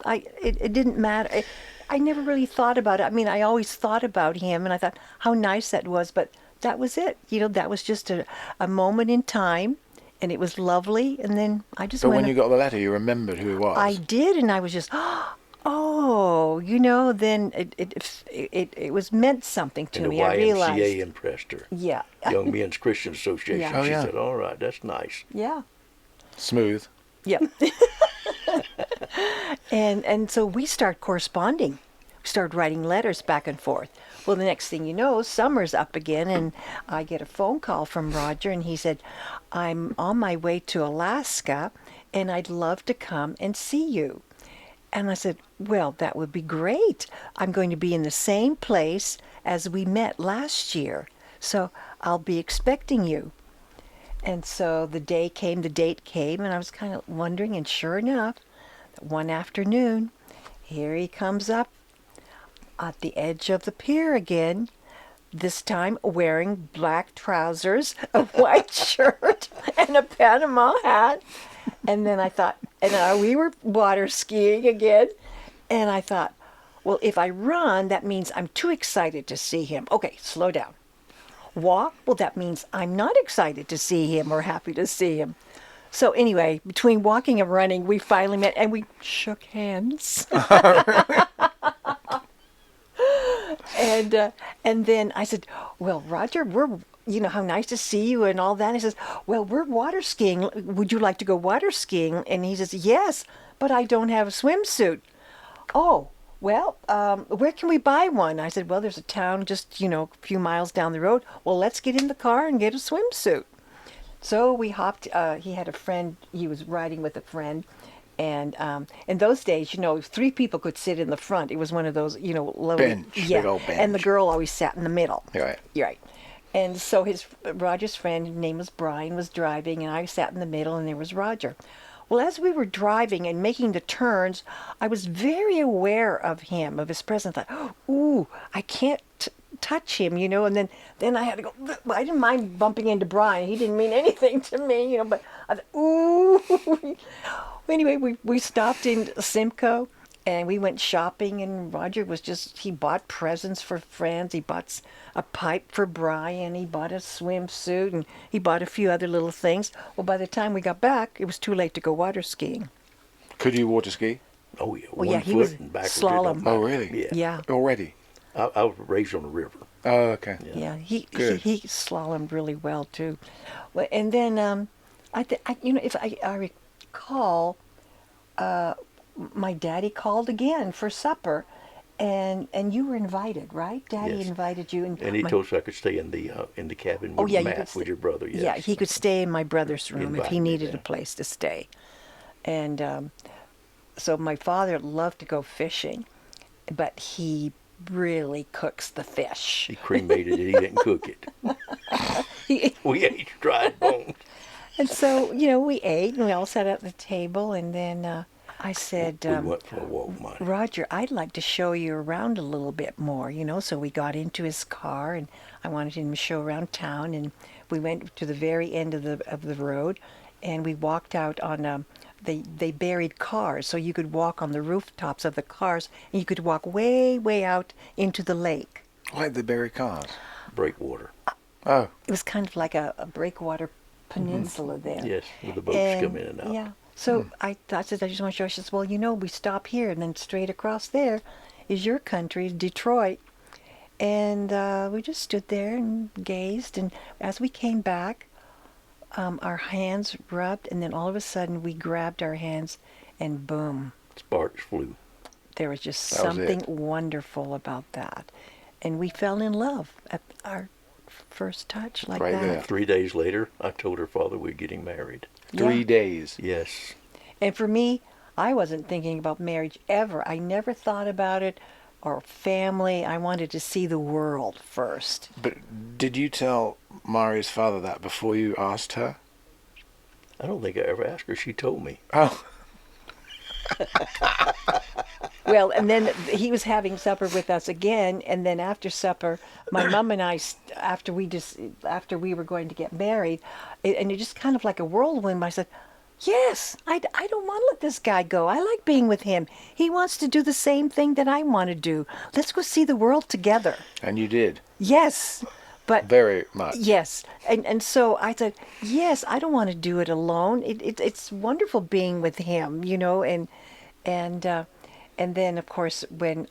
S3: it didn't matter. I never really thought about it. I mean, I always thought about him, and I thought how nice that was, but that was it. That was just a moment in time, and it was lovely, and then I just
S1: But
S3: went.
S1: when you got the letter, you remembered who it was.
S3: I did, and I was just, then it was meant something to
S2: And
S3: me.
S2: the
S3: I
S2: YMCA
S3: realized.
S2: impressed her.
S3: Yeah.
S2: Young Men's Christian Association.
S3: Yeah.
S1: Oh,
S2: She
S1: yeah.
S2: said, all right, that's nice.
S3: Yeah.
S1: Smooth.
S3: Yeah. and so we start corresponding. We start writing letters back and forth. Well, the next thing you know, summer's up again, and I get a phone call from Roger, and he said, I'm on my way to Alaska, and I'd love to come and see you. And I said, well, that would be great. I'm going to be in the same place as we met last year, so I'll be expecting you. And so the date came, and I was kind of wondering, and sure enough, one afternoon, here he comes up at the edge of the pier again, this time wearing black trousers, a white shirt, and a Panama hat. And then I thought, we were water skiing again, and I thought, well, if I run, that means I'm too excited to see him. Okay, slow down. Walk, well, that means I'm not excited to see him or happy to see him. So anyway, between walking and running, we finally met, and we shook hands. And then I said, well, Roger, how nice to see you and all that. And he says, well, we're water skiing. Would you like to go water skiing? And he says, yes, but I don't have a swimsuit. Oh, well, where can we buy one? I said, well, there's a town just, a few miles down the road. Well, let's get in the car and get a swimsuit. So we hopped, he had a friend, he was riding with a friend. And in those days, 3 people could sit in the front. It was one of those, low
S1: Bench, big old bench.
S3: And the girl always sat in the middle.
S1: Right.
S3: Right. And so Roger's friend, his name was Brian, was driving, and I sat in the middle, and there was Roger. Well, as we were driving and making the turns, I was very aware of him, of his presence. I thought, ooh, I can't touch him, and then I had to go. I didn't mind bumping into Brian. He didn't mean anything to me, but I thought, ooh. Anyway, we stopped in Simcoe, and we went shopping, and Roger he bought presents for friends. He bought a pipe for Brian. He bought a swimsuit, and he bought a few other little things. Well, by the time we got back, it was too late to go water skiing.
S1: Could you water ski?
S2: Oh, yeah.
S3: Well,
S2: One
S3: he
S2: foot
S3: was
S2: and backwards.
S3: slalom.
S1: Oh, really?
S2: Yeah.
S3: Yeah.
S1: Already?
S2: I was raised on the river.
S1: Oh, okay.
S3: Yeah, he slalomed really well too. Well, and then if I recall, my daddy called again for supper, and you were invited, right? Daddy
S2: Yes.
S3: invited you,
S2: And he told us I could stay in the cabin with
S3: you
S2: Matt,
S3: could
S2: with your brother. Yes.
S3: Yeah, he could stay in my brother's room if
S2: Invited
S3: he
S2: me
S3: needed a
S2: there.
S3: place to stay, and so my father loved to go fishing, but he really cooks the fish.
S2: He cremated it. He didn't cook it. We ate dried bones.
S3: And so, we ate, and we all sat at the table, and then I said,
S2: We went for a walk, Marty.
S3: Roger, I'd like to show you around a little bit more, So we got into his car, and I wanted him to show around town, and we went to the very end of the road, and we walked out on they buried cars, so you could walk on the rooftops of the cars, and you could walk way, way out into the lake.
S1: Why did they bury cars?
S2: Breakwater.
S1: Oh.
S3: It was kind of like a breakwater peninsula there.
S2: Yes, where the boats come in and out.
S3: Yeah. So I said, I just want to show you. She says, well, we stop here, and then straight across there is your country, Detroit. And we just stood there and gazed. And as we came back, our hands rubbed, and then all of a sudden we grabbed our hands, and boom.
S2: Sparks flew.
S3: There was just
S1: That was
S3: something
S1: it.
S3: wonderful about that. And we fell in love at our first touch like
S1: Right
S3: that.
S1: there.
S2: 3 days later, I told her father we're getting married.
S1: 3
S3: Yeah.
S1: days.
S2: Yes.
S3: And for me, I wasn't thinking about marriage ever. I never thought about it or family. I wanted to see the world first.
S1: But did you tell Marrie's father that before you asked her?
S2: I don't think I ever asked her. She told me.
S1: Oh,
S3: Well, and then he was having supper with us again, and then after supper, my mom and I, after we were going to get married, and it just kind of like a whirlwind. I said, "Yes, I don't want to let this guy go. I like being with him. He wants to do the same thing that I want to do. Let's go see the world together."
S1: and you did.
S3: Yes, but
S1: Very much.
S3: yes, and so I said, "Yes, I don't want to do it alone. It's wonderful being with him, and and then of course when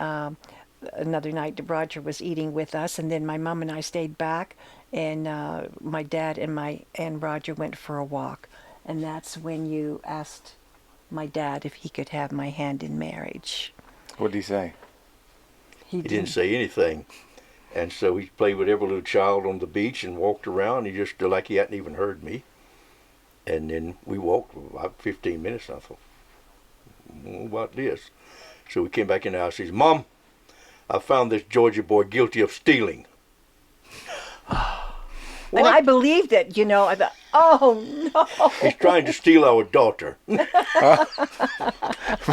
S3: another night Roger was eating with us, and then my mom and I stayed back, and my dad and Roger went for a walk, and that's when you asked my dad if he could have my hand in marriage.
S1: What did he say?
S2: He didn't say anything. And so he played with every little child on the beach and walked around. He just like he hadn't even heard me. And then we walked for about 15 minutes. And I thought, what about this? So we came back in the house. He says, "Mom, I found this Georgia boy guilty of stealing."
S3: And I believed it, I thought, oh no.
S2: He's trying to steal our daughter.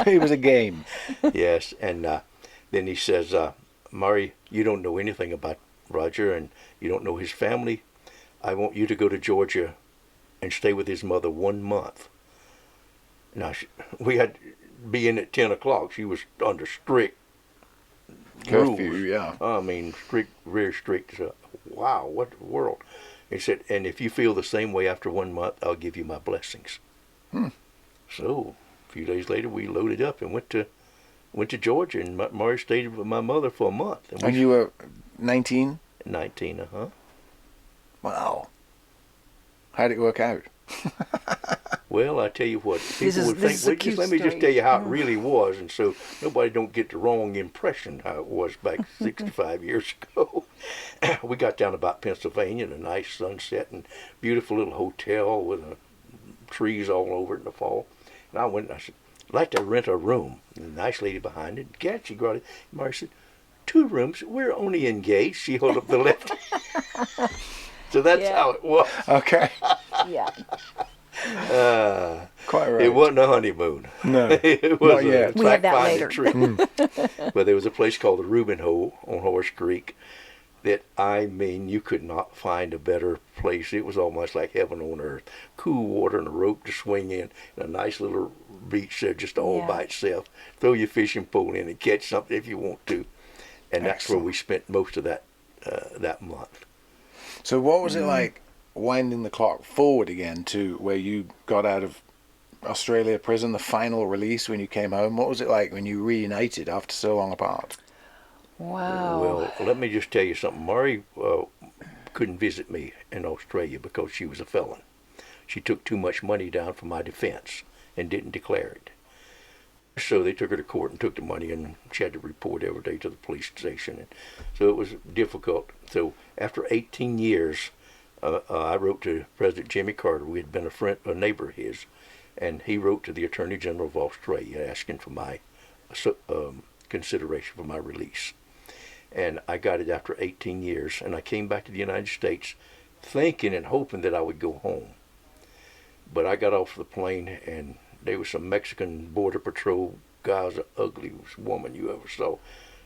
S1: It was a game.
S2: Yes, and then he says, "Marrie, you don't know anything about Roger, and you don't know his family. I want you to go to Georgia and stay with his mother 1 month." Now, we had to be in at 10 o'clock. She was under strict
S1: Curfew,
S2: rules.
S1: yeah.
S2: I mean, strict, very strict. So, wow, what the world. He said, "And if you feel the same way after 1 month, I'll give you my blessings." So, a few days later, we loaded up and went to Georgia, and Marrie stayed with my mother for a month. And,
S1: And you were 19?
S2: 19,
S1: Wow. How did it work out?
S2: Well, I tell you what, people
S3: This is-
S2: would
S3: this
S2: think,
S3: is a
S2: well,
S3: cute
S2: let me just
S3: story.
S2: tell you how it really was, and so nobody don't get the wrong impression how it was back 65 years ago. We got down about Pennsylvania, and a nice sunset, and beautiful little hotel with trees all over it in the fall. And I went and I said, "I'd like to rent a room." And the nice lady behind it, she got it. Marrie said, "2 rooms, we're only engaged." She held up the left. So that's
S3: Yeah.
S2: how it was.
S1: Okay.
S3: Yeah.
S1: Quite right.
S2: It wasn't a honeymoon.
S1: No,
S2: It was
S1: not yet.
S2: a
S3: We have that
S2: fact-finding
S3: later.
S2: trip. But there was a place called the Reuben Hole on Horse Creek that, I mean, you could not find a better place. It was almost like heaven on earth. Cool water and a rope to swing in, and a nice little beach there just all
S3: Yeah.
S2: by itself. Throw your fishing pole in and catch something if you want to. And that's where
S1: Excellent.
S2: we spent most of that month.
S1: So what was it like winding the clock forward again to where you got out of Australia prison, the final release when you came home? What was it like when you reunited after so long apart?
S3: Wow.
S2: Well, let me just tell you something. Marrie couldn't visit me in Australia because she was a felon. She took too much money down for my defense and didn't declare it. So they took her to court and took the money, and she had to report every day to the police station. And so it was difficult. So after 18 years, I wrote to President Jimmy Carter. We had been a neighbor of his, and he wrote to the Attorney General of Australia asking for my consideration for my release. And I got it after 18 years, and I came back to the United States thinking and hoping that I would go home. But I got off the plane, and there was some Mexican Border Patrol guys, the ugliest woman you ever saw,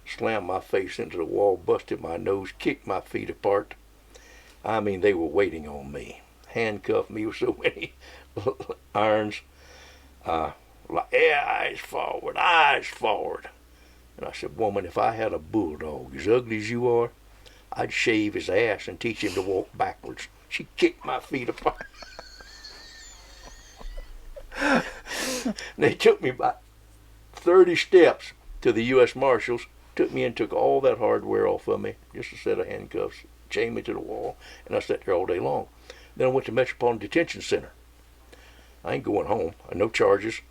S2: slammed my face into the wall, busted my nose, kicked my feet apart. I mean, they were waiting on me, handcuffed me with so many irons. Eyes forward, eyes forward. And I said, "Woman, if I had a bulldog as ugly as you are, I'd shave his ass and teach him to walk backwards." She kicked my feet apart. They took me about 30 steps to the U.S. Marshals, took me and took all that hardware off of me, just a set of handcuffs, chained me to the wall, and I sat there all day long. Then I went to Metropolitan Detention Center. I ain't going home. I had no charges.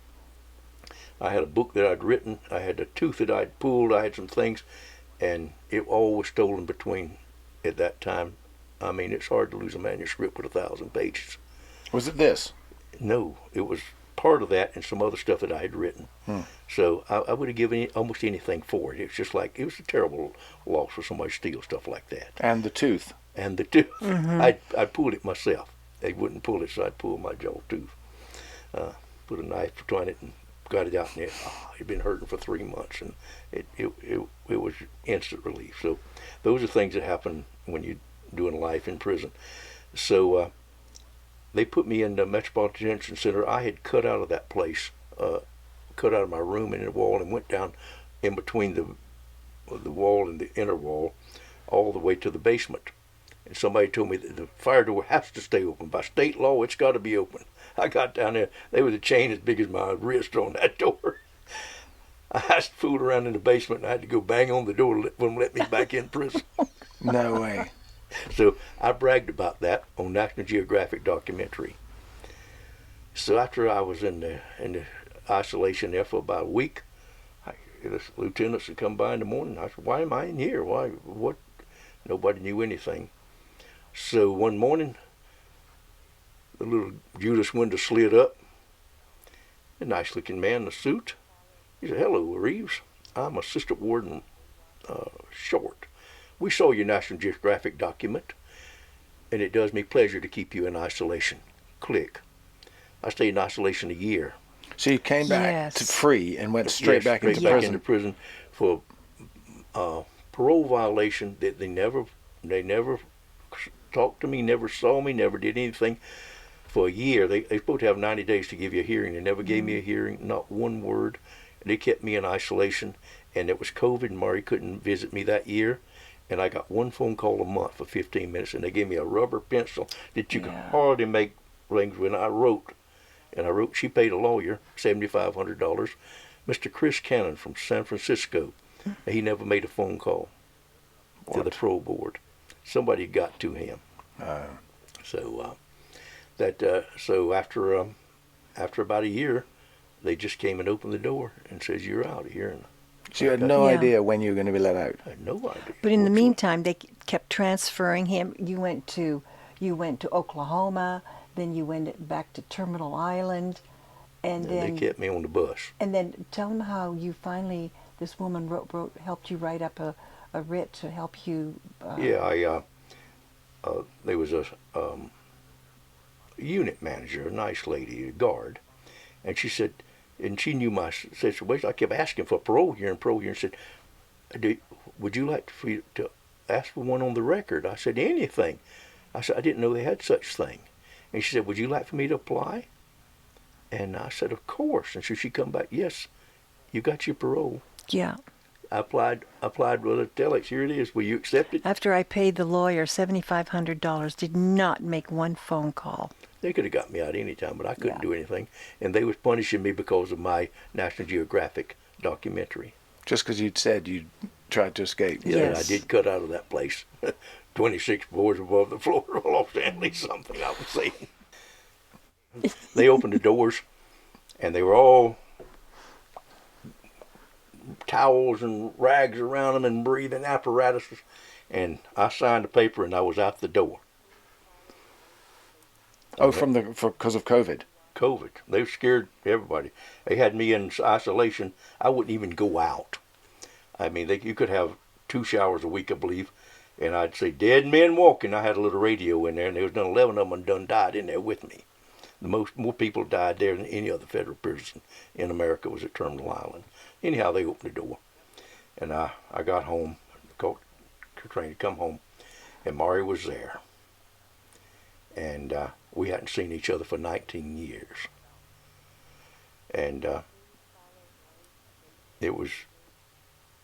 S2: I had a book that I'd written. I had a tooth that I'd pulled. I had some things, and it all was stolen between, at that time, I mean, it's hard to lose a manuscript with 1,000 pages.
S1: Was it this?
S2: No, it was part of that and some other stuff that I had written. So I would have given almost anything for it. It was just like, it was a terrible loss for somebody to steal stuff like that.
S1: And the tooth.
S2: And the tooth, I'd pull it myself. They wouldn't pull it, so I'd pull my jaw tooth. Put a knife between it and got it out, and it'd been hurting for 3 months, and it was instant relief. So those are things that happen when you're doing life in prison. So they put me in the Metropolitan Detention Center. I had cut out of that place, cut out of my room in the wall, and went down in between the wall and the inner wall, all the way to the basement. And somebody told me that the fire door has to stay open. By state law, it's got to be open. I got down there. There was a chain as big as my wrist on that door. I fooled around in the basement, and I had to go bang on the door to let me back in prison.
S1: No way.
S2: So I bragged about that on National Geographic documentary. So after I was in the isolation there for about a week, the lieutenants would come by in the morning. I said, "Why am I in here? Why? What?" Nobody knew anything. So one morning, the little Judas window slid up. A nice-looking man in a suit. He said, "Hello, Reeves. I'm Assistant Warden Short. We saw your National Geographic document, and it does me pleasure to keep you in isolation." Click. I stayed in isolation a year.
S1: So you came back to free and went straight back into
S2: back
S1: prison.
S2: into prison for parole violation. That they never talked to me, never saw me, never did anything. For a year, they're supposed to have 90 days to give you a hearing. They never gave me a hearing, not one word. They kept me in isolation, and it was COVID, and Marrie couldn't visit me that year. And I got one phone call a month for 15 minutes, and they gave me a rubber pencil that you could hardly make things when I wrote. And I wrote, she paid a lawyer $7,500, Mr. Chris Cannon from San Francisco. And he never made a phone call to the parole board. Somebody got to him. So after about a year, they just came and opened the door and said, "You're out of here." And
S1: so you had no idea when you were going to be let out.
S2: I had no idea.
S3: But in the meantime, they kept transferring him. You went to Oklahoma, then you went back to Terminal Island, and then
S2: they kept me on the bus.
S3: And then tell them how you finally, this woman helped you write up a writ to help you.
S2: There was a unit manager, a nice lady, a guard, and she said, and she knew my situation. I kept asking for parole here, and said, "Would you like to ask for one on the record?" I said, "Anything." I said, "I didn't know they had such thing." And she said, "Would you like for me to apply?" And I said, "Of course." And so she come back, "Yes, you got your parole."
S3: Yeah.
S2: I applied with a telex. Here it is. Will you accept it?
S3: After I paid the lawyer $7,500, did not make one phone call.
S2: They could have got me out any time, but I couldn't do anything. And they was punishing me because of my National Geographic documentary.
S1: Just because you'd said you'd tried to escape.
S2: Yeah,
S3: Yes.
S2: I did cut out of that place. 26 floors above the floor of Los Angeles, something I was saying. They opened the doors, and they were all towels and rags around them and breathing apparatuses. And I signed the paper, and I was out the door.
S1: Oh, because of COVID.
S2: COVID. They scared everybody. They had me in isolation. I wouldn't even go out. I mean, you could have 2 showers a week, I believe, and I'd say, "Dead men walking." I had a little radio in there, and there was 11 of them done died in there with me. More people died there than any other federal prison in America was at Terminal Island. Anyhow, they opened the door, and I got home, called Katrina to come home, and Marrie was there, and we hadn't seen each other for 19 years, and it was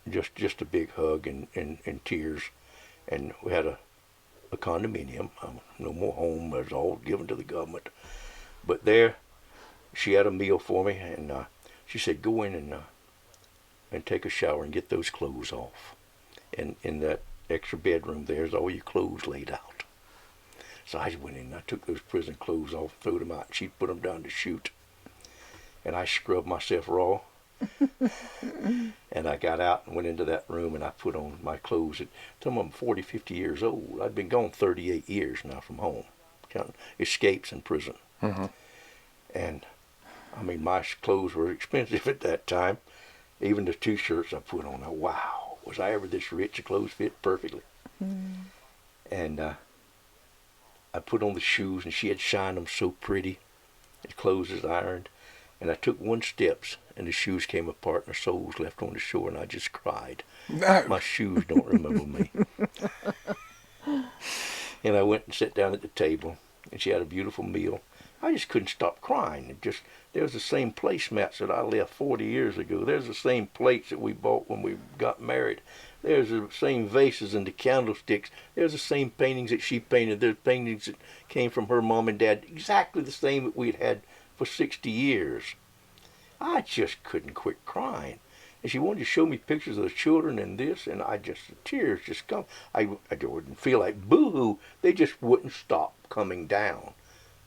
S2: just a big hug and tears, and we had a condominium, no more home. It was all given to the government, but there, she had a meal for me, and she said, "Go in and take a shower and get those clothes off. And in that extra bedroom, there's all your clothes laid out." So I went in and I took those prison clothes off, threw them out, and she put them down to shoot. And I scrubbed myself raw, And I got out and went into that room and I put on my clothes. Some of them 40, 50 years old. I'd been gone 38 years now from home, counting escapes in prison.
S1: Mm-hmm.
S2: And I mean, my clothes were expensive at that time. Even the T-shirts I put on, wow, was I ever this rich? The clothes fit perfectly. And I put on the shoes, and she had shined them so pretty. The clothes is ironed. And I took one steps, and the shoes came apart, and the soles left on the shore, and I just cried.
S1: No.
S2: My shoes don't remember me. And I went and sat down at the table, and she had a beautiful meal. I just couldn't stop crying. There was the same placemats that I left 40 years ago. There's the same plates that we bought when we got married. There's the same vases and the candlesticks. There's the same paintings that she painted. There's paintings that came from her mom and dad, exactly the same that we'd had for 60 years. I just couldn't quit crying. And she wanted to show me pictures of the children and this, and the tears just come. I wouldn't feel like boo-hoo. They just wouldn't stop coming down.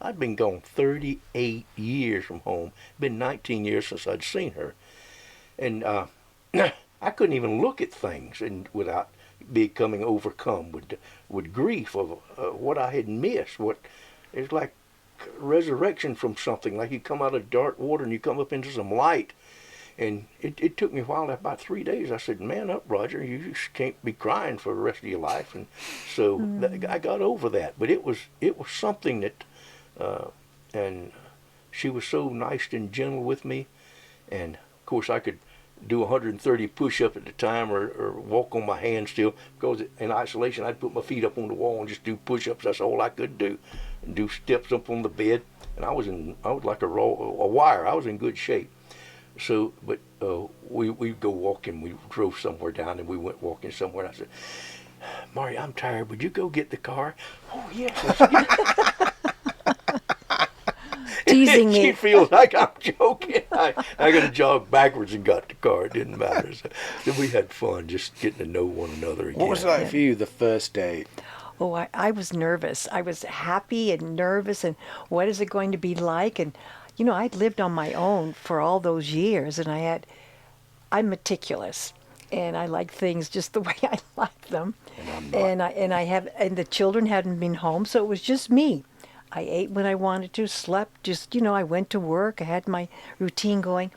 S2: I'd been gone 38 years from home. Been 19 years since I'd seen her. And I couldn't even look at things without becoming overcome with grief of what I had missed. It's like resurrection from something, like you come out of dark water and you come up into some light. And it took me a while, about 3 days. I said, man up, Roger, you just can't be crying for the rest of your life. And so I got over that. But it was something that, and she was so nice and gentle with me. And of course I could do 130 push-ups at the time or walk on my hands still, because in isolation I'd put my feet up on the wall and just do push-ups. That's all I could do. And do steps up on the bed. And I was like a wire. I was in good shape. So, but we'd go walking. We drove somewhere down and we went walking somewhere. And I said, Marrie, I'm tired. Would you go get the car? Oh, yes.
S3: Teasing me.
S2: She feels like I'm joking. I got to jog backwards and got the car. It didn't matter. So we had fun just getting to know one another again.
S1: What was it like for you the first date?
S3: Oh, I was nervous. I was happy and nervous, and what is it going to be like? And, you know, I'd lived on my own for all those years, and I'm meticulous, and I like things just the way I like them.
S2: And I'm not.
S3: And the children hadn't been home, so it was just me. I ate when I wanted to, slept, just, you know, I went to work, I had my routine going,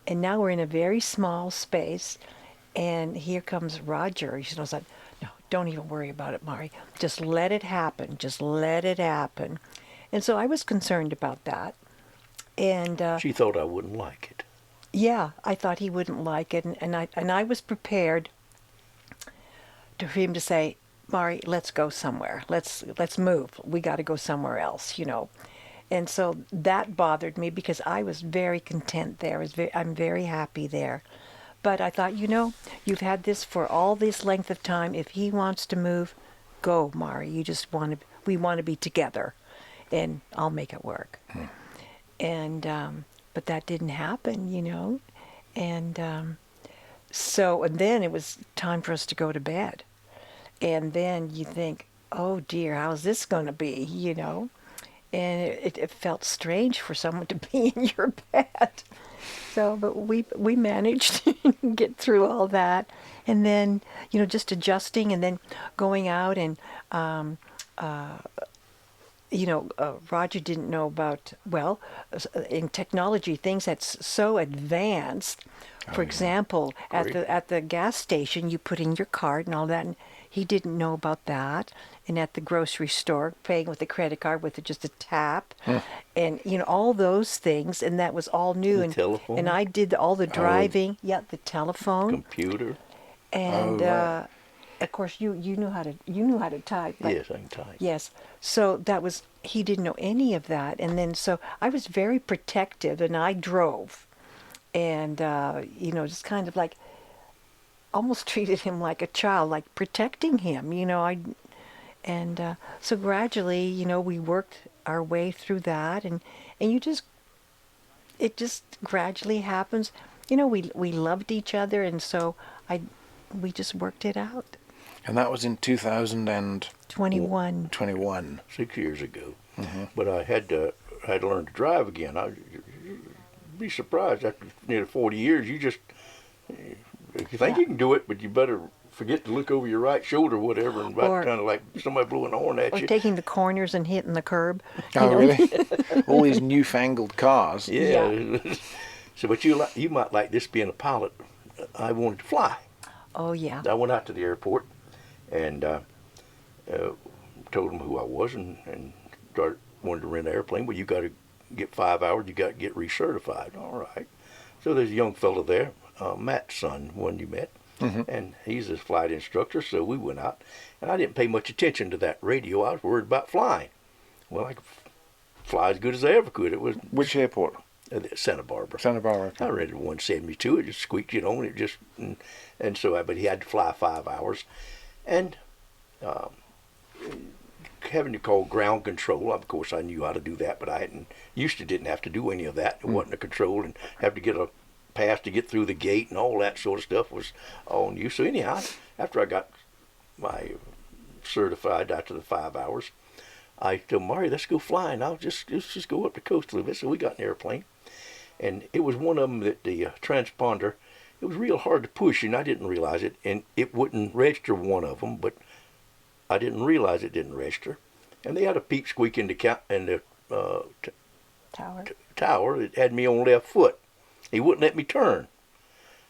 S3: and now we're in a very small space, and here comes Roger. He knows that. No, don't even worry about it, Marrie. Just let it happen. Just let it happen. And so I was concerned about that. And
S2: She thought I wouldn't like it.
S3: yeah, I thought he wouldn't like it, and I was prepared for him to say, Marrie, let's go somewhere. Let's move. We got to go somewhere else, you know. And so that bothered me because I was very content there. I'm very happy there. But I thought, you know, you've had this for all this length of time. If he wants to move, go, Marrie. We want to be together, and I'll make it work. And but that didn't happen, you know. And and then it was time for us to go to bed. And then you think, oh dear, how's this going to be, you know? And it felt strange for someone to be in your bed. So, but we managed to get through all that. And then, you know, just adjusting and then going out and, Roger didn't know about, well, in technology, things that's so advanced. For example, at the gas station, you put in your card and all that, and he didn't know about that. And at the grocery store, paying with a credit card with just a tap, and you know all those things, and that was all new.
S2: The telephone?
S3: And I did all the driving. Yeah, the telephone,
S2: Computer.
S3: and
S1: right.
S3: of course you knew how to type. But,
S2: Yes, I can type.
S3: yes, so he didn't know any of that, and then so I was very protective, and I drove, and just kind of like almost treated him like a child, like protecting him, you know. So gradually, you know, we worked our way through that, and it just gradually happens. You know, we loved each other, and so we just worked it out.
S1: And that was in
S3: 21.
S1: 2021.
S2: 6 years ago. But I had to learn to drive again. be surprised after nearly 40 years. You just you think you can do it, but you better forget to look over your right shoulder, or whatever, and about kind of like somebody blowing a horn at
S3: Or
S2: you.
S3: taking the corners and hitting the curb.
S1: Oh, really? All these newfangled cars.
S2: Yeah. So, but you might like this being a pilot. I wanted to fly.
S3: Oh, yeah.
S2: I went out to the airport and told them who I was and wanted to rent an airplane. Well, you got to get 5 hours. You got to get recertified. All right. So there's a young fellow there, Matt's son, one you met, and he's a flight instructor. So we went out, and I didn't pay much attention to that radio. I was worried about flying. Well, I could fly as good as I ever could. It was
S1: Which airport?
S2: Santa Barbara.
S1: Santa Barbara.
S2: I rented 172. It just squeaked, it just, and so, but he had to fly 5 hours, and having to call ground control. Of course, I knew how to do that, but I didn't have to do any of that. It wasn't a control, and have to get a pass to get through the gate and all that sort of stuff was all new. So anyhow, after I got my certified after the 5 hours, I told Marrie, let's go flying. Let's just go up the coast a little bit. So we got in an airplane. And it was one of them that the transponder, it was real hard to push, and I didn't realize it, and it wouldn't register one of them, but I didn't realize it didn't register. And they had a peep squeak in the tower. It had me on left foot. He wouldn't let me turn.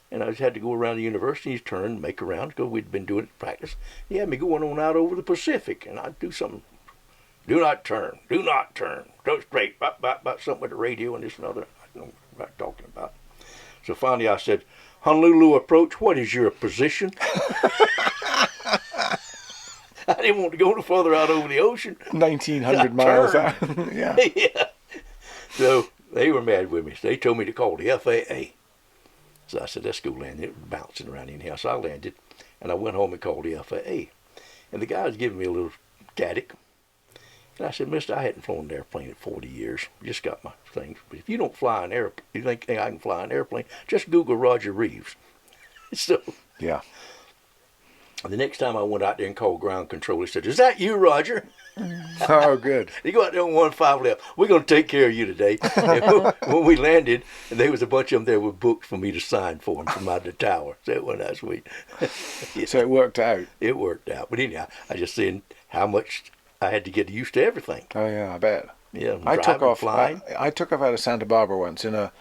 S2: And I just had to go around the university, turn, make a round, because we'd been doing it in practice. He had me going on out over the Pacific, and I'd do something. Do not turn. Do not turn. Go straight. Something with the radio and this and other. I don't know what I'm talking about. So finally I said, Honolulu approach, what is your position? I didn't want to go no further out over the ocean.
S1: 1,900 miles out. Yeah.
S2: Yeah. So they were mad with me. So they told me to call the FAA. So I said, let's go land. It was bouncing around anyhow. So I landed, and I went home and called the FAA. And the guy was giving me a little static. And I said, mister, I hadn't flown an airplane in 40 years. Just got my things. But if you don't fly an airplane, you think I can fly an airplane, just Google Roger Reaves. So
S1: Yeah.
S2: the next time I went out there and called ground control, he said, is that you, Roger?
S1: Oh, good.
S2: You go out there on 15 left. We're going to take care of you today. And when we landed, and there was a bunch of them there with books for me to sign for them from out the tower. So it wasn't that sweet. Yeah.
S1: So it worked out.
S2: It worked out. But anyhow, I just seen how much I had to get used to everything.
S1: Oh, yeah, I bet.
S2: Yeah,
S1: I took off.
S2: flying.
S1: I took off out of Santa Barbara once in a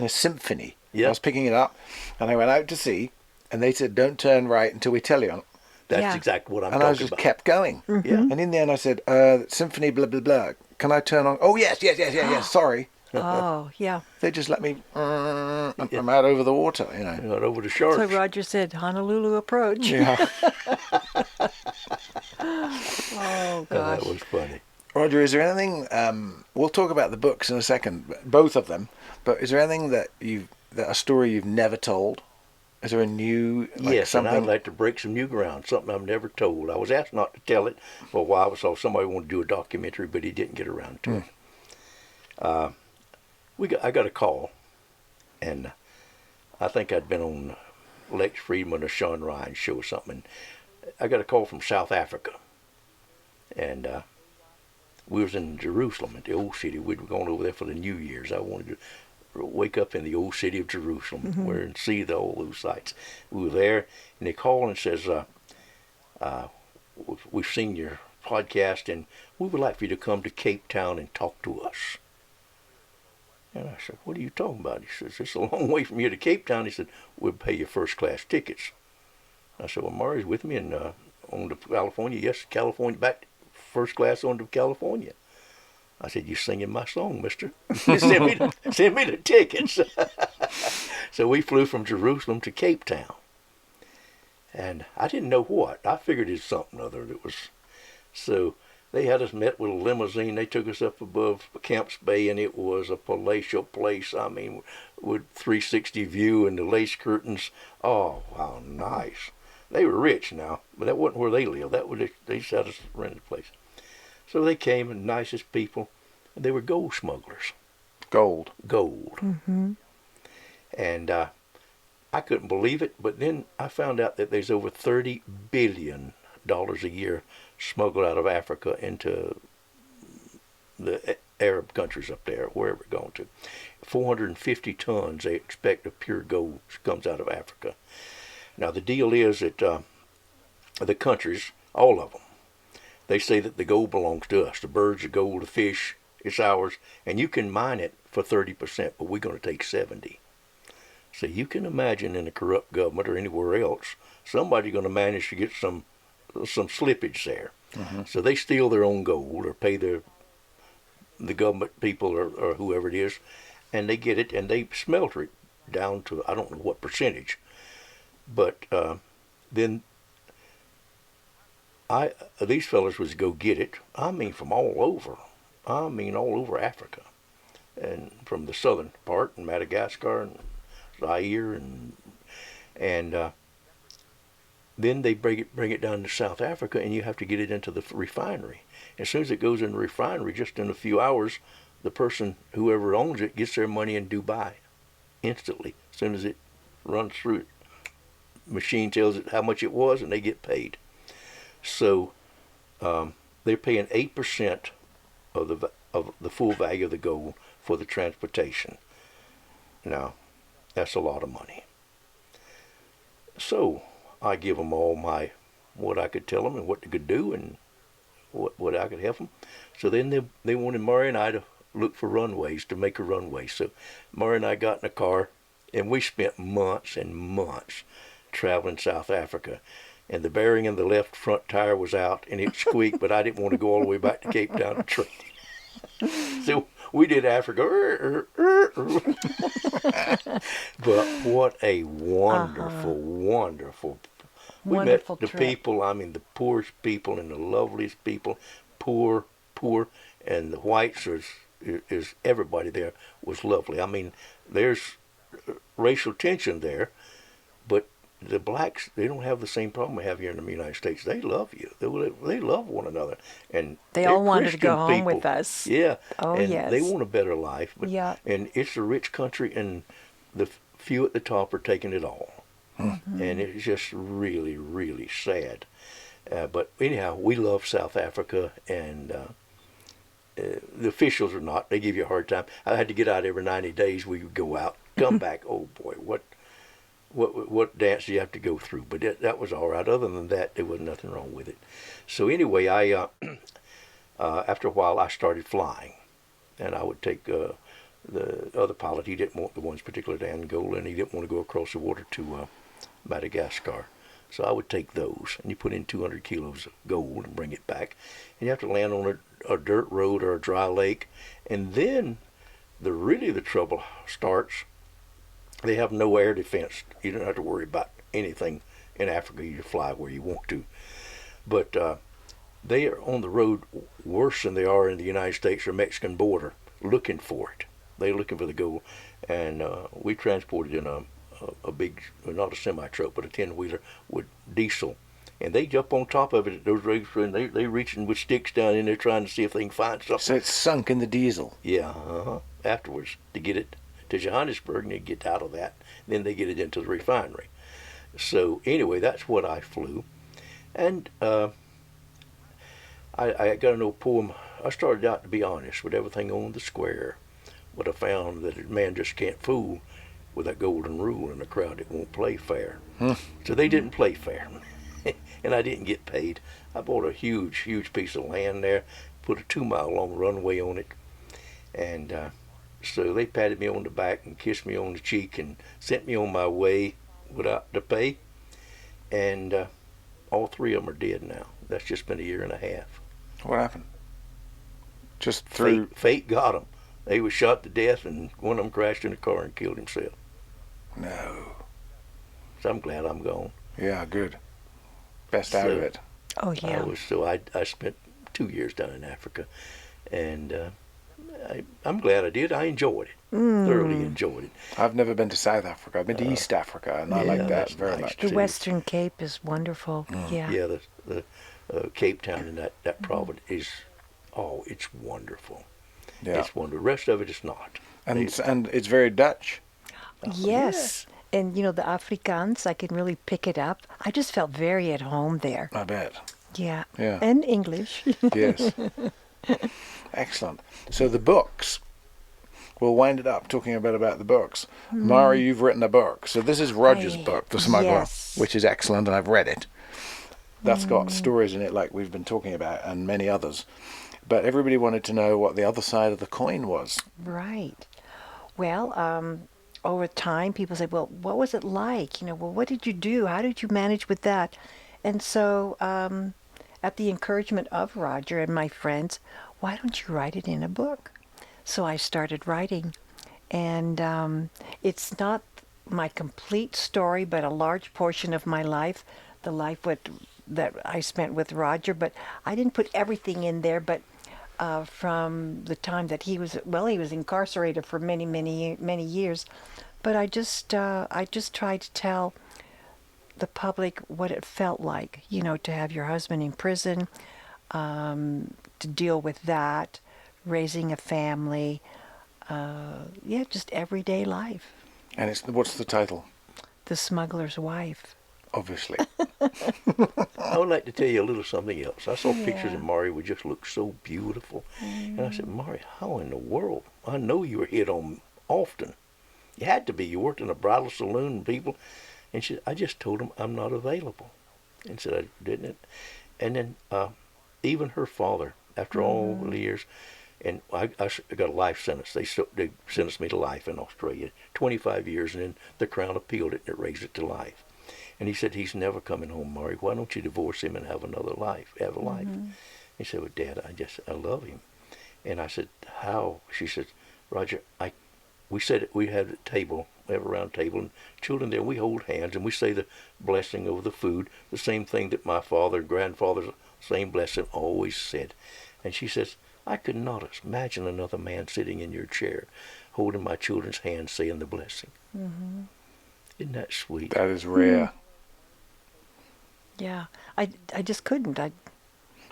S1: symphony.
S2: Yeah.
S1: I was picking it up, and I went out to sea, and they said, "Don't turn right until we tell you."
S2: That's
S3: Yeah.
S2: exactly what I'm
S1: And
S2: talking
S1: I just
S2: about.
S1: kept going.
S2: Yeah.
S1: And in the end, I said, "Symphony, blah blah blah. Can I turn on?" Oh yes. Sorry.
S3: Oh, yeah.
S1: They just let me. I'm out over the water.
S2: Right over the sharks.
S3: So Roger said, Honolulu approach.
S1: Yeah.
S3: Oh,
S2: Oh,
S3: gosh.
S2: that was funny.
S1: Roger, is there anything? We'll talk about the books in a second, both of them. But is there anything that a story you've never told? Is there a new
S2: Yes,
S1: something?
S2: and I'd like to break some new ground, something I've never told. I was asked not to tell it for a while. I saw somebody wanted to do a documentary, but he didn't get around to it. I got a call, and I think I'd been on Lex Friedman or Sean Ryan's show or something. I got a call from South Africa, and we was in Jerusalem at the old city. We'd going over there for the New Year's. I wanted to wake up in the old city of Jerusalem where and see all those sights. We were there, and they called and says, we've seen your podcast, and we would like for you to come to Cape Town and talk to us. And I said, what are you talking about? He says, it's a long way from here to Cape Town. He said, we'll pay you first class tickets. I said, well, Marrie's with me and on to California. Yes, California, back first class on to California. I said, you singing my song, mister. send me the tickets. So we flew from Jerusalem to Cape Town. And I didn't know what. I figured it's something other that was. So they had us met with a limousine. They took us up above Camps Bay, and it was a palatial place. I mean, with 360 view and the lace curtains. Oh, how nice. They were rich now, but that wasn't where they lived. They just had us rented a place. So they came, and nicest people, and they were gold smugglers.
S1: Gold.
S3: Mm-hmm.
S2: And I couldn't believe it, but then I found out that there's over $30 billion a year smuggled out of Africa into the Arab countries up there, wherever it's going to. 450 tons they expect of pure gold comes out of Africa. Now the deal is that the countries, all of them, they say that the gold belongs to us. The birds, the gold, the fish, it's ours, and you can mine it for 30%, but we're going to take 70. So you can imagine in a corrupt government or anywhere else, somebody's going to manage to get some slippage there. Mm-hmm. So they steal their own gold or pay the government people or whoever it is, and they get it and they smelter it down to I don't know what percentage, but then these fellas was go get it. I mean from all over. I mean all over Africa, and from the southern part in Madagascar and Zaire and then they bring it down to South Africa, and you have to get it into the refinery. As soon as it goes in the refinery, just in a few hours, the person, whoever owns it, gets their money in Dubai instantly. As soon as it runs through it, machine tells it how much it was, and they get paid. So they're paying 8% of the full value of the gold for the transportation. Now, that's a lot of money. So I give them all what I could tell them and what they could do and what I could help them. So then they wanted Marrie and I to look for runways, to make a runway. So Marrie and I got in a car, and we spent months and months traveling South Africa. And the bearing in the left front tire was out, and it squeaked, but I didn't want to go all the way back to Cape Town to trade it. So we did Africa. But what a wonderful, wonderful. We met the
S3: trip.
S2: people, I mean the poorest people and the loveliest people, poor, and the whites is everybody there was lovely. I mean, there's racial tension there, but the blacks, they don't have the same problem we have here in the United States. They love you. They love one another, and
S3: they all wanted
S2: Christian
S3: to go home
S2: people.
S3: with us.
S2: Yeah.
S3: Oh,
S2: and
S3: yes.
S2: they want a better life. But,
S3: yeah.
S2: And it's a rich country, and the few at the top are taking it all. Mm-hmm. And it's just really, really sad. But anyhow, we love South Africa, and the officials are not. They give you a hard time. I had to get out every 90 days. We would go out, come back. Oh boy, what dance do you have to go through? But that was all right. Other than that, there was nothing wrong with it. So anyway, I after a while I started flying, and I would take the other pilot. He didn't want the ones particular to Angola, and he didn't want to go across the water to Madagascar. So I would take those, and you put in 200 kilos of gold and bring it back. And you have to land on a dirt road or a dry lake. And then the trouble starts. They have no air defense. You don't have to worry about anything in Africa. You fly where you want to. But they are on the road worse than they are in the United States or Mexican border looking for it. They're looking for the gold. And we transported in a big, not a semi-truck, but a 10-wheeler with diesel. And they jump on top of it at those rigs, and they reaching with sticks down in there trying to see if they can find something.
S1: So it's sunk in the diesel?
S2: Yeah, afterwards to get it to Johannesburg, and they get out of that. Then they get it into the refinery. So anyway, that's what I flew. And I got an old poem. I started out to be honest with everything on the square, but I found that a man just can't fool with that golden rule in a crowd that won't play fair. So they didn't play fair. And I didn't get paid. I bought a huge piece of land there, put a 2-mile long runway on it, and so they patted me on the back and kissed me on the cheek and sent me on my way without the pay. And all 3 of them are dead now. That's just been a year and a half.
S1: What happened? Just through...
S2: Fate got them. They was shot to death, and one of them crashed in a car and killed himself.
S1: No.
S2: So I'm glad I'm gone.
S1: Yeah, good. Best out of it.
S3: Oh, yeah.
S2: I spent 2 years down in Africa, and I'm glad I did. I enjoyed it. Thoroughly enjoyed it.
S1: I've never been to South Africa. I've been to East Africa, and I like that very
S2: nice
S1: much.
S3: The
S2: too.
S3: Western Cape is wonderful. Yeah.
S2: Yeah, the Cape Town and that province is, it's wonderful.
S1: Yeah.
S2: It's wonderful. The rest of it is not.
S1: And it's very Dutch.
S3: Yes. And, the Afrikaans, I can really pick it up. I just felt very at home there.
S1: I bet.
S3: Yeah.
S1: Yeah.
S3: And English.
S1: Yes. Excellent. So the books, we'll wind it up talking a bit about the books. Marrie, you've written a book. So this is Roger's book, The Smuggler,
S3: yes.
S1: which is excellent, and I've read it. That's got stories in it like we've been talking about, and many others. But everybody wanted to know what the other side of the coin was.
S3: Right. Well, over time, people say, well, what was it like? Well, what did you do? How did you manage with that? And so, at the encouragement of Roger and my friends, why don't you write it in a book? So I started writing. And it's not my complete story, but a large portion of my life, the life that I spent with Roger. But I didn't put everything in there, but from the time that he was incarcerated for many, many years. But I just tried to tell the public what it felt like, to have your husband in prison, to deal with that, raising a family, just everyday life.
S1: And what's the title?
S3: The Smuggler's Wife.
S1: Obviously.
S2: I would like to tell you a little something else. I saw pictures
S3: Yeah.
S2: of Marrie would just look so beautiful. And I said, Marrie, how in the world? I know you were hit on often. You had to be. You worked in a bridal saloon and people. And she said, I just told them I'm not available. And said, I didn't. And then even her father, after all the years, and I got a life sentence. They sentenced me to life in Australia, 25 years, and then the Crown appealed it and it raised it to life. And he said, he's never coming home, Marrie. Why don't you divorce him and have another life, have a life? He said, well, Dad, I love him. And I said, how? She said, Roger, we had a table, we have a round table, and children there, we hold hands, and we say the blessing over the food, the same thing that my father and grandfather's same blessing always said. And she says, I could not imagine another man sitting in your chair, holding my children's hands, saying the blessing. Isn't that sweet?
S1: That is rare.
S3: Yeah, I just couldn't.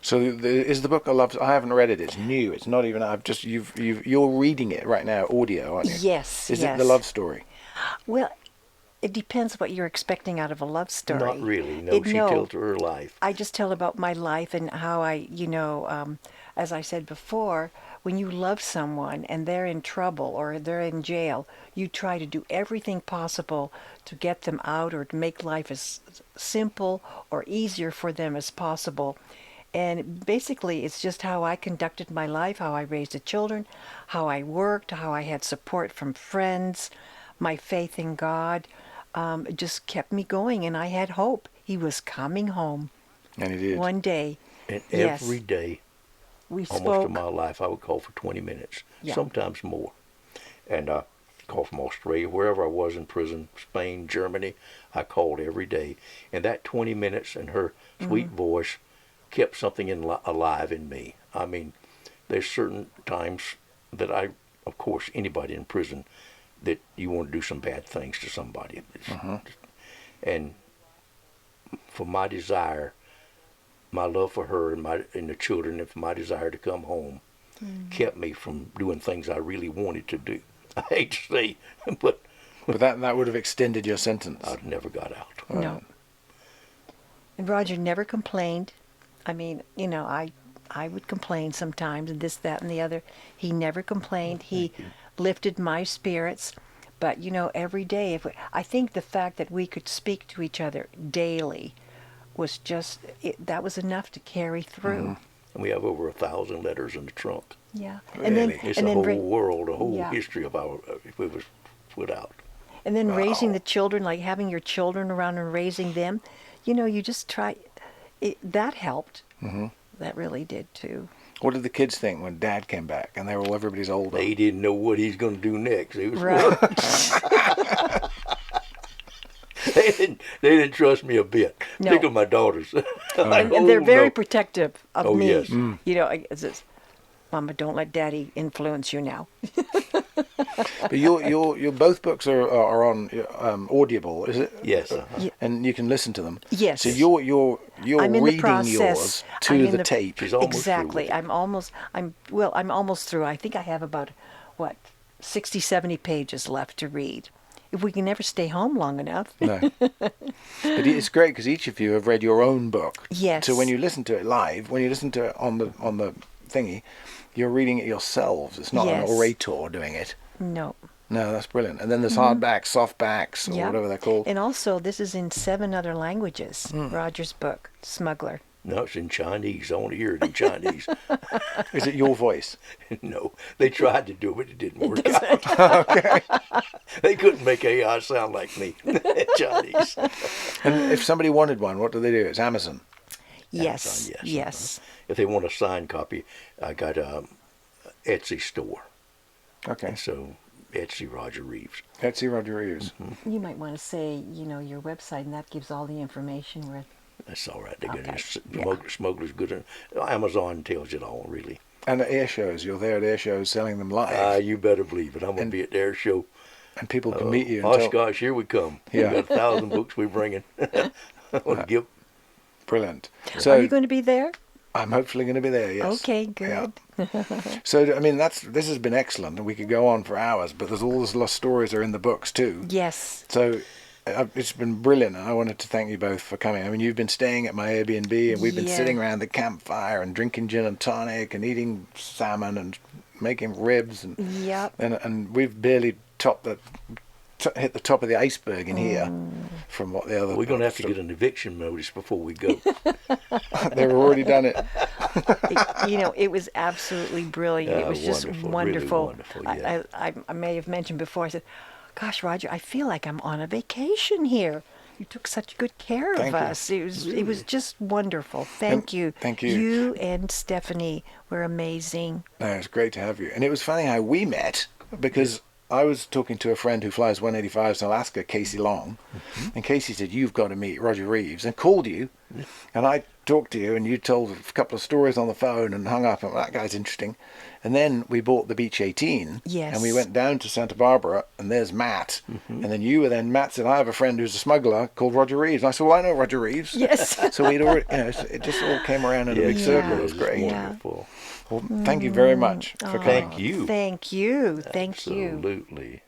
S1: So is the book a love? I haven't read it. It's new. It's not even. You're reading it right now, audio, aren't you?
S3: Yes.
S1: Is it the love story?
S3: Well, it depends what you're expecting out of a love story.
S2: Not really. No, she tells her life.
S3: I just tell about my life and how I, as I said before, when you love someone and they're in trouble or they're in jail, you try to do everything possible to get them out or to make life as simple or easier for them as possible. And basically, it's just how I conducted my life, how I raised the children, how I worked, how I had support from friends, my faith in God. It just kept me going, and I had hope. He was coming home.
S1: And he did.
S3: One day.
S2: And
S3: Yes.
S2: every day,
S3: We
S2: almost
S3: spoke.
S2: of my life, I would call for 20 minutes,
S3: Yeah.
S2: sometimes more. And I called from Australia, wherever I was in prison, Spain, Germany, I called every day. And that 20 minutes and her sweet voice kept something alive in me. I mean, there's certain times that of course, anybody in prison, that you want to do some bad things to somebody. And for my desire, my love for her and the children, and for my desire to come home, kept me from doing things I really wanted to do. I hate to say, but
S1: that would have extended your sentence.
S2: I never got out.
S3: No. And Roger never complained. I mean, I would complain sometimes, and this, that, and the other. He never complained. He lifted my spirits. But, every day, I think the fact that we could speak to each other daily was just, that was enough to carry through.
S2: And we have over 1,000 letters in the trunk.
S3: Yeah.
S1: Really?
S2: It's a whole world, a whole
S3: Yeah.
S2: history of our, if it was put out.
S3: And then raising
S2: Wow.
S3: the children, like having your children around and raising them, you just try. That helped. That really did too.
S1: What did the kids think when Dad came back and everybody's older?
S2: They didn't know what he's going to do next. It was
S3: Right.
S2: they didn't trust me a bit.
S3: No.
S2: Particularly my daughters.
S3: And they're very protective of
S2: Oh,
S3: me.
S2: yes.
S3: It's just, Mama, don't let Daddy influence you now.
S1: But your both books are on Audible, is it?
S2: Yes.
S3: Yeah.
S1: And you can listen to them.
S3: Yes.
S1: So you're
S3: I'm in the
S1: reading
S3: process.
S1: yours
S3: I'm
S1: to
S3: in
S1: the
S3: the-
S1: tape.
S2: She's almost through
S3: Exactly.
S2: with it.
S3: I'm almost through. I think I have about 60, 70 pages left to read. If we can never stay home long enough.
S1: No. But it's great because each of you have read your own book.
S3: Yes.
S1: So when you listen to it live, when you listen to it on the thingy, you're reading it yourselves. It's not an
S3: Yes.
S1: orator doing it.
S3: No.
S1: No, that's brilliant. And then there's hardbacks, softbacks, or
S3: Yeah.
S1: whatever they're called.
S3: And also, this is in 7 other languages. Roger's book, Smuggler.
S2: No, it's in Chinese. I want to hear it in Chinese.
S1: Is it your voice?
S2: No, they tried to do it, but it didn't work out.
S1: Okay.
S2: They couldn't make AI sound like me. Chinese.
S1: And if somebody wanted one, what do they do? It's Amazon.
S3: Yes.
S2: Amazon,
S3: Yes.
S2: If they want a signed copy, I got a Etsy store.
S1: Okay.
S2: And so Etsy Roger Reaves.
S1: Etsy Roger Reaves.
S3: You might want to say, your website, and that gives all the information where.
S2: That's all right. They're good.
S3: Okay.
S2: Smuggler's good. Amazon tells it all, really.
S1: And at air shows, you're there at air shows selling them live.
S2: You better believe it. I'm going to be at their show.
S1: And people can meet you. And
S2: Oshkosh, here we come.
S1: Yeah.
S2: We've got 1,000 books we're bringing. Give.
S1: Brilliant.
S3: Are
S1: So
S3: you going to be there?
S1: I'm hopefully going to be there, yes.
S3: Okay, good.
S1: Yeah. So, I mean, this has been excellent, and we could go on for hours, but there's all those lost stories are in the books too.
S3: Yes.
S1: So it's been brilliant, and I wanted to thank you both for coming. I mean, you've been staying at my Airbnb, and we've been
S3: Yeah.
S1: sitting around the campfire and drinking gin and tonic and eating salmon and making ribs, and
S3: Yep.
S1: and we've barely hit the top of the iceberg in here from what the other.
S2: We're going to have to get an eviction notice before we go.
S1: They've already done it.
S3: It was absolutely brilliant. It was just
S2: Wonderful, really
S3: wonderful.
S2: wonderful, yeah.
S3: I may have mentioned before, I said, gosh, Roger, I feel like I'm on a vacation here. You took such good care of
S1: Thank you.
S3: us. It was just wonderful. Thank you.
S1: Thank you.
S3: You and Stephanie were amazing.
S1: No, it's great to have you. And it was funny how we met, because I was talking to a friend who flies 185s in Alaska, Casey Long, and Casey said, you've got to meet Roger Reaves, and called you. And I talked to you, and you told a couple of stories on the phone and hung up, and that guy's interesting. And then we bought the Beach 18,
S3: Yes.
S1: and we went down to Santa Barbara, and there's Matt. And then Matt said, I have a friend who's a smuggler called Roger Reaves. And I said, well, I know Roger Reaves.
S3: Yes.
S1: So we'd already, it just all came around in a big circle. It was great.
S3: Yeah.
S2: Wonderful.
S1: Well, thank you very much for coming.
S2: Thank you.
S3: Thank you. Thank you.
S2: Absolutely.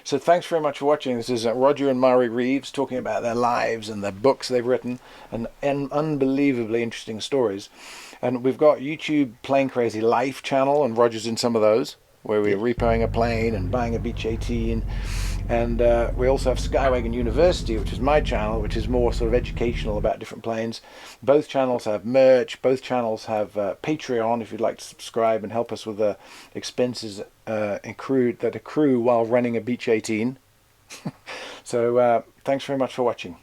S1: So thanks very much for watching. This is Roger and Marrie Reaves talking about their lives and the books they've written and unbelievably interesting stories. And we've got YouTube Plane Crazy Life channel, and Roger's in some of those, where we're repoing a plane and buying a Beach 18. And we also have Skywagon University, which is my channel, which is more sort of educational about different planes. Both channels have merch. Both channels have Patreon, if you'd like to subscribe and help us with the expenses accrue while running a Beach 18. So thanks very much for watching.